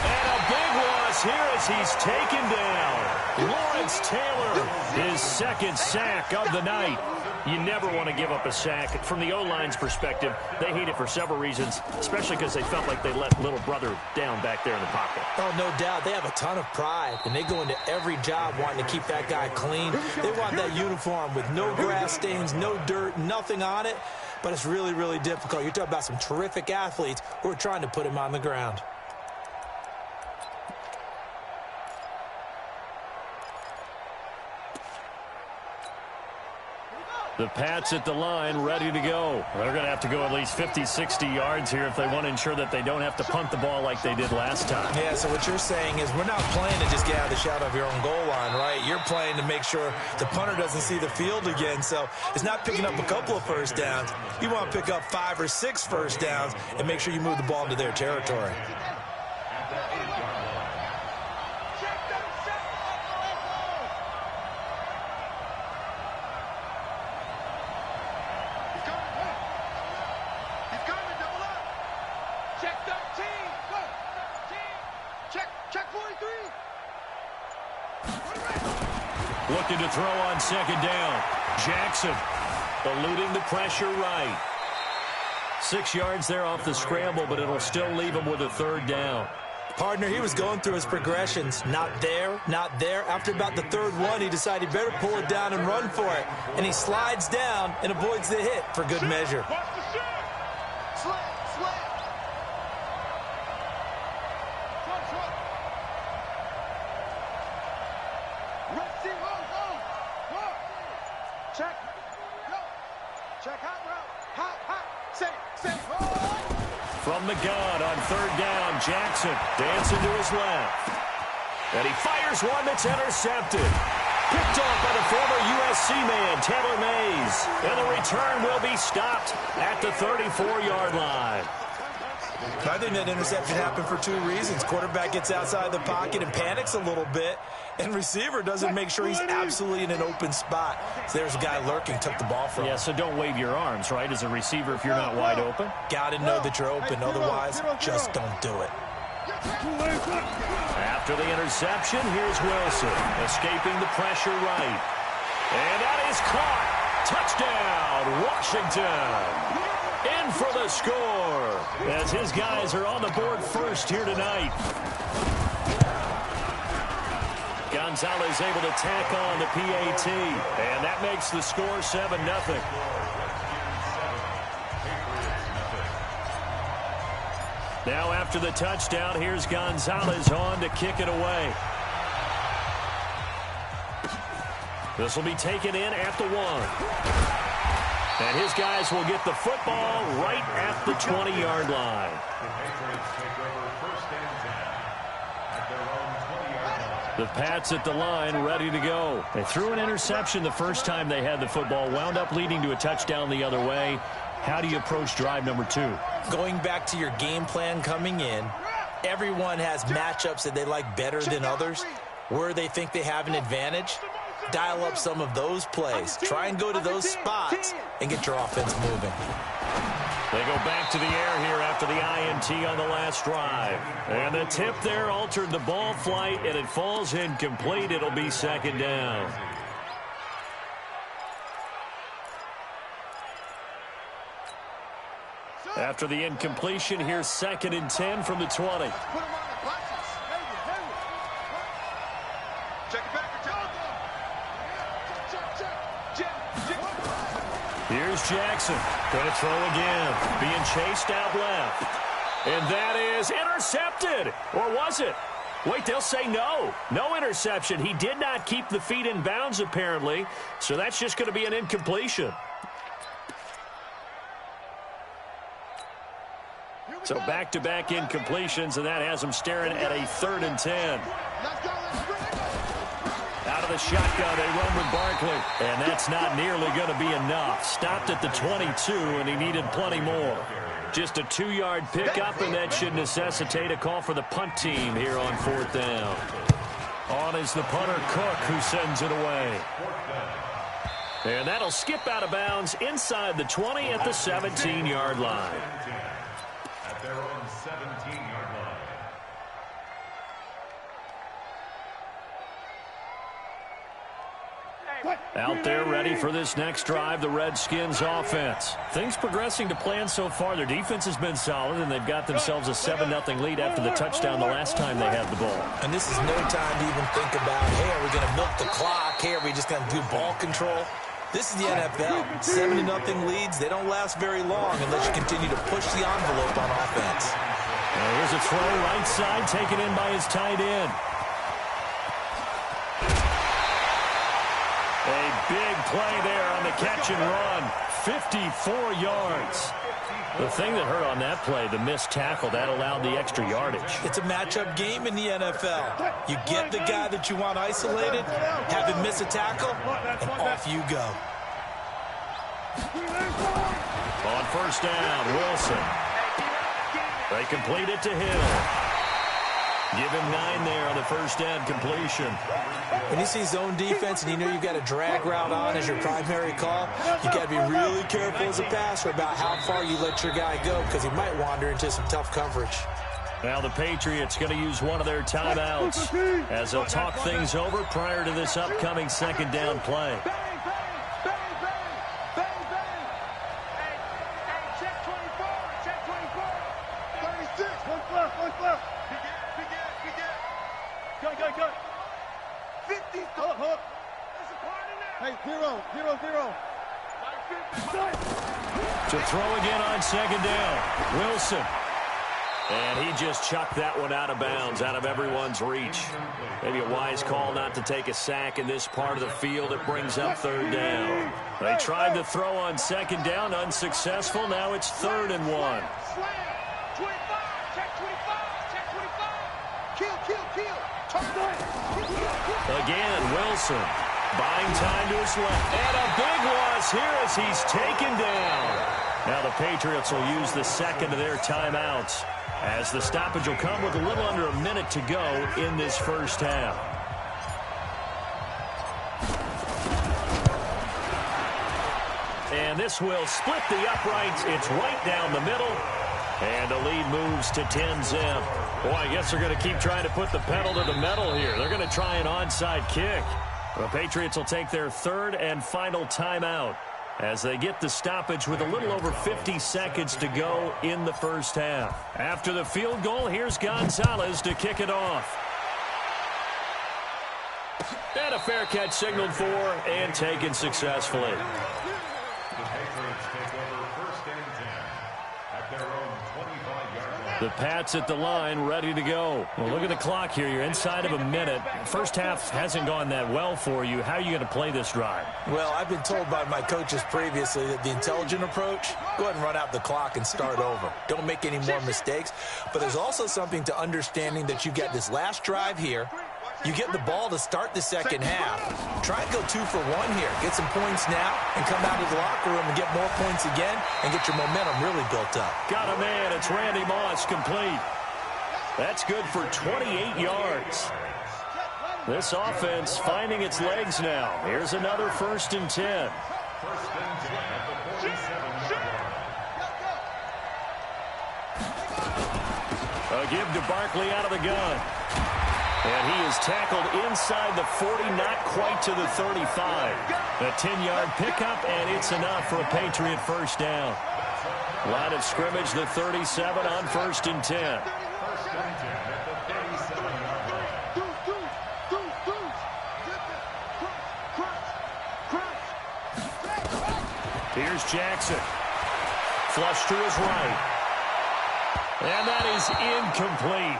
[SPEAKER 1] And a big loss here as he's taken down. Lawrence Taylor, his 2nd sack of the night. You never want to give up a sack. From the O-line's perspective, they hate it for several reasons, especially because they felt like they let little brother down back there in the pocket.
[SPEAKER 2] Oh, no doubt. They have a ton of pride, and they go into every job wanting to keep that guy clean. They want that uniform with no grass stains, no dirt, nothing on it. But it's really, really difficult. You're talking about some terrific athletes who are trying to put him on the ground.
[SPEAKER 1] The Pats at the line, ready to go.
[SPEAKER 6] They're going to have to go at least 50, 60 yards here if they want to ensure that they don't have to punt the ball like they did last time.
[SPEAKER 2] Yeah, so what you're saying is we're not playing to just get out of the shadow of your own goal line, right? You're playing to make sure the punter doesn't see the field again. So it's not picking up a couple of 1st downs. You want to pick up 5 or 6 1st downs and make sure you move the ball into their territory.
[SPEAKER 1] Looking to throw on 2nd down. Jackson eluding the pressure right. 6 yards there off the scramble, but it'll still leave him with a 3rd down.
[SPEAKER 2] Partner, he was going through his progressions. Not there, not there. After about the 3rd one, he decided he better pull it down and run for it. And he slides down and avoids the hit for good measure.
[SPEAKER 3] Watch the shit. Slam. Check hot route. Hot. Say.
[SPEAKER 1] From the gun on 3rd down, Jackson dancing to his left. And he fires one that's intercepted. Picked off by the former USC man, Taylor Mays. And the return will be stopped at the 34-yard line.
[SPEAKER 2] I think that interception happened for 2 reasons. Quarterback gets outside the pocket and panics a little bit, and receiver doesn't make sure he's absolutely in an open spot. So there's a guy lurking, took the ball from him.
[SPEAKER 6] Yeah, so don't wave your arms, right, as a receiver if you're not wide open.
[SPEAKER 2] Got to know that you're open. Otherwise, just don't do it.
[SPEAKER 1] After the interception, here's Wilson, escaping the pressure right. And that is caught. Touchdown, Washington. In for the score, as his guys are on the board first here tonight. Gonzalez able to tack on the PAT, and that makes the score 7-0. Now after the touchdown, here's Gonzalez on to kick it away. This will be taken in at the 1. And his guys will get the football right at the 20-yard line. The Pats at the line, ready to go. They threw an interception the first time they had the football, wound up leading to a touchdown the other way.
[SPEAKER 6] how do you approach drive number 2?
[SPEAKER 2] Going back to your game plan coming in, everyone has matchups that they like better than others, where they think they have an advantage. Dial up some of those plays. Try and go to those spots and get your offense moving.
[SPEAKER 6] They go back to the air here after the INT on the last drive. And the tip there altered the ball flight, and it falls incomplete. It'll be second down. After the incompletion, here's 2nd and 10 from the 20. Here's Jackson. Going to throw again. Being chased out left. And that is intercepted. Or was it? Wait, they'll say no. No interception. He did not keep the feet in bounds, apparently. So that's just going to be an incompletion. So back-to-back incompletions, and that has them staring at a 3rd and 10. Out of the shotgun, they run with Barkley. And that's not nearly going to be enough. Stopped at the 22, and he needed plenty more. Just a 2-yard pickup, and that should necessitate a call for the punt team here on 4th down. On is the punter, Cook, who sends it away. And that'll skip out of bounds inside the 20 at the 17-yard line.
[SPEAKER 4] At their own 17-yard line.
[SPEAKER 6] Out there ready for this next drive, the Redskins offense. Things progressing to plan so far. Their defense has been solid, and they've got themselves a 7-0 lead after the touchdown the last time they had the ball.
[SPEAKER 2] And this is no time to even think about, hey, are we going to milk the clock? Hey, are we just going to do ball control? This is the NFL. 7-0 leads, they don't last very long unless you continue to push the envelope on offense.
[SPEAKER 6] Here's a throw right side, taken in by his tight end. A big play there on the catch and run. 54 yards. The thing that hurt on that play, the missed tackle, that allowed the extra yardage.
[SPEAKER 2] It's a matchup game in the NFL. You get the guy that you want isolated, have him miss a tackle, and off you go.
[SPEAKER 6] On 1st down, Wilson. They complete it to Hill. Give him 9 there on the 1st down completion.
[SPEAKER 2] When you see zone defense and you know you've got a drag route on as your primary call, you got to be really careful as a passer about how far you let your guy go, because he might wander into some tough coverage.
[SPEAKER 6] Now the Patriots going to use one of their timeouts as they'll talk things over prior to this upcoming 2nd down play. To throw again on 2nd down, Wilson. And he just chucked that one out of bounds, out of everyone's reach. Maybe a wise call not to take a sack in this part of the field. It brings up 3rd down. They tried to throw on 2nd down, unsuccessful. Now it's 3rd and 1. Again, Wilson. Buying time to his left. And a big loss here as he's taken down. Now the Patriots will use the 2nd of their timeouts, as the stoppage will come with a little under a minute to go in this 1st half. And this will split the uprights. It's right down the middle. And the lead moves to 10-zip. Boy, I guess they're going to keep trying to put the pedal to the metal here. They're going to try an onside kick. The Patriots will take their 3rd and final timeout as they get the stoppage with a little over 50 seconds to go in the 1st half. After the field goal, here's Gonzalez to kick it off. And a fair catch signaled for and taken successfully.
[SPEAKER 4] The Patriots take over 1st and 10 at their own 25-yard line.
[SPEAKER 6] The Pats at the line, ready to go. Well, look at the clock here. You're inside of a minute. 1st half hasn't gone that well for you. How are you going to play this drive?
[SPEAKER 2] Well, I've been told by my coaches previously that the intelligent approach, go ahead and run out the clock and start over. Don't make any more mistakes. But there's also something to understanding that you've got this last drive here. You get the ball to start the second half. Try and go 2 for 1 here. Get some points now and come out of the locker room and get more points again and get your momentum really built up.
[SPEAKER 6] Got a man. It's Randy Moss, complete. That's good for 28 yards. This offense finding its legs now. Here's another 1st and 10.
[SPEAKER 4] First and 10 at the 47-yard line.
[SPEAKER 6] A give to Barkley out of the gun. And he is tackled inside the 40, not quite to the 35. A 10-yard pickup, and it's enough for a Patriot first down. Line of scrimmage, the 37 on 1st and 10.
[SPEAKER 4] First and 10 at the 37-yard line.
[SPEAKER 6] Here's Jackson. Flush to his right. And that is incomplete.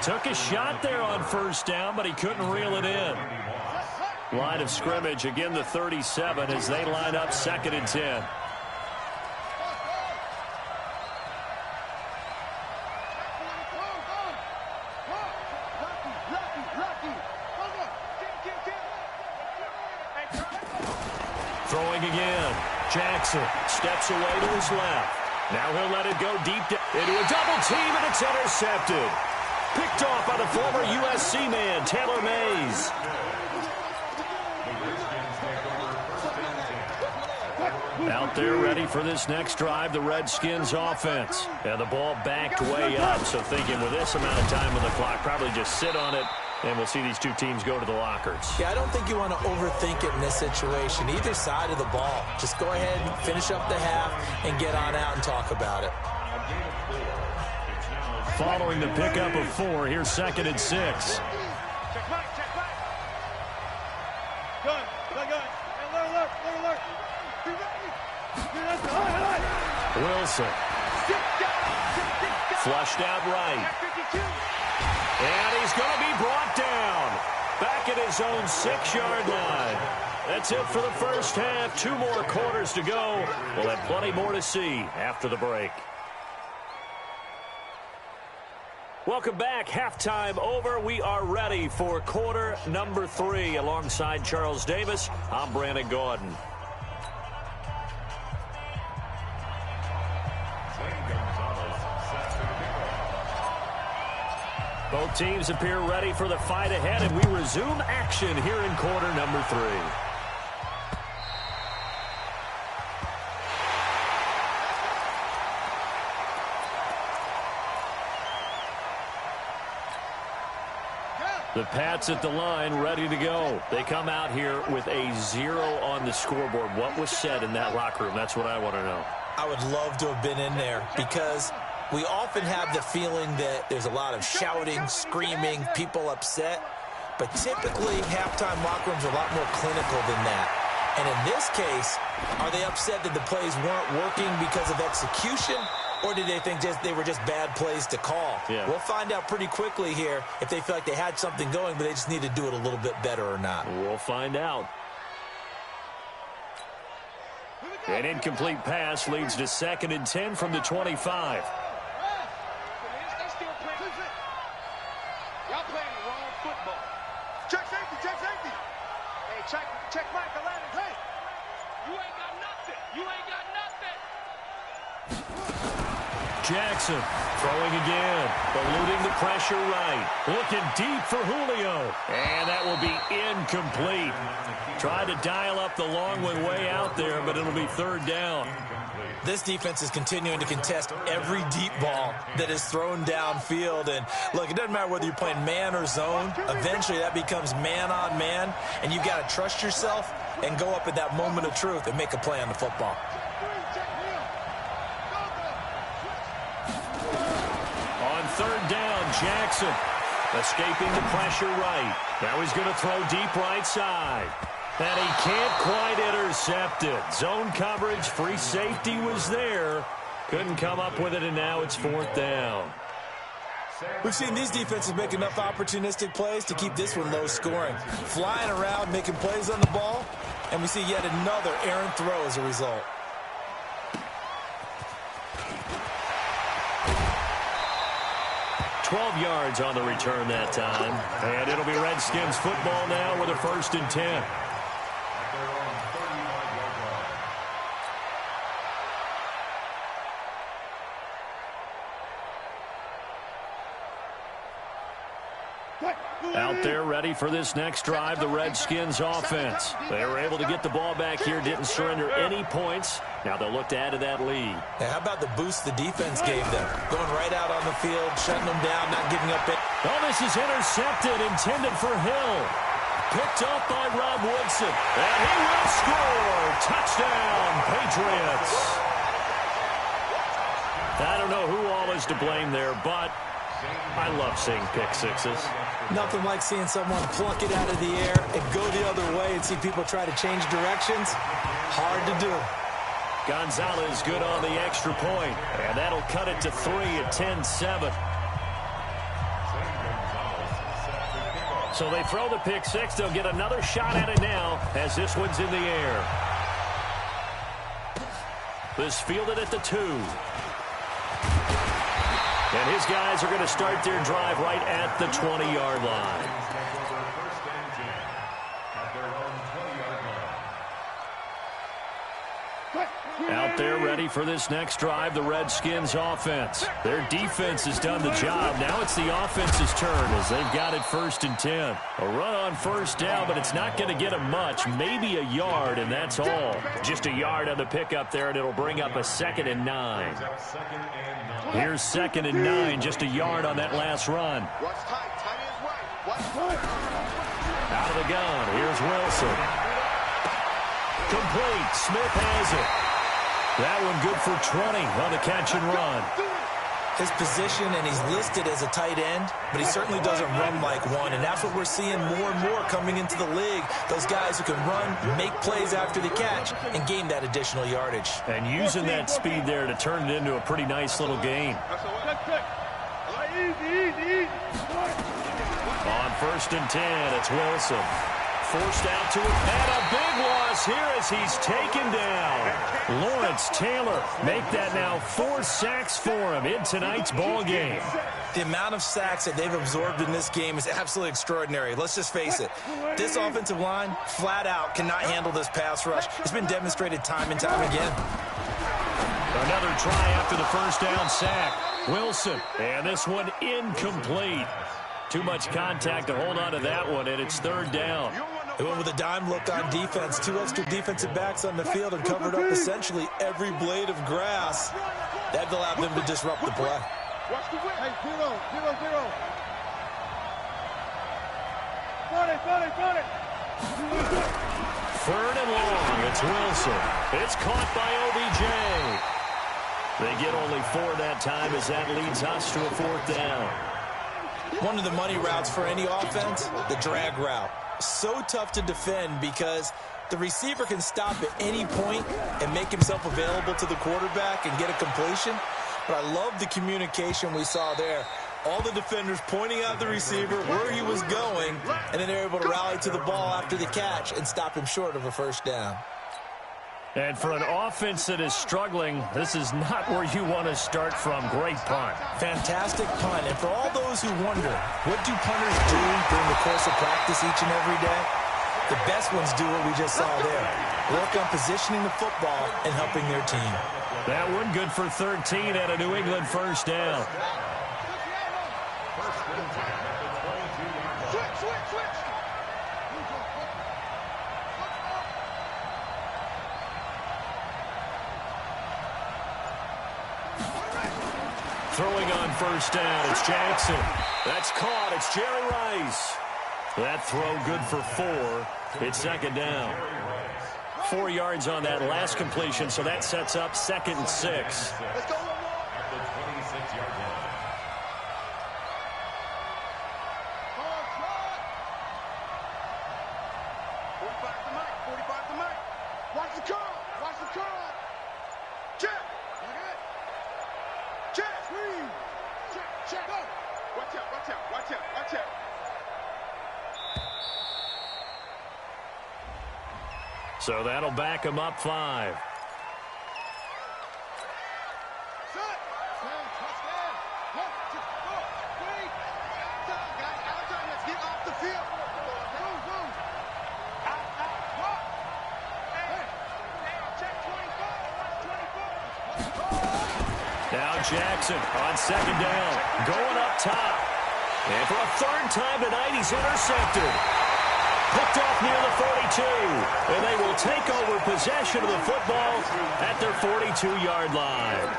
[SPEAKER 6] Took a shot there on 1st down, but he couldn't reel it in. Line of scrimmage, again the 37 as they line up 2nd and 10. Throwing again. Jackson steps away to his left. Now he'll let it go deep into a double team, and it's intercepted. Picked off by the former USC man, Taylor Mays. Out there ready for this next drive, the Redskins offense. And the ball backed way up, so thinking with this amount of time on the clock, probably just sit on it, and we'll see these two teams go to the lockers.
[SPEAKER 2] Yeah, I don't think you want to overthink it in this situation. Either side of the ball. Just go ahead and finish up the half and get on out and talk about it.
[SPEAKER 6] Following the pickup of 4, here's 2nd and 6.
[SPEAKER 3] Check back. Gun. Alert. Be ready.
[SPEAKER 6] Wilson. Flushed out right. And he's going to be brought down. Back at his own 6-yard line. That's it for the first half. 2 more quarters to go. We'll have plenty more to see after the break. Welcome back. Halftime over. We are ready for quarter number 3. Alongside Charles Davis, I'm Brandon Gaudin. Both teams appear ready for the fight ahead, and we resume action here in quarter number 3. The Pats at the line, ready to go. They come out here with a 0 on the scoreboard. What was said in that locker room? That's what I want to know.
[SPEAKER 2] I would love to have been in there because we often have the feeling that there's a lot of shouting, screaming, people upset. But typically, halftime locker rooms are a lot more clinical than that. And in this case, are they upset that the plays weren't working because of execution? Or did they think they were just bad plays to call?
[SPEAKER 6] Yeah.
[SPEAKER 2] We'll find out pretty quickly here if they feel like they had something going, but they just need to do it a little bit better or not.
[SPEAKER 6] We'll find out. An incomplete pass leads to 2nd and 10 from the 25.
[SPEAKER 5] Y'all playing the wrong football.
[SPEAKER 3] Check safety.
[SPEAKER 5] Hey, check Michael Adams. Hey,
[SPEAKER 3] You ain't got nothing.
[SPEAKER 6] Jackson throwing again, eluding the pressure right. Looking deep for Julio. And that will be incomplete. Tried to dial up the long one way out there, but it'll be 3rd down.
[SPEAKER 2] This defense is continuing to contest every deep ball that is thrown downfield. And, look, it doesn't matter whether you're playing man or zone. Eventually, that becomes man on man, and you've got to trust yourself and go up at that moment of truth and make a play on the football.
[SPEAKER 6] On 3rd down, Jackson escaping the pressure right. Now he's going to throw deep right side. And he can't quite intercept it. Zone coverage, free safety was there. Couldn't come up with it, and now it's 4th down.
[SPEAKER 2] We've seen these defenses make enough opportunistic plays to keep this one low scoring. Flying around, making plays on the ball, and we see yet another errant throw as a result.
[SPEAKER 6] 12 yards on the return that time. And it'll be Redskins football now with a 1st and 10. Out there ready for this next drive, the Redskins offense. They were able to get the ball back here, didn't surrender any points. Now they'll look to add to that lead.
[SPEAKER 2] Yeah, how about the boost the defense gave them? Going right out on the field, shutting them down, not giving up it.
[SPEAKER 6] Oh, this is intercepted, intended for Hill. Picked up by Rob Woodson. And he will score. Touchdown, Patriots. I don't know who all is to blame there, but I love seeing pick sixes.
[SPEAKER 2] Nothing like seeing someone pluck it out of the air and go the other way and see people try to change directions. Hard to do.
[SPEAKER 6] Gonzalez good on the extra point, and that'll cut it to 3 at 10-7. So they throw the pick six. They'll get another shot at it now as this one's in the air. This fielded at the 2. And his guys are going to start their drive right at the 20-yard line. Out there ready for this next drive, the Redskins offense. Their defense has done the job. Now it's the offense's turn as they've got it 1st and 10. A run on 1st down, but it's not going to get them much. Maybe a yard, and that's all. Just a yard on the pickup there, and it'll bring up a 2nd and 9. Here's 2nd and 9, just a yard on that last run. Out of the gun, here's Wilson. Complete, Smith has it. That one good for 20 on the catch and run.
[SPEAKER 2] His position, and he's listed as a tight end, but he certainly doesn't run like one, and that's what we're seeing more and more coming into the league. Those guys who can run, make plays after the catch, and gain that additional yardage.
[SPEAKER 6] And using that speed there to turn it into a pretty nice little game. On 1st and 10, it's Wilson. Forced out to it, and a big loss here as he's taken down. Lawrence Taylor make that now 4 sacks for him in tonight's ball game.
[SPEAKER 2] The amount of sacks that they've absorbed in this game is absolutely extraordinary. Let's just face it. This offensive line, flat out, cannot handle this pass rush. It's been demonstrated time and time again.
[SPEAKER 6] Another try after the 1st down sack. Wilson, and this one incomplete. Too much contact to hold on to that one, and it's 3rd down.
[SPEAKER 2] They went with a dime look on defense. 2 extra defensive backs on the field and covered up essentially every blade of grass. That allowed them to disrupt the play.
[SPEAKER 3] Watch the win. Hey, 0-0. 40.
[SPEAKER 6] 3rd and long. It's Wilson. It's caught by OBJ. They get only 4 that time as that leads us to a 4th down.
[SPEAKER 2] One of the money routes for any offense, the drag route. So tough to defend because the receiver can stop at any point and make himself available to the quarterback and get a completion. But I love the communication we saw there. All the defenders pointing out the receiver, where he was going, and then they're able to rally to the ball after the catch and stop him short of a 1st down.
[SPEAKER 6] And for an offense that is struggling, this is not where you want to start from. Great punt.
[SPEAKER 2] Fantastic punt. And for all those who wonder, what do punters do during the course of practice each and every day? The best ones do what we just saw there. Work on positioning the football and helping their team.
[SPEAKER 6] That one good for 13 at a New England 1st down.
[SPEAKER 3] Switch.
[SPEAKER 6] Throwing on 1st down, it's Jackson. That's caught, it's Jerry Rice. That throw good for 4. It's 2nd down. 4 yards on that last completion, so that sets up 2nd and 6.
[SPEAKER 3] Let's go.
[SPEAKER 4] At the 26-yard line.
[SPEAKER 3] Watch the curl. Check. Check. Go. Watch out.
[SPEAKER 6] So that'll back him up 5.
[SPEAKER 3] Touchdown. 1, 2, 3.
[SPEAKER 1] Now Jackson on second down, going up top. And for a third time tonight, he's intercepted. Picked off near the 42. And they will take over possession of the football at their 42-yard line.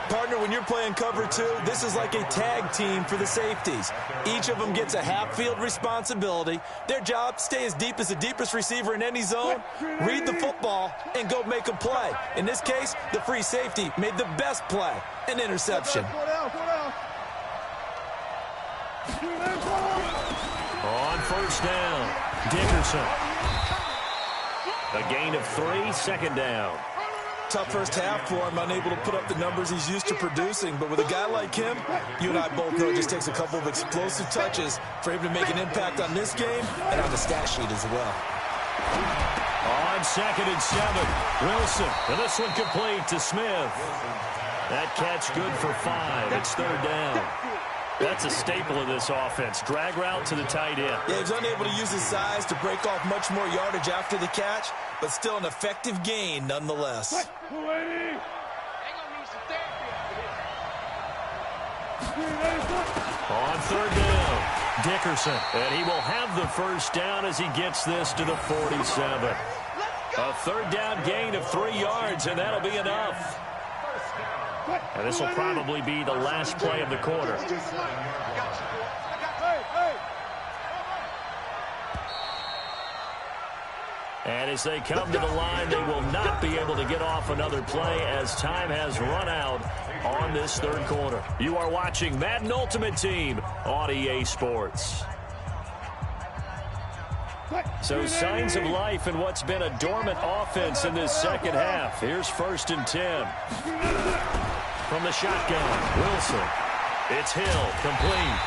[SPEAKER 2] Partner, when you're playing cover two, this is like a tag team for the safeties. Each of them gets a half-field responsibility. Their job, stay as deep as the deepest receiver in any zone, read the football, and go make a play. In this case, the free safety made the best play, an interception.
[SPEAKER 1] On first down, Dickerson. A gain of 3, second down.
[SPEAKER 2] Tough first half for him, unable to put up the numbers he's used to producing. But with a guy like him, you and I both know it just takes a couple of explosive touches for him to make an impact on this game and on the stat sheet as well.
[SPEAKER 1] On 2nd and 7, Wilson. And this one complete to Smith. That catch good for 5. It's third down. That's a staple of this offense. Drag route to the tight end.
[SPEAKER 2] Yeah, he's unable to use his size to break off much more yardage after the catch, but still an effective gain nonetheless.
[SPEAKER 1] On third down, Dickerson. And he will have the first down as he gets this to the 47. A third down gain of 3 yards, and that'll be enough. And this will probably be the last play of the quarter. And as they come to the line, they will not be able to get off another play as time has run out on this third quarter. You are watching Madden Ultimate Team on EA Sports. So signs of life in what's been a dormant offense in this second half. Here's 1st and 10. From the shotgun, Wilson. It's Hill, complete.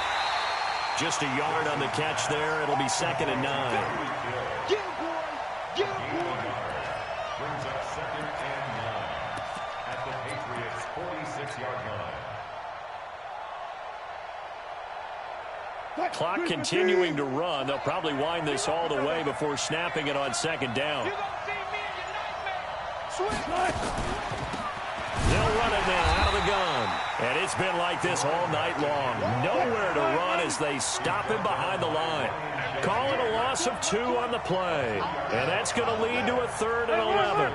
[SPEAKER 1] Just a yard on the catch there. It'll be 2nd and 9.
[SPEAKER 4] Brings up 2nd and 9 at the Patriots' 46-yard line.
[SPEAKER 1] Clock continuing to run. They'll probably wind this all the way before snapping it on 2nd down. They'll run it now out of the gun. And it's been like this all night long. Nowhere to run as they stop him behind the line. Call it a loss of 2 on the play. And that's going to lead to a 3rd and 11.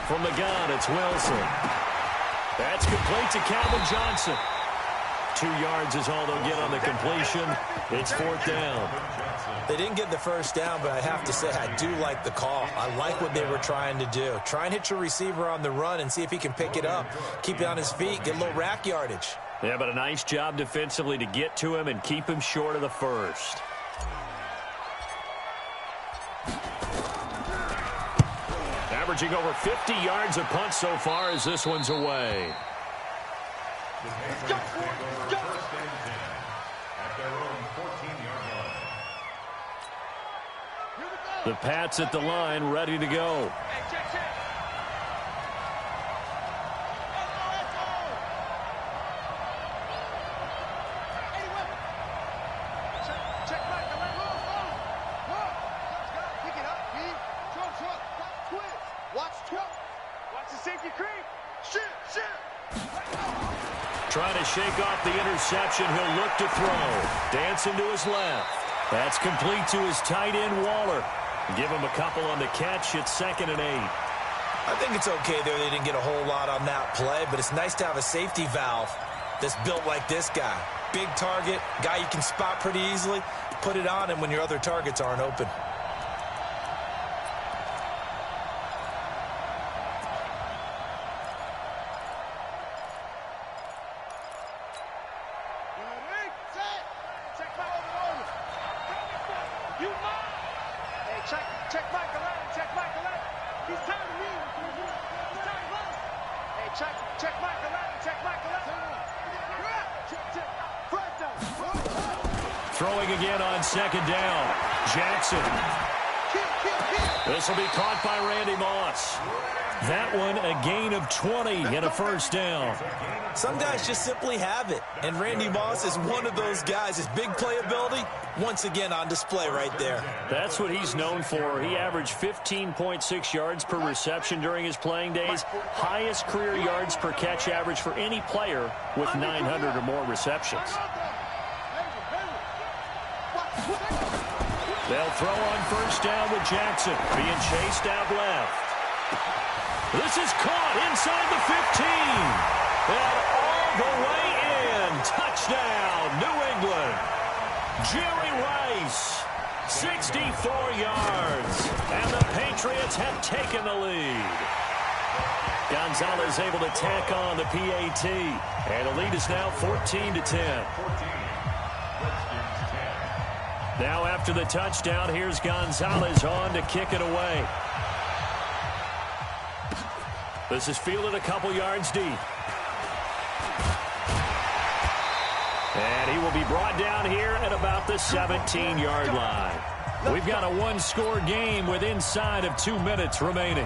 [SPEAKER 1] From the gun, it's Wilson. That's complete to Calvin Johnson. 2 yards is all they'll get on the completion. It's 4th down.
[SPEAKER 2] They didn't get the first down, but I have to say I do like the call. I like what they were trying to do. Try and hit your receiver on the run and see if he can pick it up. Keep it on his feet, get a little rack yardage.
[SPEAKER 1] Yeah, but a nice job defensively to get to him and keep him short of the first. Averaging over 50 yards a punt so far as this one's away. The Pats at the line, ready to go. Trying to shake off the interception. He'll look to throw. Dancing to his left. That's complete to his tight end, Waller. Give him a couple on the catch. It's 2nd and 8.
[SPEAKER 2] I think it's okay there. They didn't get a whole lot on that play, but it's nice to have a safety valve that's built like this guy. Big target, guy you can spot pretty easily. Put it on him when your other targets aren't open.
[SPEAKER 1] Throwing again on 2nd down. Jackson. This will be caught by Randy Moss.
[SPEAKER 6] That one a gain of 20 and a first down.
[SPEAKER 2] Some guys just simply have it, and Randy Moss is one of those guys. His big playability, once again on display right there.
[SPEAKER 6] That's what he's known for. He averaged 15.6 yards per reception during his playing days. Highest career yards per catch average for any player with 900 or more receptions. They'll throw on first down with Jackson, being chased out left. This is caught inside the 15. And all the way in. Touchdown, New England. Jerry Rice, 64 yards. And the Patriots have taken the lead. Gonzalez able to tack on the PAT. And the lead is now 14-10. Now after the touchdown, here's Gonzalez on to kick it away. This is fielded a couple yards deep. And he will be brought down here at about the 17-yard line. We've got a one-score game with inside of 2 minutes remaining.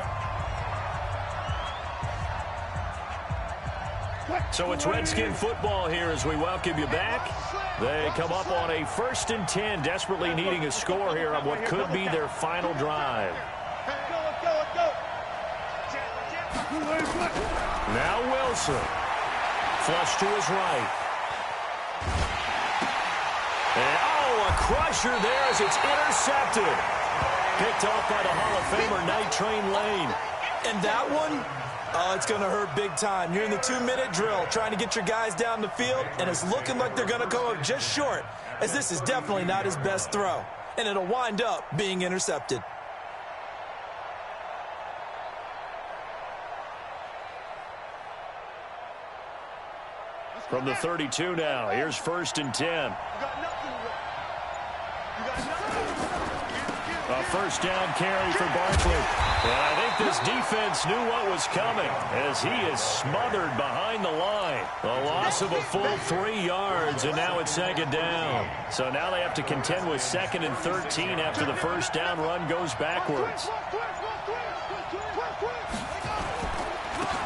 [SPEAKER 6] So it's Redskin football here as we welcome you back. They come up on a 1st and 10, desperately needing a score here on what could be their final drive. Now Wilson. Flush to his right. And, a crusher there as it's intercepted. Picked off by the Hall of Famer Night Train Lane.
[SPEAKER 2] And that one, it's going to hurt big time. You're in the 2-minute drill trying to get your guys down the field, and it's looking like they're going to come up just short, as this is definitely not his best throw. And it'll wind up being intercepted.
[SPEAKER 6] From the 32 now, here's 1st and 10. A first down carry for Barkley. And I think this defense knew what was coming as he is smothered behind the line. A loss of a full 3 yards, and now it's 2nd down. So now they have to contend with 2nd and 13 after the first down run goes backwards.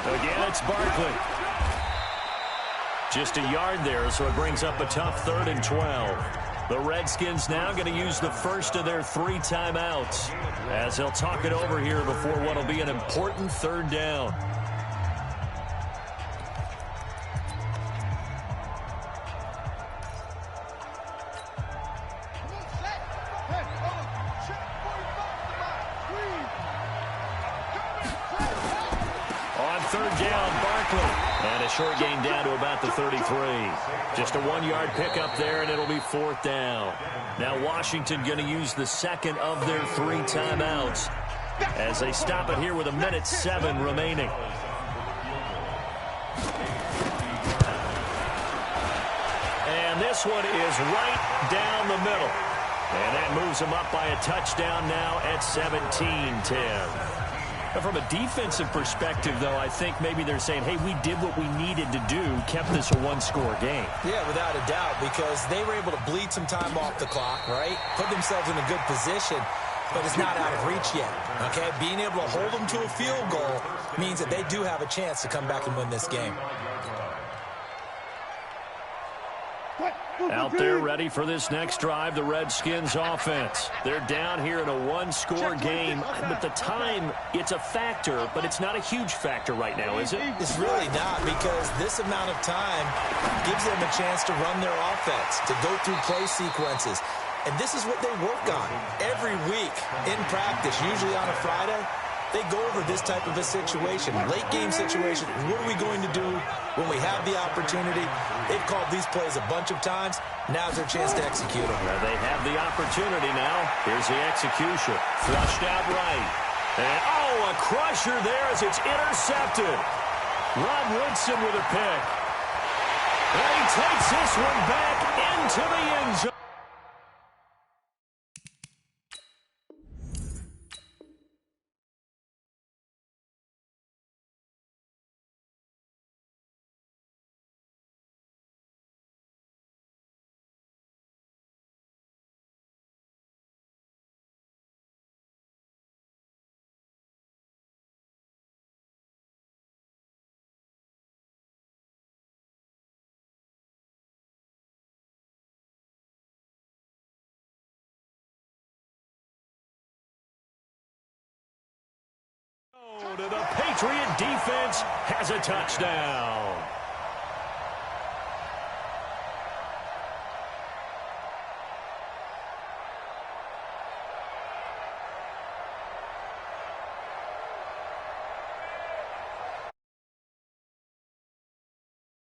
[SPEAKER 6] Again, it's Barkley. Just a yard there, so it brings up a tough 3rd and 12. The Redskins now going to use the first of their 3 timeouts as they'll talk it over here before what will be an important 3rd down. On 3rd down, Barkley. And a short gain down to about the 33. Just a 1-yard pickup there, and it'll be 4th down. Now Washington going to use the 2nd of their 3 timeouts as they stop it here with 1:07 remaining. And this one is right down the middle. And that moves them up by a touchdown now at 17-10. From a defensive perspective, though, I think maybe they're saying, hey, we did what we needed to do, kept this a 1-score game.
[SPEAKER 2] Yeah, without a doubt, because they were able to bleed some time off the clock, right? Put themselves in a good position, but it's not out of reach yet, okay? Being able to hold them to a field goal means that they do have a chance to come back and win this game.
[SPEAKER 6] Out there ready for this next drive, the Redskins offense. They're down here in a 1-score game, but the time, it's a factor, but it's not a huge factor right now, is it?
[SPEAKER 2] It's really not, because this amount of time gives them a chance to run their offense, to go through play sequences. And this is what they work on every week in practice, usually on a Friday. They go over this type of a situation, late game situation. What are we going to do when we have the opportunity? They've called these plays a bunch of times. Now's their chance to execute them.
[SPEAKER 6] Well, they have the opportunity now. Here's the execution. Flushed out right. And, a crusher there as it's intercepted. Rod Woodson with a pick. And he takes this one back into the end zone.
[SPEAKER 1] The Patriot defense has a touchdown.